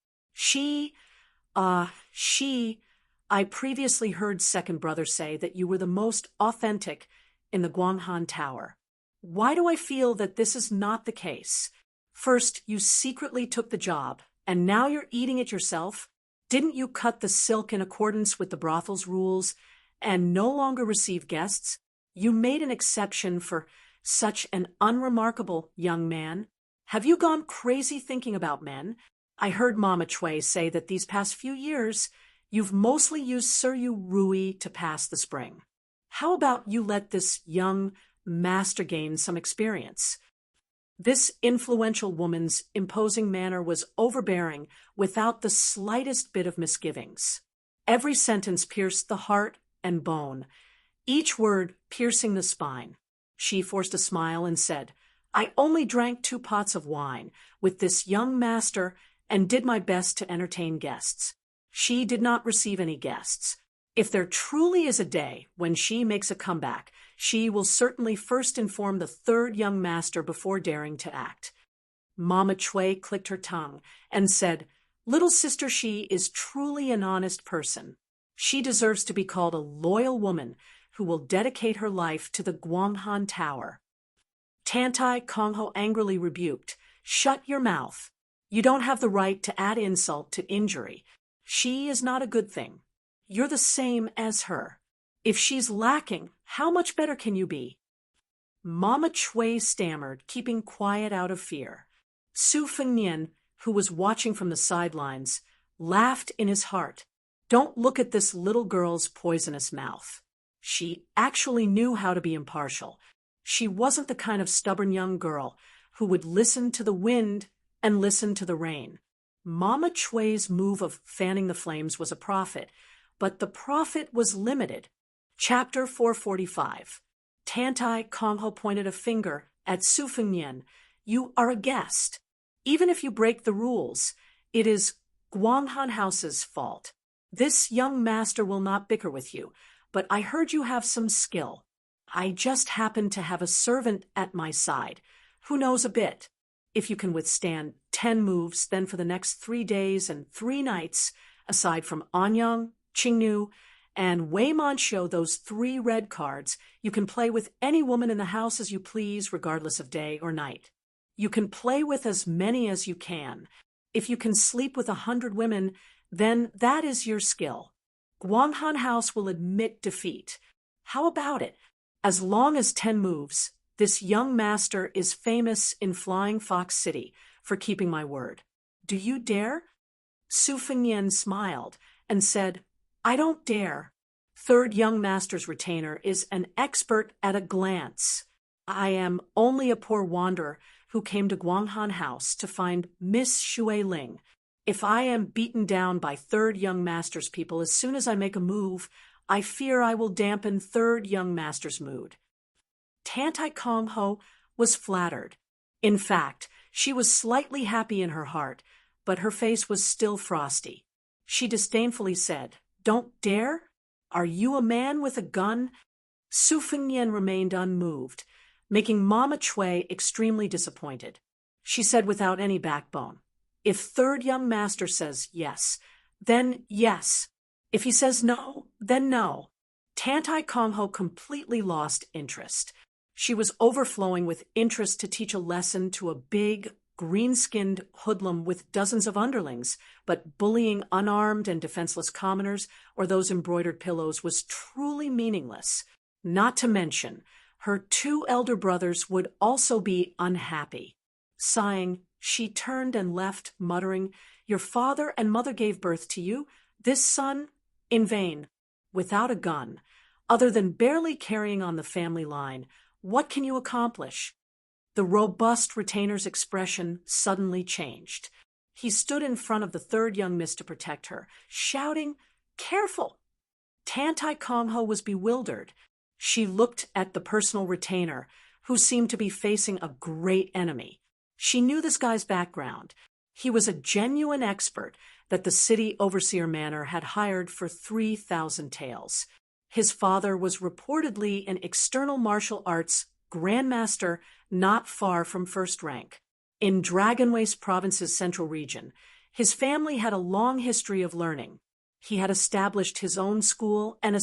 I previously heard Second Brother say that you were the most authentic in the Guanghan Tower. Why do I feel that this is not the case? First, you secretly took the job, and now you're eating it yourself. Didn't you cut the silk in accordance with the brothel's rules and no longer receive guests? You made an exception for such an unremarkable young man. Have you gone crazy thinking about men? I heard Mama Chui say that these past few years, you've mostly used Suryu Rui to pass the spring. How about you let this young master gain some experience? This influential woman's imposing manner was overbearing without the slightest bit of misgivings. Every sentence pierced the heart and bone, each word piercing the spine. She forced a smile and said, I only drank 2 pots of wine with this young master and did my best to entertain guests. She did not receive any guests. If there truly is a day when she makes a comeback, she will certainly first inform the 3rd young master before daring to act. Mama Chui clicked her tongue and said, Little sister She is truly an honest person. She deserves to be called a loyal woman who will dedicate her life to the Guanghan Tower. Tantai Kong Ho angrily rebuked, Shut your mouth. You don't have the right to add insult to injury. She is not a good thing. You're the same as her. If she's lacking, how much better can you be? Mama Chui stammered, keeping quiet out of fear. Su Fengnian, who was watching from the sidelines, laughed in his heart. Don't look at this little girl's poisonous mouth. She actually knew how to be impartial. She wasn't the kind of stubborn young girl who would listen to the wind and listen to the rain. Mama Chui's move of fanning the flames was a profit, but the profit was limited. Chapter 445. Tantai Kong Ho pointed a finger at Su Fengnian. You are a guest. Even if you break the rules, it is Guanghan House's fault. This young master will not bicker with you, but I heard you have some skill. I just happen to have a servant at my side who knows a bit. If you can withstand 10 moves, then for the next 3 days and 3 nights, aside from Anyang, Qingnu, and Wei Manshou, those 3 red cards, you can play with any woman in the house as you please, regardless of day or night. You can play with as many as you can. If you can sleep with 100 women, then that is your skill. Guanghan House will admit defeat. How about it? As long as 10 moves, this young master is famous in Flying Fox City for keeping my word. Do you dare? Su Fengnian smiled and said, I don't dare. 3rd young master's retainer is an expert at a glance. I am only a poor wanderer who came to Guanghan House to find Miss Xue Ling. If I am beaten down by 3rd young master's people as soon as I make a move, I fear I will dampen 3rd young master's mood. Tantai Kong Ho was flattered. In fact, she was slightly happy in her heart, but her face was still frosty. She disdainfully said, Don't dare? Are you a man with a gun? Su Fengnian remained unmoved, making Mama Chui extremely disappointed. She said without any backbone, If 3rd young master says yes, then yes. If he says no, then no. Tantai Kong Ho completely lost interest. She was overflowing with interest to teach a lesson to a big, green-skinned hoodlum with dozens of underlings, but bullying unarmed and defenseless commoners or those embroidered pillows was truly meaningless. Not to mention, her 2 elder brothers would also be unhappy. Sighing, she turned and left, muttering, Your father and mother gave birth to you, this son, in vain. without a gun, other than barely carrying on the family line, what can you accomplish? The robust retainer's expression suddenly changed. He stood in front of the third young miss to protect her, shouting, "Careful!" Tantai Kongho was bewildered. She looked at the personal retainer, who seemed to be facing a great enemy. She knew this guy's background. He was a genuine expert that the city overseer manor had hired for 3,000 taels. His father was reportedly an external martial arts grandmaster not far from first rank. In Dragon Waste Province's central region, his family had a long history of learning. He had established his own school, and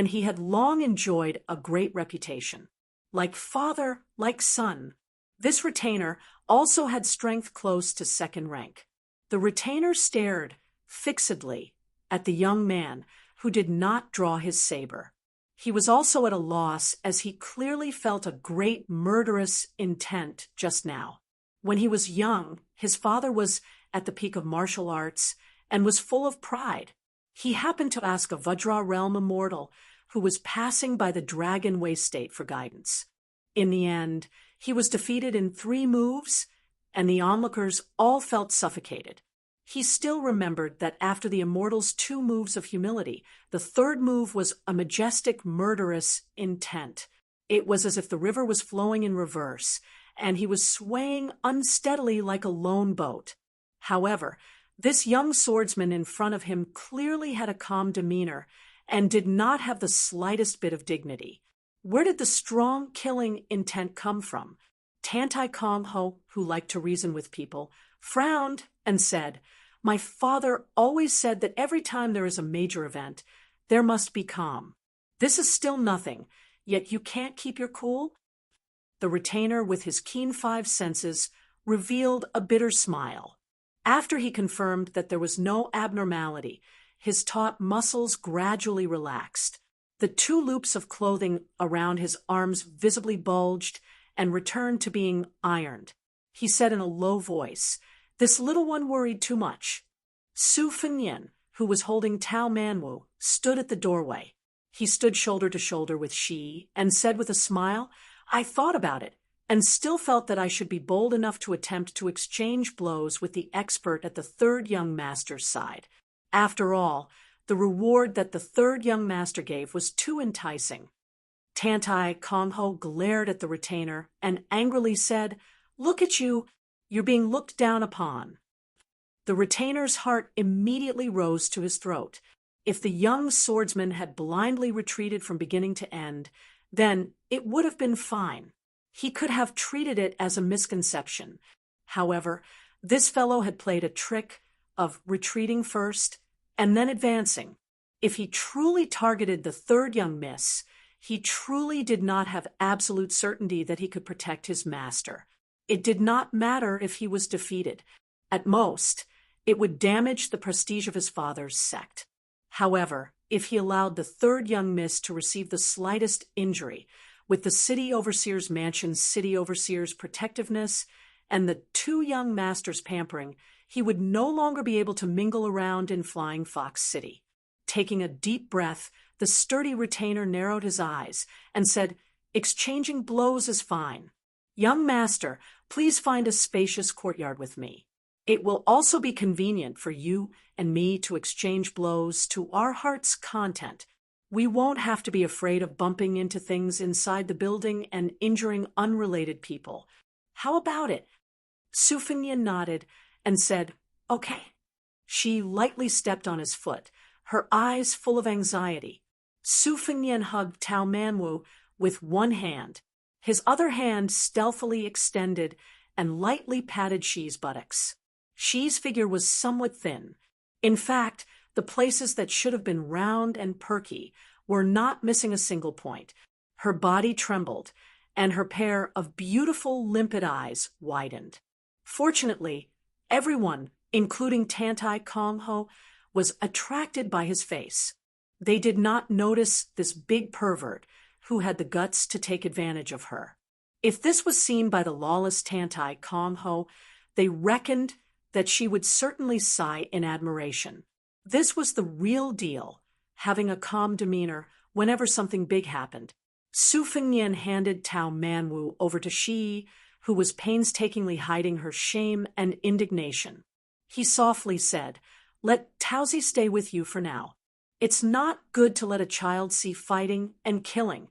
he had long enjoyed a great reputation. Like father, like son, this retainer also had strength close to second rank. The retainer stared fixedly at the young man who did not draw his saber. He was also at a loss, as he clearly felt a great murderous intent just now. When he was young, his father was at the peak of martial arts and was full of pride. He happened to ask a Vajra realm immortal who was passing by the Dragon Waste State for guidance. In the end, he was defeated in 3 moves, and the onlookers all felt suffocated. He still remembered that after the immortal's 2 moves of humility, the third move was a majestic, murderous intent. It was as if the river was flowing in reverse, and he was swaying unsteadily like a lone boat. However, this young swordsman in front of him clearly had a calm demeanor and did not have the slightest bit of dignity. Where did the strong killing intent come from? Tantai Kongho, who liked to reason with people, frowned and said, "My father always said that every time there is a major event, there must be calm. This is still nothing, yet you can't keep your cool?" The retainer, with his keen 5 senses, revealed a bitter smile. After he confirmed that there was no abnormality, his taut muscles gradually relaxed. The 2 loops of clothing around his arms visibly bulged and returned to being ironed. He said in a low voice, "This little one worried too much." Su Fenyin, who was holding Tao Manwu, stood at the doorway. He stood shoulder to shoulder with she and said with a smile, "I thought about it and still felt that I should be bold enough to attempt to exchange blows with the expert at the third young master's side. After all, the reward that the third young master gave was too enticing." Tantai Kongho glared at the retainer and angrily said, "Look at you, you're being looked down upon." The retainer's heart immediately rose to his throat. If the young swordsman had blindly retreated from beginning to end, then it would have been fine. He could have treated it as a misconception. However, this fellow had played a trick of retreating first and then advancing. If he truly targeted the third young miss, he truly did not have absolute certainty that he could protect his master. It did not matter if he was defeated. At most, it would damage the prestige of his father's sect. However, if he allowed the third young miss to receive the slightest injury, with the city overseer's mansion's city overseer's protectiveness and the 2 young masters pampering, he would no longer be able to mingle around in Flying Fox City. Taking a deep breath, the sturdy retainer narrowed his eyes and said, "Exchanging blows is fine. Young master, please find a spacious courtyard with me. It will also be convenient for you and me to exchange blows to our heart's content. We won't have to be afraid of bumping into things inside the building and injuring unrelated people. How about it?" Su Fenyin nodded and said, "Okay." She lightly stepped on his foot, her eyes full of anxiety. Su Fenyin hugged Tao Manwu with one hand. His other hand stealthily extended and lightly patted Xi's buttocks. Xi's figure was somewhat thin. In fact, the places that should have been round and perky were not missing a single point. Her body trembled, and her pair of beautiful, limpid eyes widened. Fortunately, everyone, including Tantai Kongho, was attracted by his face. They did not notice this big pervert who had the guts to take advantage of her. If this was seen by the lawless Tantai Kongho, they reckoned that she would certainly sigh in admiration. This was the real deal. having a calm demeanor whenever something big happened. Su Fengnian handed Tao Manwu over to Shi, who was painstakingly hiding her shame and indignation. He softly said, "Let Taozi stay with you for now. It's not good to let a child see fighting and killing."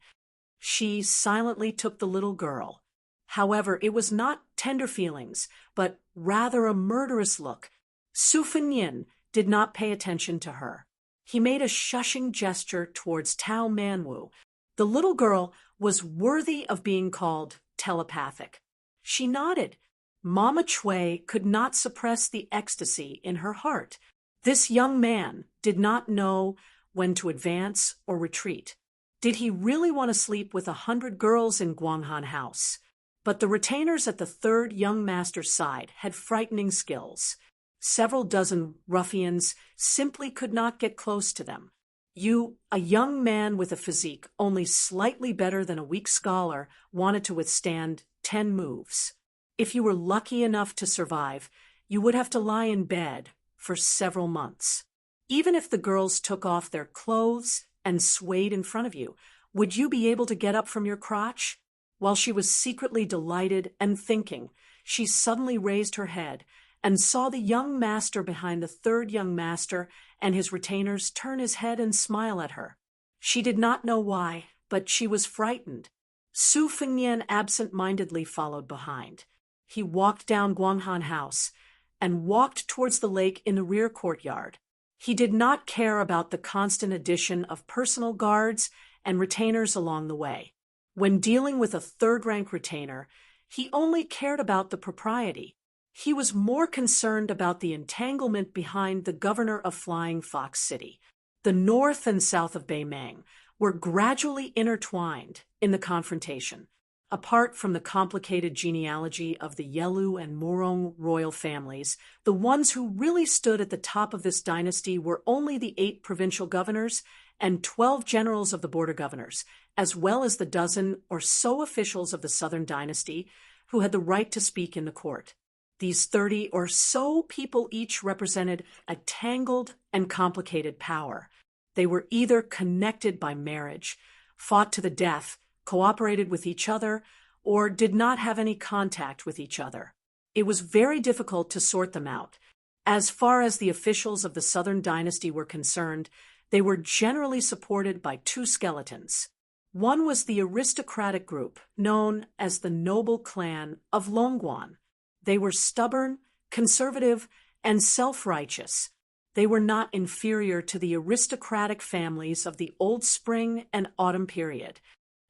She silently took the little girl. However, it was not tender feelings, but rather a murderous look. Su Fengnian did not pay attention to her. He made a shushing gesture towards Tao Manwu. The little girl was worthy of being called telepathic. She nodded. Mama Chui could not suppress the ecstasy in her heart. This young man did not know when to advance or retreat. Did he really want to sleep with 100 girls in Guanghan House? But the retainers at the third young master's side had frightening skills. Several dozen ruffians simply could not get close to them. You, a young man with a physique only slightly better than a weak scholar, wanted to withstand 10 moves. If you were lucky enough to survive, you would have to lie in bed for several months. Even if the girls took off their clothes and swayed in front of you, would you be able to get up from your crotch? While she was secretly delighted and thinking, she suddenly raised her head and saw the young master behind the third young master and his retainers turn his head and smile at her. She did not know why, but she was frightened. Su Fengnian absent-mindedly followed behind. He walked down Guanghan House and walked towards the lake in the rear courtyard. He did not care about the constant addition of personal guards and retainers along the way. When dealing with a third-rank retainer, he only cared about the propriety. He was more concerned about the entanglement behind the governor of Flying Fox City. The north and south of Beimang were gradually intertwined in the confrontation. Apart from the complicated genealogy of the Yelu and Murong royal families, the ones who really stood at the top of this dynasty were only the 8 provincial governors and 12 generals of the border governors, as well as the dozen or so officials of the southern dynasty who had the right to speak in the court. These 30 or so people each represented a tangled and complicated power. They were either connected by marriage, fought to the death, cooperated with each other, or did not have any contact with each other. It was very difficult to sort them out. As far as the officials of the southern dynasty were concerned, they were generally supported by 2 skeletons. One was the aristocratic group known as the noble clan of Longguan. They were stubborn, conservative, and self-righteous. They were not inferior to the aristocratic families of the Old Spring and Autumn period.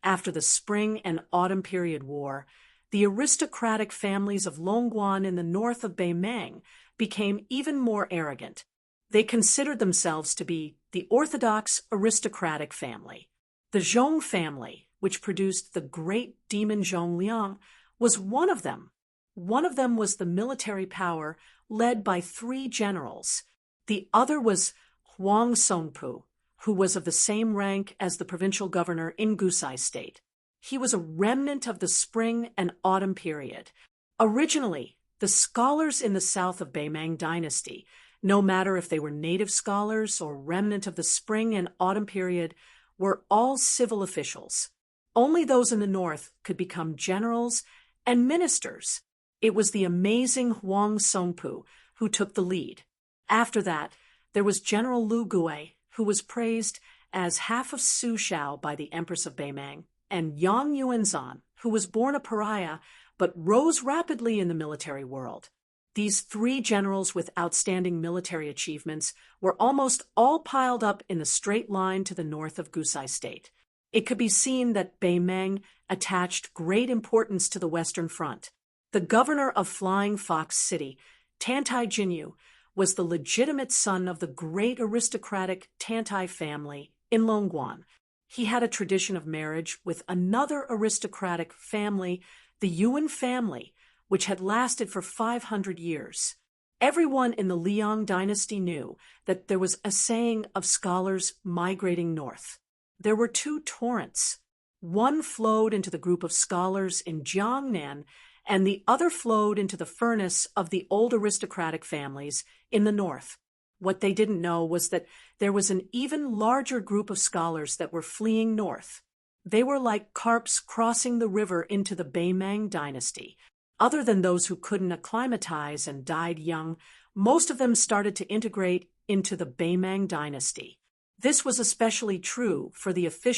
After the Spring and Autumn period war, the aristocratic families of Longguan in the north of Beimang became even more arrogant. They considered themselves to be the orthodox aristocratic family. The Zhong family, which produced the great demon Zhongliang, was one of them. One of them was the military power led by 3 generals. The other was Huang Songpu, who was of the same rank as the provincial governor in Gusai State. He was a remnant of the Spring and Autumn period. Originally, the scholars in the south of Beimang dynasty, no matter if they were native scholars or remnant of the Spring and Autumn period, were all civil officials. Only those in the north could become generals and ministers. It was the amazing Huang Songpu who took the lead. After that, there was General Lu Gui, who was praised as half of Su Shao by the Empress of Beimang, and Yang Yuanzhan, who was born a pariah but rose rapidly in the military world. These 3 generals with outstanding military achievements were almost all piled up in a straight line to the north of Gusai State. It could be seen that Beimang attached great importance to the Western Front. The governor of Flying Fox City, Tantai Jinyu, was the legitimate son of the great aristocratic Tantai family in Longguan. He had a tradition of marriage with another aristocratic family, the Yuan family, which had lasted for 500 years. Everyone in the Liang dynasty knew that there was a saying of scholars migrating north. There were 2 torrents. One flowed into the group of scholars in Jiangnan, and the other flowed into the furnace of the old aristocratic families in the north. What they didn't know was that there was an even larger group of scholars that were fleeing north. They were like carps crossing the river into the Beimang dynasty. Other than those who couldn't acclimatize and died young, most of them started to integrate into the Beimang dynasty. This was especially true for the official